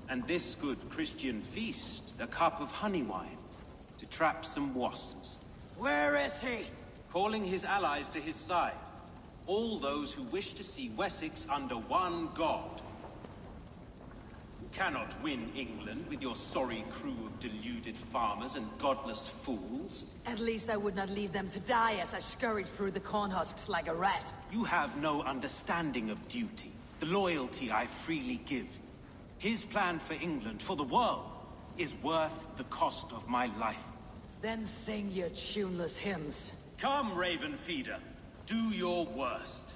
Speaker 21: And this good Christian feast, a cup of honey wine, to trap some wasps.
Speaker 2: Where is he?
Speaker 21: Calling his allies to his side. All those who wish to see Wessex under one god. You cannot win England with your sorry crew of deluded farmers and godless fools.
Speaker 2: At least I would not leave them to die as I scurried through the corn husks like a rat.
Speaker 21: You have no understanding of duty, the loyalty I freely give. His plan for England, for the world, is worth the cost of my life.
Speaker 2: Then sing your tuneless hymns.
Speaker 21: Come, Raven Feeder. Do your worst.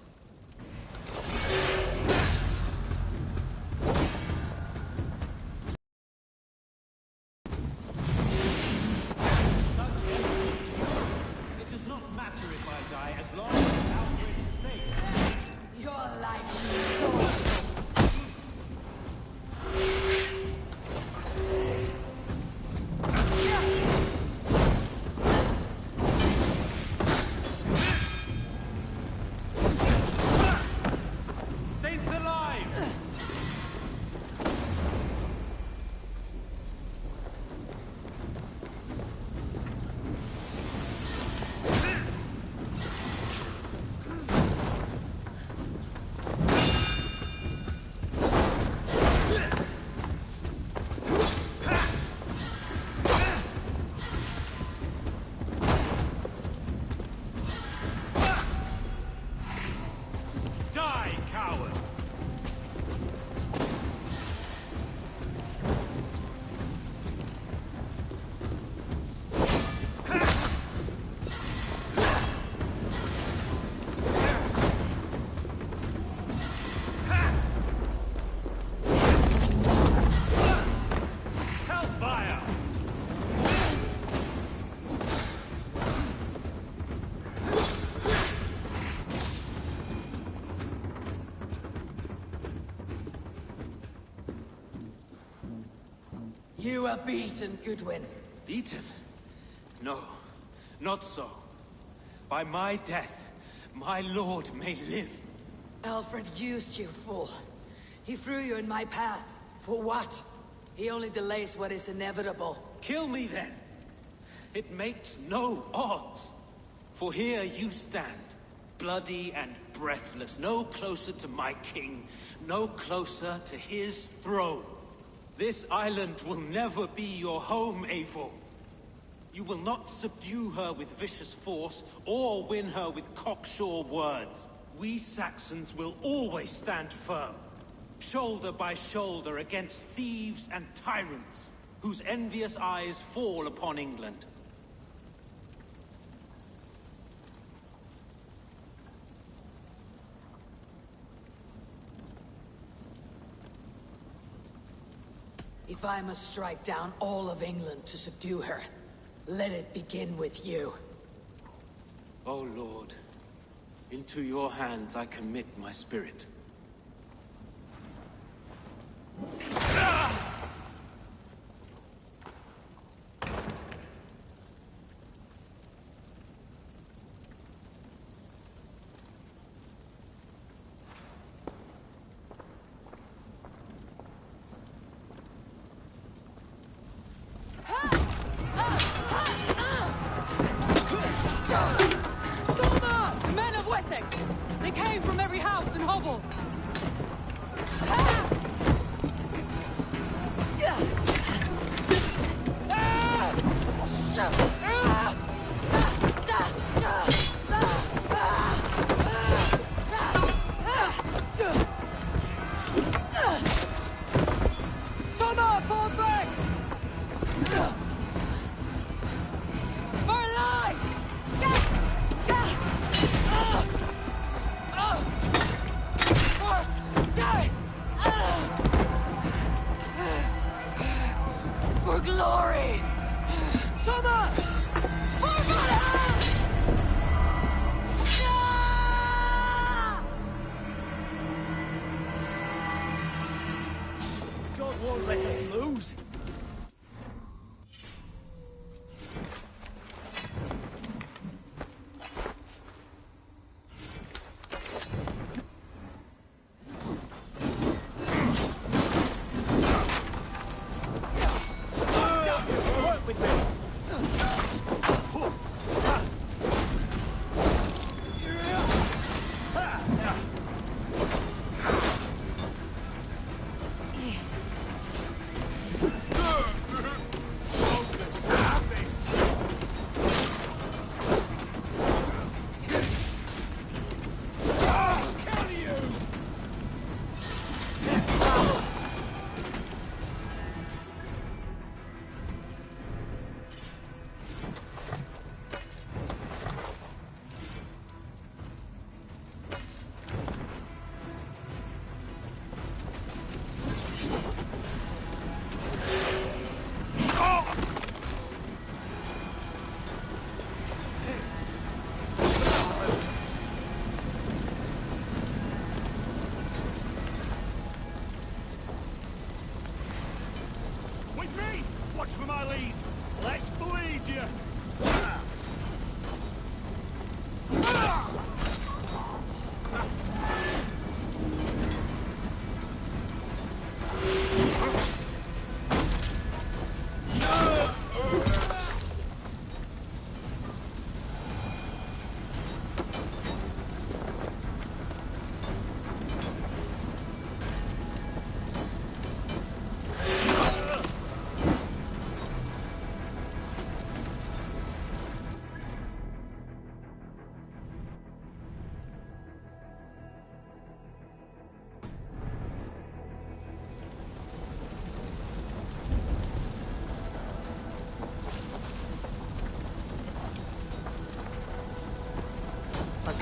Speaker 21: It does not matter if I die as long as Alfred is safe.
Speaker 2: Your life is so...
Speaker 21: Saints alive! Die, coward! Hellfire!
Speaker 2: You are beaten, Goodwin.
Speaker 21: Beaten? No, not so. By my death, my lord may live.
Speaker 2: Alfred used you, fool. He threw you in my path. For what? He only delays what is inevitable.
Speaker 21: Kill me then. It makes no odds. For here you stand, bloody and breathless, no closer to my king, no closer to his throne. This island will never be your home, Eivor. You will not subdue her with vicious force, or win her with cocksure words. We Saxons will always stand firm, shoulder by shoulder against thieves and tyrants, whose envious eyes fall upon England.
Speaker 2: If I must strike down all of England to subdue her, let it begin with you.
Speaker 21: O Lord, into your hands I commit my spirit.
Speaker 4: Soldier! Men of Wessex! They came from every house and hovel! Soldier, fall back! For life! For glory! Summer! For Valhalla!
Speaker 3: God won't let us lose.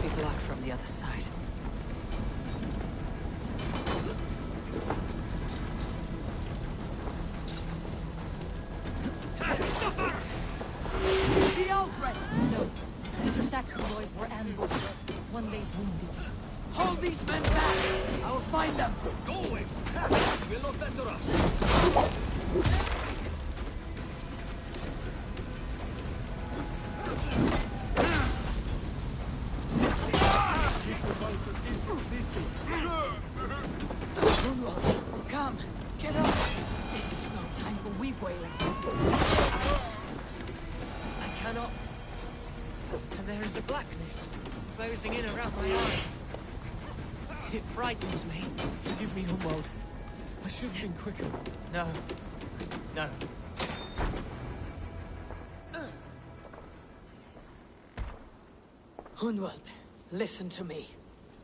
Speaker 2: must be blocked from the other side.
Speaker 16: See Alfred! No. The Saxon boys were ambushed. One lays wounded.
Speaker 2: Hold these men back! I will find them!
Speaker 6: Go away! Will not enter us!
Speaker 2: Come, get up! This is no time for weep wailing.
Speaker 6: I cannot. And there is a blackness closing in around my eyes. It frightens me. Forgive me, Humboldt. I should have been quicker. No. No.
Speaker 2: Hunwald, listen to me.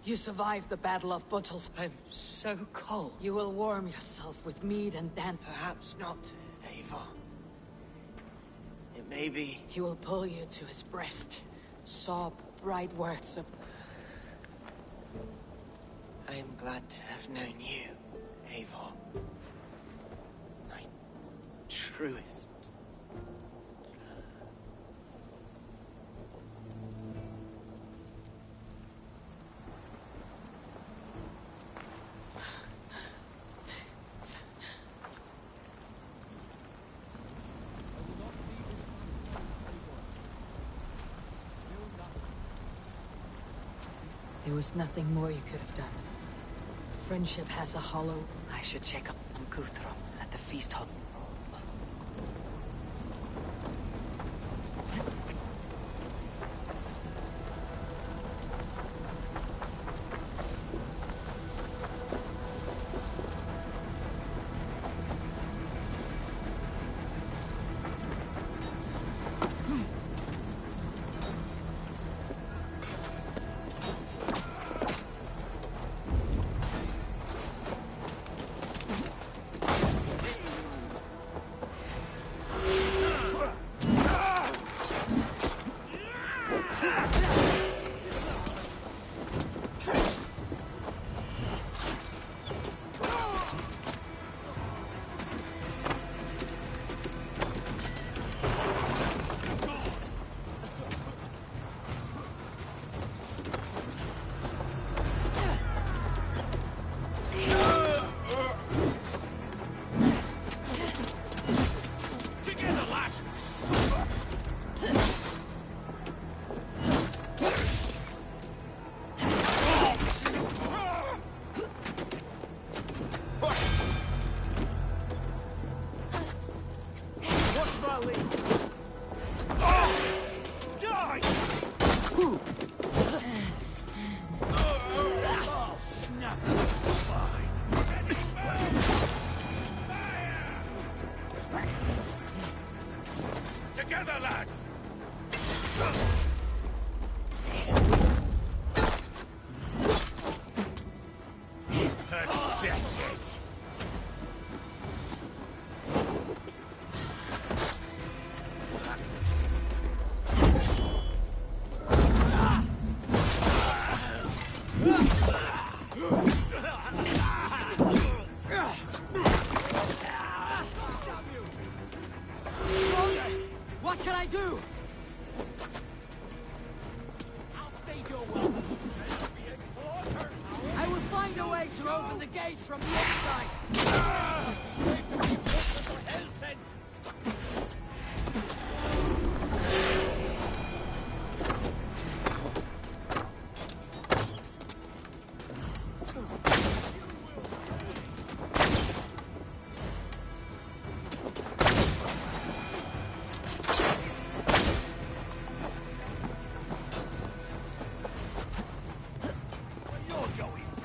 Speaker 2: You survived the Battle of Buttles.
Speaker 6: I'm so cold.
Speaker 2: You will warm yourself with mead and dance.
Speaker 6: Perhaps not, Eivor. It may be.
Speaker 2: He will pull you to his breast. Sob bright words of...
Speaker 6: I am glad to have known you, Eivor. My truest.
Speaker 2: There was nothing more you could have done. Friendship has a hollow. I should check up on Guthrum at the feast hall.
Speaker 6: Together, lads!
Speaker 2: What can I do?
Speaker 6: I'll stage your welcome.
Speaker 2: I will find a way to open the gates from the inside.
Speaker 6: Hell sent.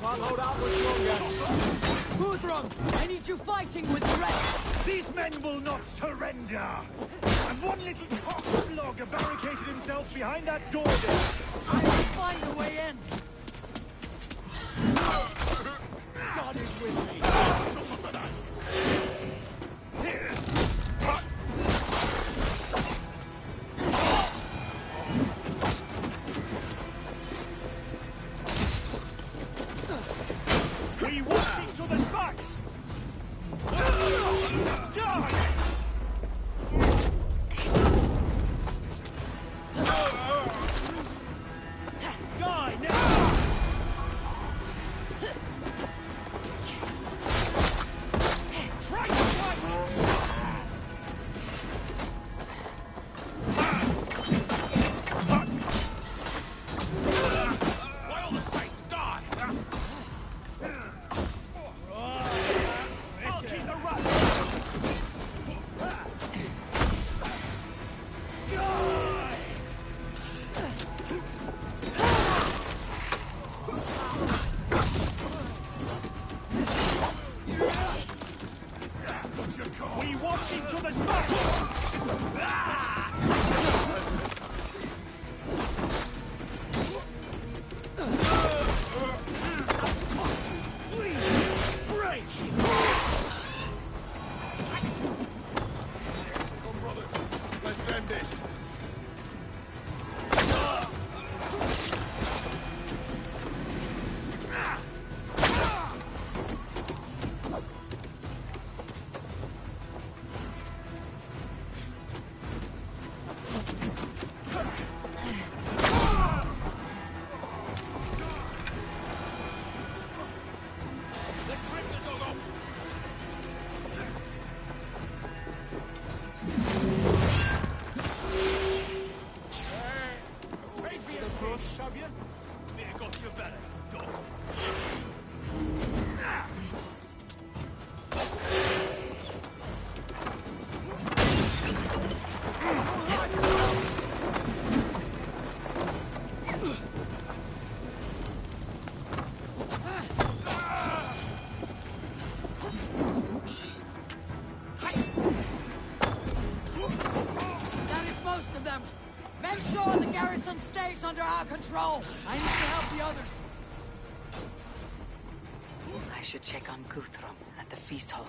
Speaker 3: Hold out much longer.
Speaker 2: Guthrum, I need you fighting with the rest.
Speaker 17: These men will not surrender. And one little cockblogger barricaded himself behind that door there.
Speaker 2: I will find a way in.
Speaker 6: God is with me.
Speaker 2: control! I need to help the others!
Speaker 16: I should check on Guthrum at the feast hall.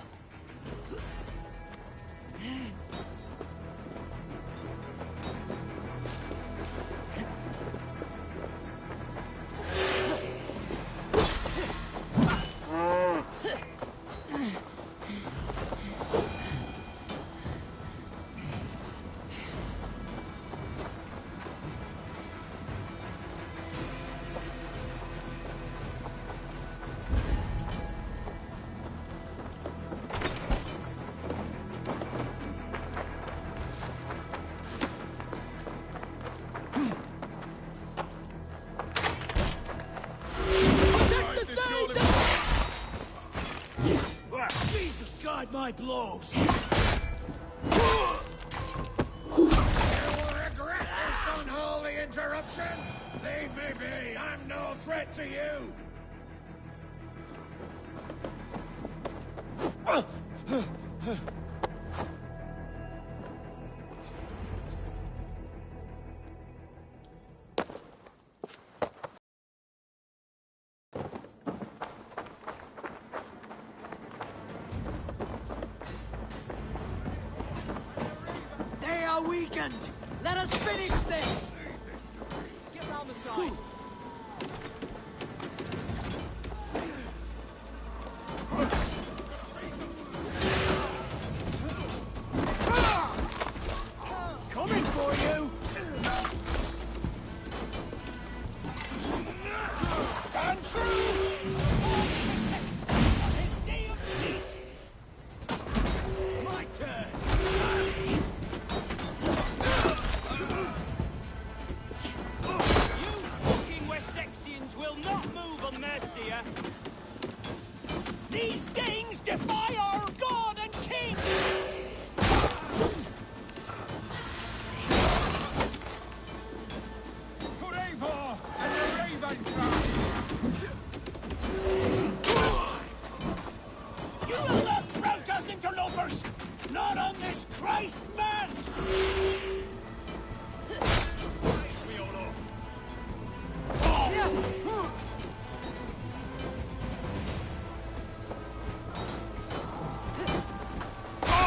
Speaker 6: Jesus, guide my blows!
Speaker 20: You will regret this unholy interruption! Leave me be! I'm no threat to you!
Speaker 2: They are weakened! Let us finish this!
Speaker 6: Get round the side!
Speaker 20: Coming for you! Stand true! Protects on his day of beasts! My turn!
Speaker 6: You fucking Wessexians will not move on Mercia!
Speaker 20: These things defy our god and king! For Eivor and the Raven Crown! You will not rout us, interlopers! Not on this Christ Mass!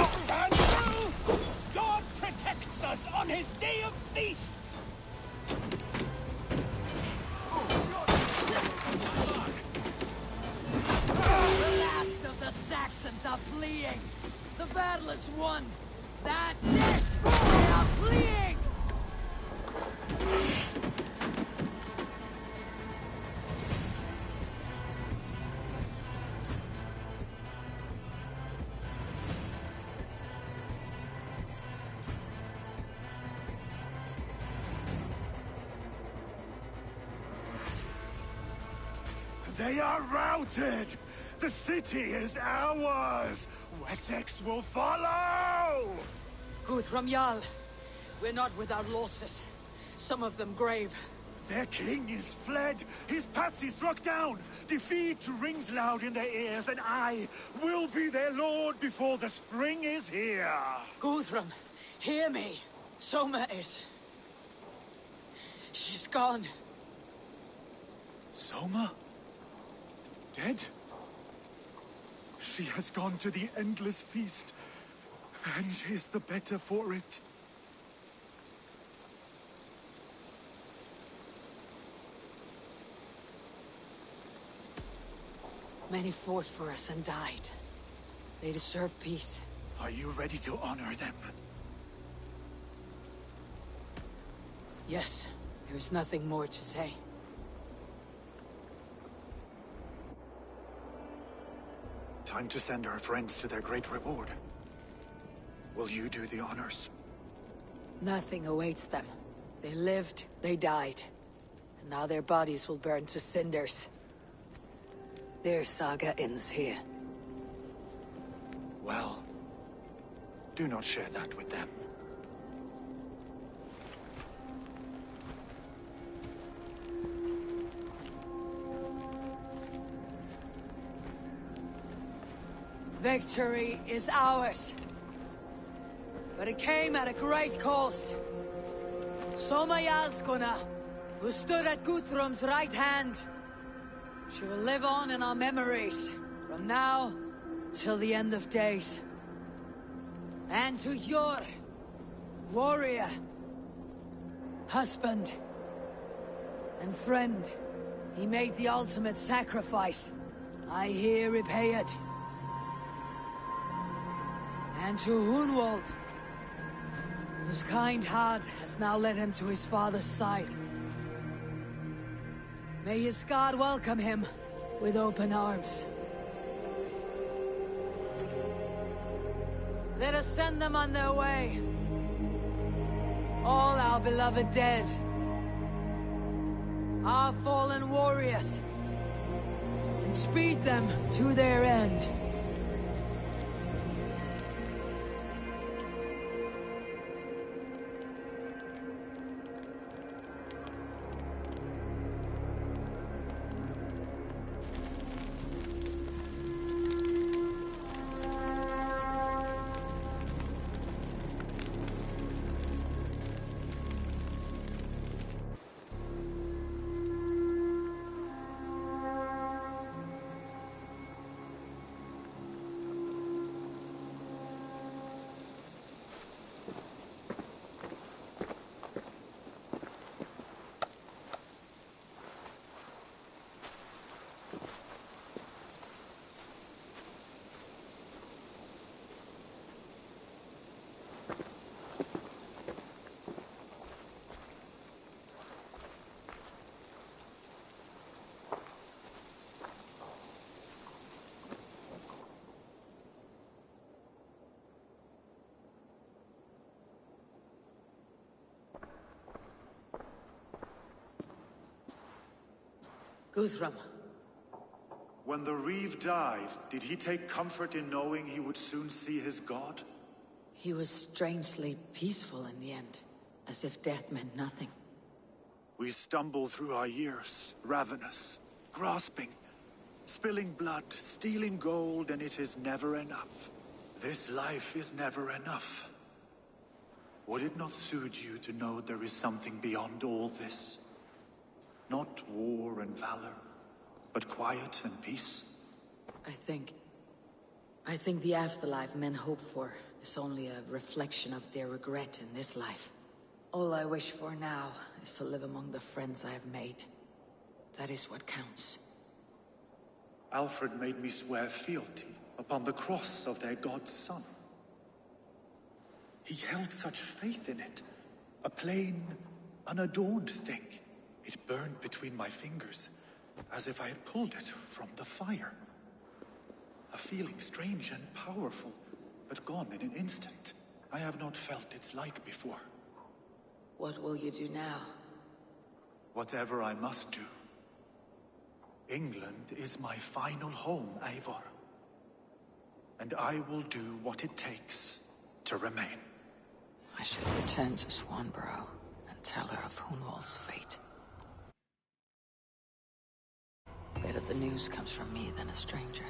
Speaker 20: Stand true! God protects us on his day of feasts!
Speaker 2: The last of the Saxons are fleeing! The battle is won! That's it! They are fleeing!
Speaker 17: They are routed! The city is ours! Wessex will follow!
Speaker 2: Guthrum Jarl, we're not without losses. Some of them grave.
Speaker 17: Their king is fled! His patsy struck down! Defeat rings loud in their ears, and I will be their lord before the spring is here!
Speaker 2: Guthrum, hear me. Soma is... She's gone.
Speaker 17: Soma? Dead? She has gone to the endless feast, and is the better for it.
Speaker 2: Many fought for us and died. They deserve peace.
Speaker 17: Are you ready to honor them?
Speaker 2: Yes, there is nothing more to say.
Speaker 17: Time to send our friends to their great reward. Will you do the honors?
Speaker 2: Nothing awaits them. They lived, they died. And now their bodies will burn to cinders. Their saga ends here.
Speaker 17: Well, do not share that with them.
Speaker 2: Victory is ours. But it came at a great cost. Soma Jarlskona, who stood at Guthrum's right hand. She will live on in our memories, from now till the end of days. And to your warrior, husband, and friend, he made the ultimate sacrifice. I here repay it. And to Hunwald, whose kind heart has now led him to his father's side. May his God welcome him with open arms. Let us send them on their way. All our beloved dead. Our fallen warriors. And speed them to their end. Guthrum.
Speaker 17: When the Reeve died, did he take comfort in knowing he would soon see his god?
Speaker 2: He was strangely peaceful in the end, as if death meant nothing.
Speaker 17: We stumble through our years, ravenous, grasping, spilling blood, stealing gold, and it is never enough. This life is never enough. Would it not suit you to know there is something beyond all this? Not war and valor, but quiet and peace?
Speaker 2: I think the afterlife men hope for is only a reflection of their regret in this life. All I wish for now is to live among the friends I have made. That is what counts.
Speaker 17: Alfred made me swear fealty upon the cross of their god's son. He held such faith in it, a plain, unadorned thing. It burned between my fingers, as if I had pulled it from the fire. A feeling strange and powerful, but gone in an instant. I have not felt its like before.
Speaker 2: What will you do now?
Speaker 17: Whatever I must do. England is my final home, Eivor. And I will do what it takes to remain.
Speaker 2: I should return to Swanborough and tell her of Hunwald's fate. Better the news comes from me than a stranger.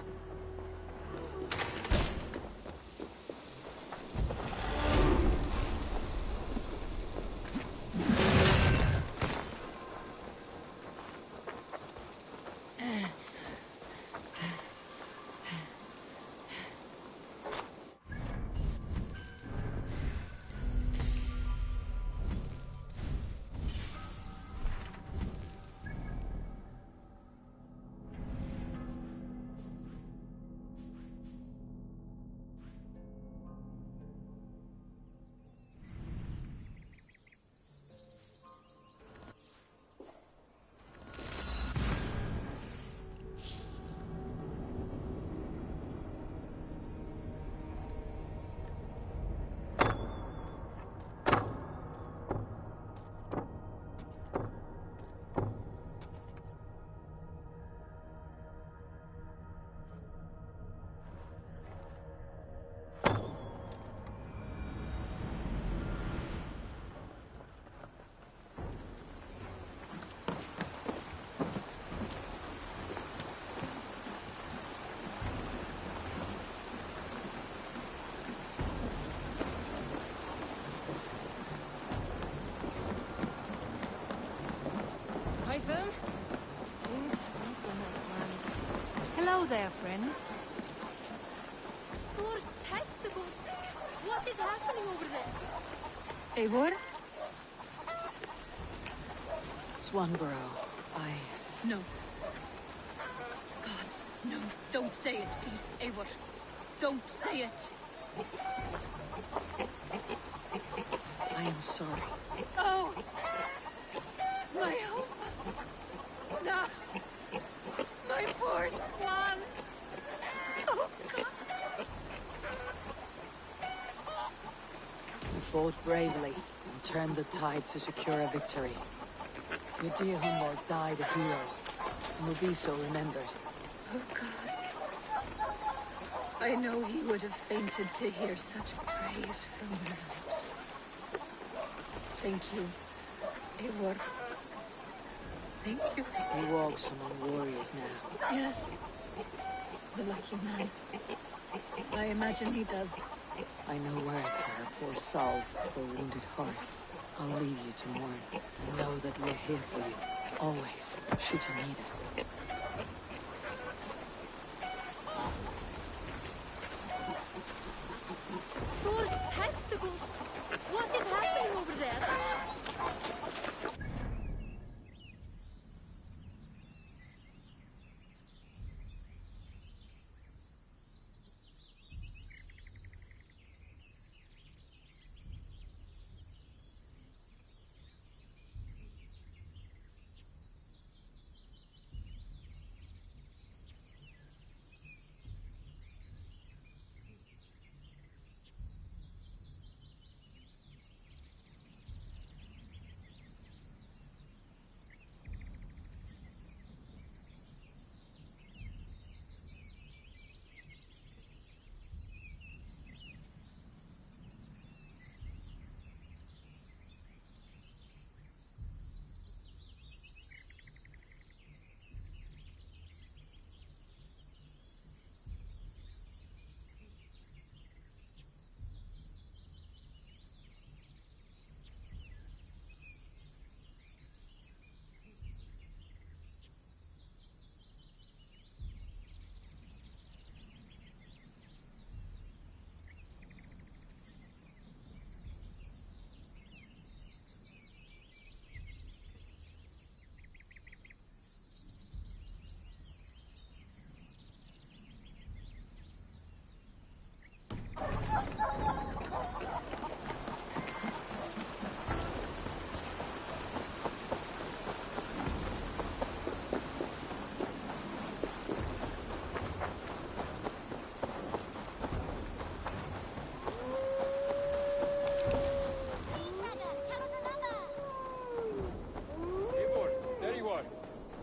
Speaker 4: Hello there, friend.
Speaker 12: Thor's testicles! What is happening over there?
Speaker 16: Eivor?
Speaker 2: Swanborough,
Speaker 4: No. Gods, no. Don't say it, please, Eivor. Don't say it.
Speaker 2: I am sorry.
Speaker 4: Oh! My hope! No! My poor swan! Oh, gods!
Speaker 2: You fought bravely and turned the tide to secure a victory. Your dear Humboldt died a hero, and will be so remembered.
Speaker 4: Oh, gods. I know he would have fainted to hear such praise from your lips. Thank you, Eivor. Thank you.
Speaker 2: He walks among warriors now.
Speaker 4: Yes. The lucky man. I imagine he does.
Speaker 2: I know words are a poor salve for a wounded heart. I'll leave you to mourn, and know that we're here for you, always, should you need us.
Speaker 12: Thor's testicles! What is happening over there?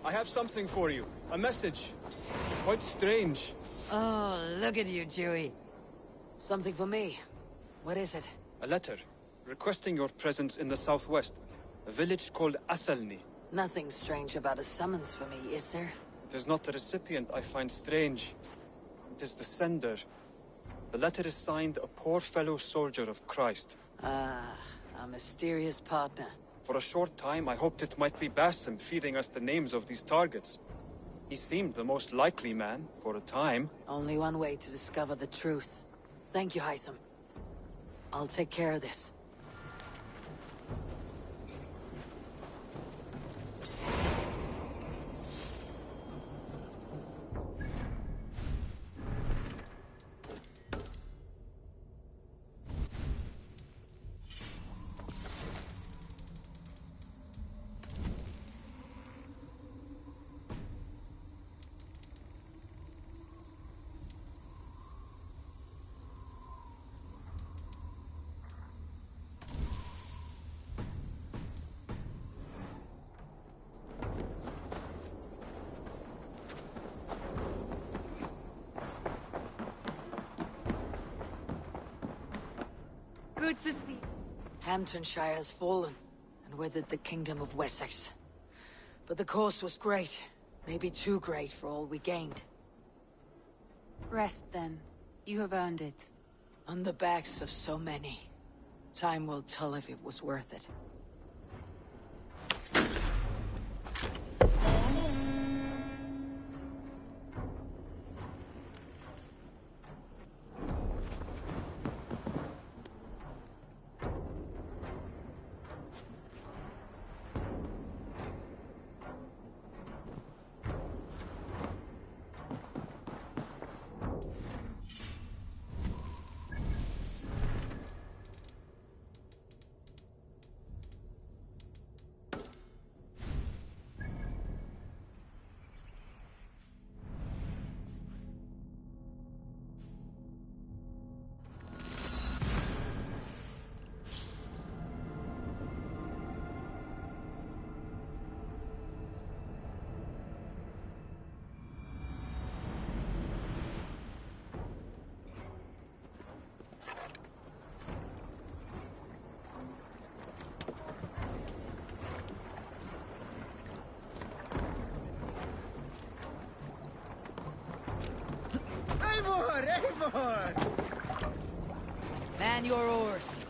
Speaker 7: I have something for you. A message. Quite strange.
Speaker 16: Oh, look at you, Dewey.
Speaker 2: Something for me. What is it?
Speaker 7: A letter, requesting your presence in the southwest. A village called Athelney.
Speaker 2: Nothing strange about a summons for me, is there?
Speaker 7: It is not the recipient I find strange. It is the sender. The letter is signed a poor fellow soldier of Christ.
Speaker 2: Ah, a mysterious partner.
Speaker 7: For a short time, I hoped it might be Basim feeding us the names of these targets. He seemed the most likely man, for a time.
Speaker 2: Only one way to discover the truth. Thank you, Hytham. I'll take care of this.
Speaker 14: Good to see.
Speaker 2: Hamptonshire has fallen, and with it the Kingdom of Wessex. But the cost was great. Maybe too great for all we gained.
Speaker 14: Rest then. You have earned it.
Speaker 2: On the backs of so many. Time will tell if it was worth it.
Speaker 20: aboard!
Speaker 1: Man your oars.